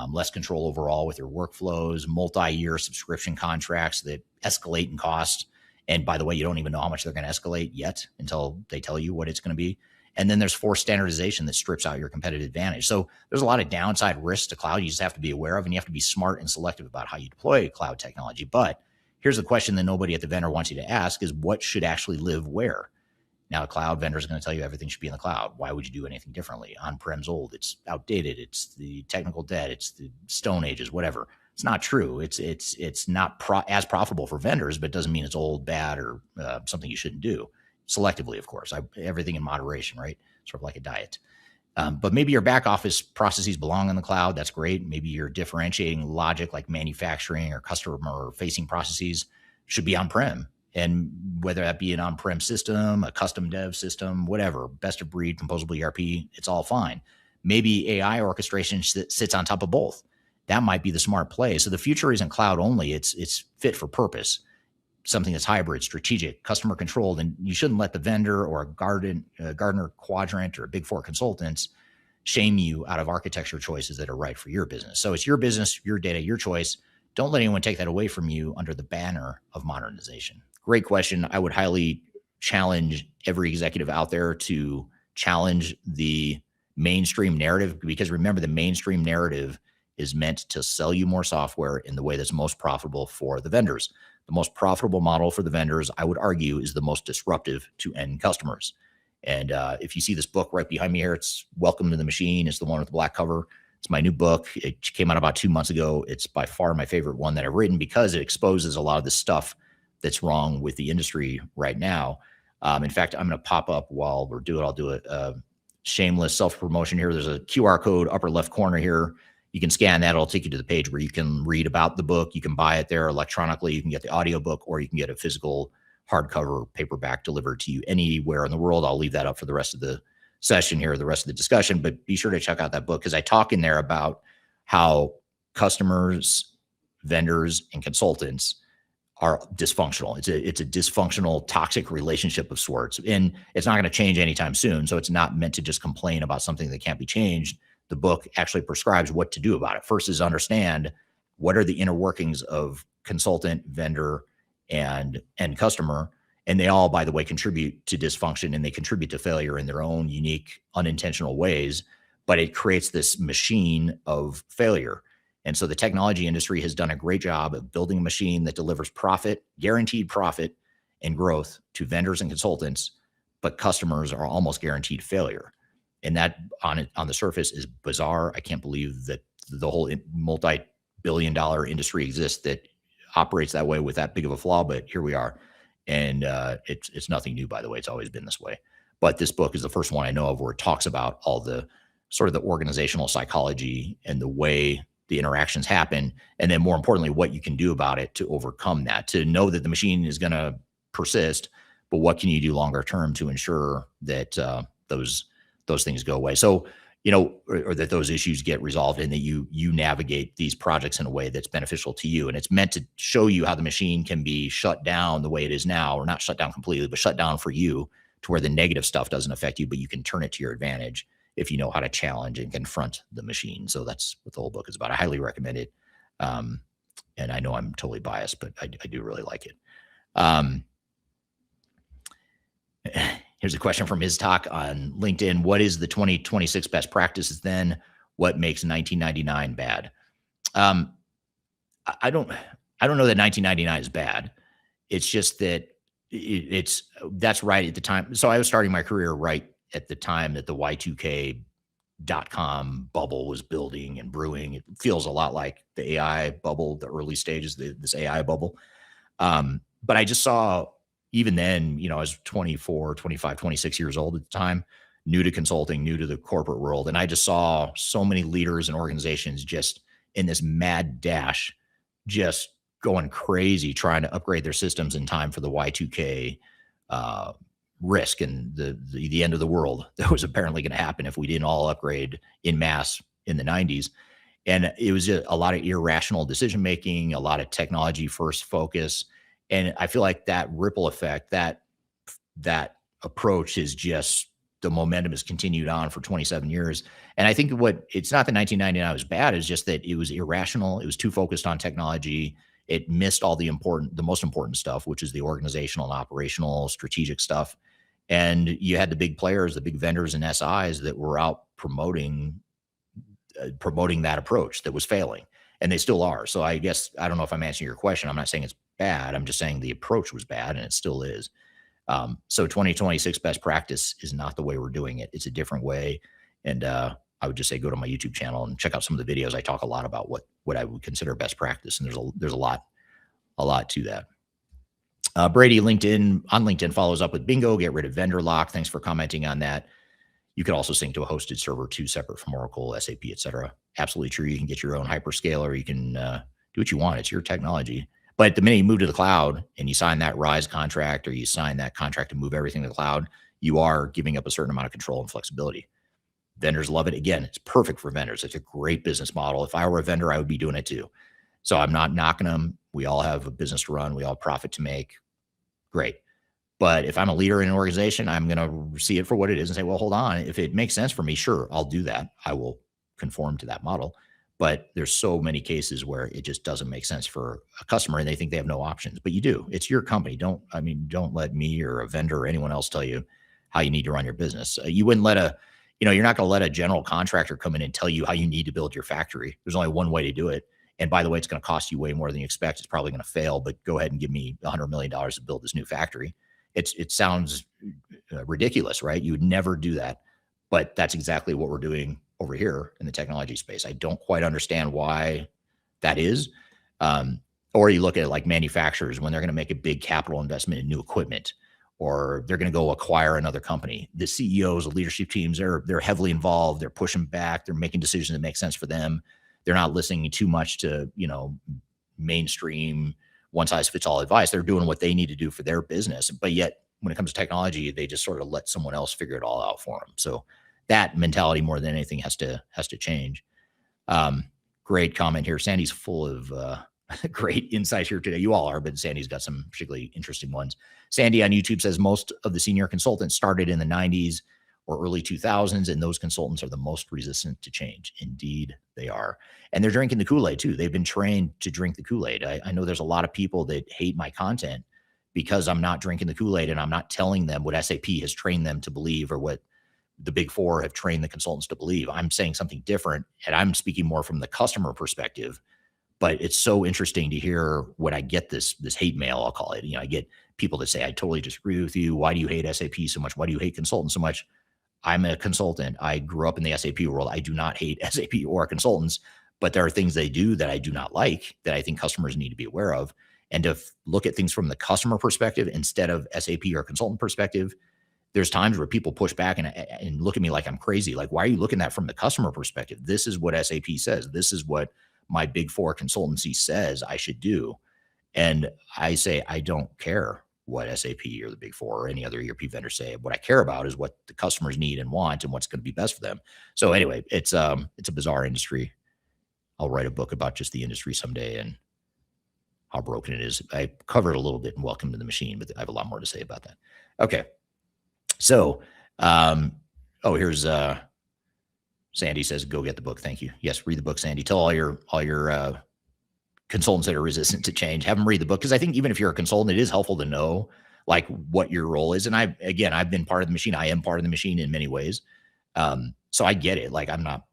less control overall with your workflows, multi-year subscription contracts that escalate in cost. And by the way, you don't even know how much they're going to escalate yet until they tell you what it's going to be. And then there's forced standardization that strips out your competitive advantage. So there's a lot of downside risks to cloud you just have to be aware of, and you have to be smart and selective about how you deploy cloud technology. But here's the question that nobody at the vendor wants you to ask is, what should actually live where? Now, a cloud vendor is going to tell you everything should be in the cloud. Why would you do anything differently? On-prem's old. It's outdated. It's the technical debt. It's the Stone Ages, whatever. It's not true. It's not as profitable for vendors, but it doesn't mean it's old, bad, or something you shouldn't do. Selectively, of course. Everything in moderation, right? Sort of like a diet. But maybe your back office processes belong in the cloud. That's great. Maybe your differentiating logic like manufacturing or customer facing processes should be on-prem. And whether that be an on-prem system, a custom dev system, whatever, best of breed, composable ERP, it's all fine. Maybe AI orchestration sits on top of both. That might be the smart play. So the future isn't cloud only. It's fit for purpose. Something that's hybrid, strategic, customer controlled, and you shouldn't let the vendor or a Gartner Quadrant or a Big Four consultants shame you out of architecture choices that are right for your business. So it's your business, your data, your choice. Don't let anyone take that away from you under the banner of modernization. Great question. I would highly challenge every executive out there to challenge the mainstream narrative, because remember, the mainstream narrative is meant to sell you more software in the way that's most profitable for the vendors. The most profitable model for the vendors, I would argue, is the most disruptive to end customers. And if you see this book right behind me here, it's Welcome to the Machine. It's the one with the black cover. It's my new book. It came out about 2 months ago. It's by far my favorite one that I've written, because it exposes a lot of the stuff that's wrong with the industry right now. In fact, I'm going to pop up while we're doing it. I'll do a shameless self-promotion here. There's a QR code upper left corner here. You can scan that. It'll take you to the page where you can read about the book. You can buy it there electronically. You can get the audiobook, or you can get a physical hardcover paperback delivered to you anywhere in the world. I'll leave that up for the rest of the session here, the rest of the discussion, but be sure to check out that book, because I talk in there about how customers, vendors, and consultants are dysfunctional. It's a dysfunctional, toxic relationship of sorts, and it's not going to change anytime soon. So it's not meant to just complain about something that can't be changed. the book actually prescribes what to do about it. First is understand what are the inner workings of consultant, vendor, and customer. And they all, by the way, contribute to dysfunction, and they contribute to failure in their own unique, unintentional ways. But it creates this machine of failure. And so the technology industry has done a great job of building a machine that delivers profit, guaranteed profit and growth to vendors and consultants, but customers are almost guaranteed failure. And that on the surface is bizarre. I can't believe that the whole multi-billion-dollar industry exists that operates that way with that big of a flaw, but here we are. And it's nothing new, by the way. It's always been this way. But this book is the first one I know of where it talks about all the sort of the organizational psychology and the way the interactions happen. And then more importantly, what you can do about it to overcome that, to know that the machine is going to persist, but what can you do longer term to ensure that those things go away? So, or that those issues get resolved and that you navigate these projects in a way that's beneficial to you. And it's meant to show you how the machine can be shut down the way it is now, or not shut down completely, but shut down for you to where the negative stuff doesn't affect you, but you can turn it to your advantage if you know how to challenge and confront the machine. So that's what the whole book is about. I highly recommend it. And I know I'm totally biased, but I do really like it. Here's a question from his talk on LinkedIn. What is the 2026 best practices then? What makes 1999 bad? I don't know that 1999 is bad. It's just that that's right at the time. So I was starting my career right at the time that the Y2K.com bubble was building and brewing. It feels a lot like the AI bubble, the early stages, this AI bubble. But I just saw, even then, I was 24, 25, 26 years old at the time, new to consulting, new to the corporate world. And I just saw so many leaders and organizations just in this mad dash, just going crazy, trying to upgrade their systems in time for the Y2K risk and the end of the world that was apparently going to happen if we didn't all upgrade in mass in the 90s. And it was a lot of irrational decision-making, a lot of technology first focus. And I feel like that ripple effect, that approach is just, the momentum has continued on for 27 years. And I think it's not that 1999 was bad, it's just that it was irrational. It was too focused on technology. It missed all the most important stuff, which is the organizational and operational strategic stuff. And you had the big players, the big vendors and SIs that were out promoting that approach that was failing, and they still are. So I guess, I don't know if I'm answering your question. I'm not saying it's bad. I'm just saying the approach was bad, and it still is. So 2026 best practice is not the way we're doing it. It's a different way. And I would just say, go to my YouTube channel and check out some of the videos. I talk a lot about what I would consider best practice. And there's a lot to that. Brady LinkedIn follows up with bingo, get rid of vendor lock. Thanks for commenting on that. You could also sync to a hosted server too, separate from Oracle, SAP, etc. Absolutely true. You can get your own hyperscaler. You can do what you want. It's your technology. But the minute you move to the cloud and you sign that RISE contract, or you sign that contract to move everything to the cloud, you are giving up a certain amount of control and flexibility. Vendors love it. Again, it's perfect for vendors. It's a great business model. If I were a vendor, I would be doing it too. So I'm not knocking them. We all have a business to run. We all have profit to make. Great. But if I'm a leader in an organization, I'm going to see it for what it is and say, well, hold on. If it makes sense for me, sure, I'll do that. I will conform to that model. But there's so many cases where it just doesn't make sense for a customer and they think they have no options. But you do. It's your company. Don't let me or a vendor or anyone else tell you how you need to run your business. You wouldn't let you're not going to let a general contractor come in and tell you how you need to build your factory. There's only one way to do it. And by the way, it's going to cost you way more than you expect. It's probably going to fail, but go ahead and give me $100 million to build this new factory. It sounds ridiculous, right? You would never do that. But that's exactly what we're doing over here in the technology space. I don't quite understand why that is. Or you look at like manufacturers when they're going to make a big capital investment in new equipment, or they're going to go acquire another company. The CEOs, the leadership teams, they're heavily involved. They're pushing back. They're making decisions that make sense for them. They're not listening too much to, mainstream one size fits all advice. They're doing what they need to do for their business. But yet when it comes to technology, they just sort of let someone else figure it all out for them. So that mentality more than anything has to change. Great comment here. Sandy's full of great insights here today. You all are, but Sandy's got some particularly interesting ones. Sandy on YouTube says most of the senior consultants started in the 90s or early 2000s, and those consultants are the most resistant to change. Indeed, they are. And they're drinking the Kool-Aid too. They've been trained to drink the Kool-Aid. I know there's a lot of people that hate my content because I'm not drinking the Kool-Aid and I'm not telling them what SAP has trained them to believe or what the big four have trained the consultants to believe. I'm saying something different, and I'm speaking more from the customer perspective. But it's so interesting to hear when I get this hate mail, I'll call it. I get people that say, I totally disagree with you. Why do you hate SAP so much? Why do you hate consultants so much? I'm a consultant. I grew up in the SAP world. I do not hate SAP or consultants, but there are things they do that I do not like that I think customers need to be aware of. And to look at things from the customer perspective instead of SAP or consultant perspective, there's times where people push back and look at me like I'm crazy. Like, why are you looking at that from the customer perspective? This is what SAP says. This is what my big four consultancy says I should do. And I say, I don't care what SAP or the big four or any other ERP vendor say. What I care about is what the customers need and want and what's going to be best for them. So anyway, it's a bizarre industry. I'll write a book about just the industry someday and how broken it is. I covered a little bit in Welcome to the Machine, but I have a lot more to say about that. Okay. So, here's Sandy says, go get the book. Thank you. Yes, read the book, Sandy. Tell all your consultants that are resistant to change, have them read the book. Because I think even if you're a consultant, it is helpful to know like what your role is. And I've been part of the machine. I am part of the machine in many ways. So I get it. Like I'm not,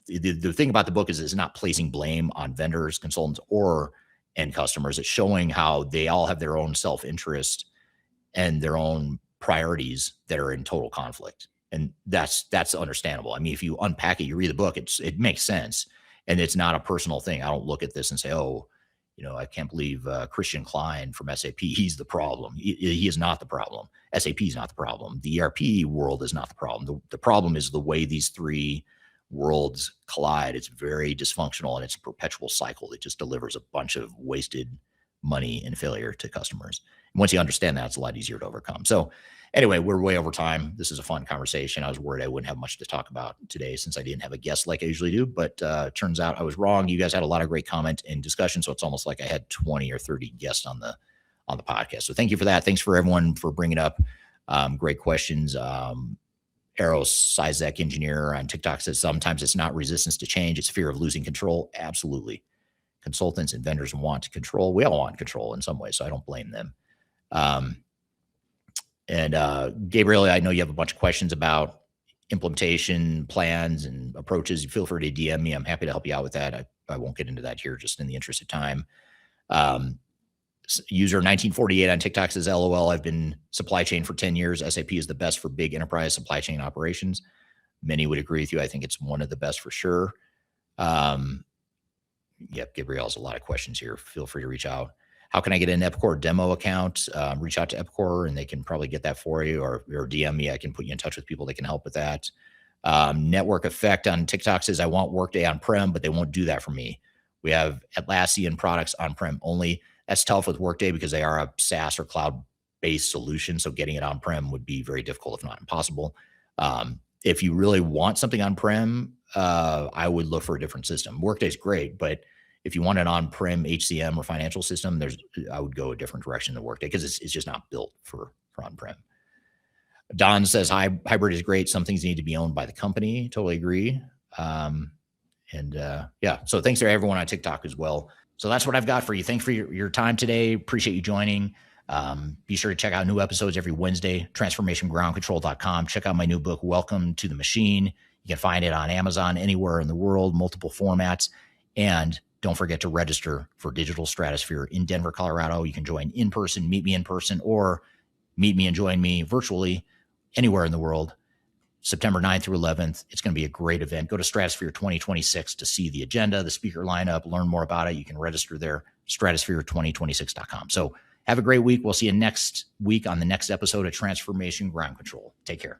the thing about the book is it's not placing blame on vendors, consultants, or end customers. It's showing how they all have their own self-interest and their own priorities that are in total conflict. And that's understandable. I mean, if you unpack it, you read the book, it makes sense. And it's not a personal thing. I don't look at this and say, oh, I can't believe Christian Klein from SAP, he's the problem. He is not the problem. SAP is not the problem. The ERP world is not the problem. The problem is the way these three worlds collide. It's very dysfunctional, and it's a perpetual cycle that just delivers a bunch of wasted money and failure to customers. And once you understand that, it's a lot easier to overcome. So anyway, we're way over time. This is a fun conversation. I was worried I wouldn't have much to talk about today since I didn't have a guest like I usually do, but turns out I was wrong. You guys had a lot of great comment and discussion, so it's almost like I had 20 or 30 guests on the podcast. So thank you for that. Thanks for everyone for bringing up great questions. Eros Sizek engineer on TikTok says sometimes it's not resistance to change, it's fear of losing control. Absolutely. Consultants and vendors want control. We all want control in some way, so I don't blame them. And Gabriel, I know you have a bunch of questions about implementation plans and approaches. You feel free to DM me. I'm happy to help you out with that. I won't get into that here just in the interest of time. User 1948 on TikTok says, LOL, I've been supply chain for 10 years. SAP is the best for big enterprise supply chain operations. Many would agree with you. I think it's one of the best for sure. Yep, Gabriel has a lot of questions here. Feel free to reach out. How can I get an Epicor demo account? Reach out to Epicor and they can probably get that for you, or DM me. I can put you in touch with people that can help with that. Network Effect on TikTok says, I want Workday on-prem, but they won't do that for me. We have Atlassian products on-prem only. That's tough with Workday because they are a SaaS or cloud-based solution. So getting it on-prem would be very difficult, if not impossible. If you really want something on-prem, I would look for a different system. Workday's great, but if you want an on-prem HCM or financial system, I would go a different direction than Workday because it's just not built for on-prem. Don says, hybrid is great. Some things need to be owned by the company. Totally agree. Yeah, so thanks to everyone on TikTok as well. So that's what I've got for you. Thanks for your time today. Appreciate you joining. Be sure to check out new episodes every Wednesday, transformationgroundcontrol.com. Check out my new book, Welcome to the Machine. You can find it on Amazon, anywhere in the world, multiple formats. And don't forget to register for Digital Stratosphere in Denver, Colorado. You can join in person, meet me in person, or meet me and join me virtually anywhere in the world. September 9th through 11th. It's going to be a great event. Go to Stratosphere 2026 to see the agenda, the speaker lineup, learn more about it. You can register there, stratosphere2026.com. So have a great week. We'll see you next week on the next episode of Transformation Ground Control. Take care.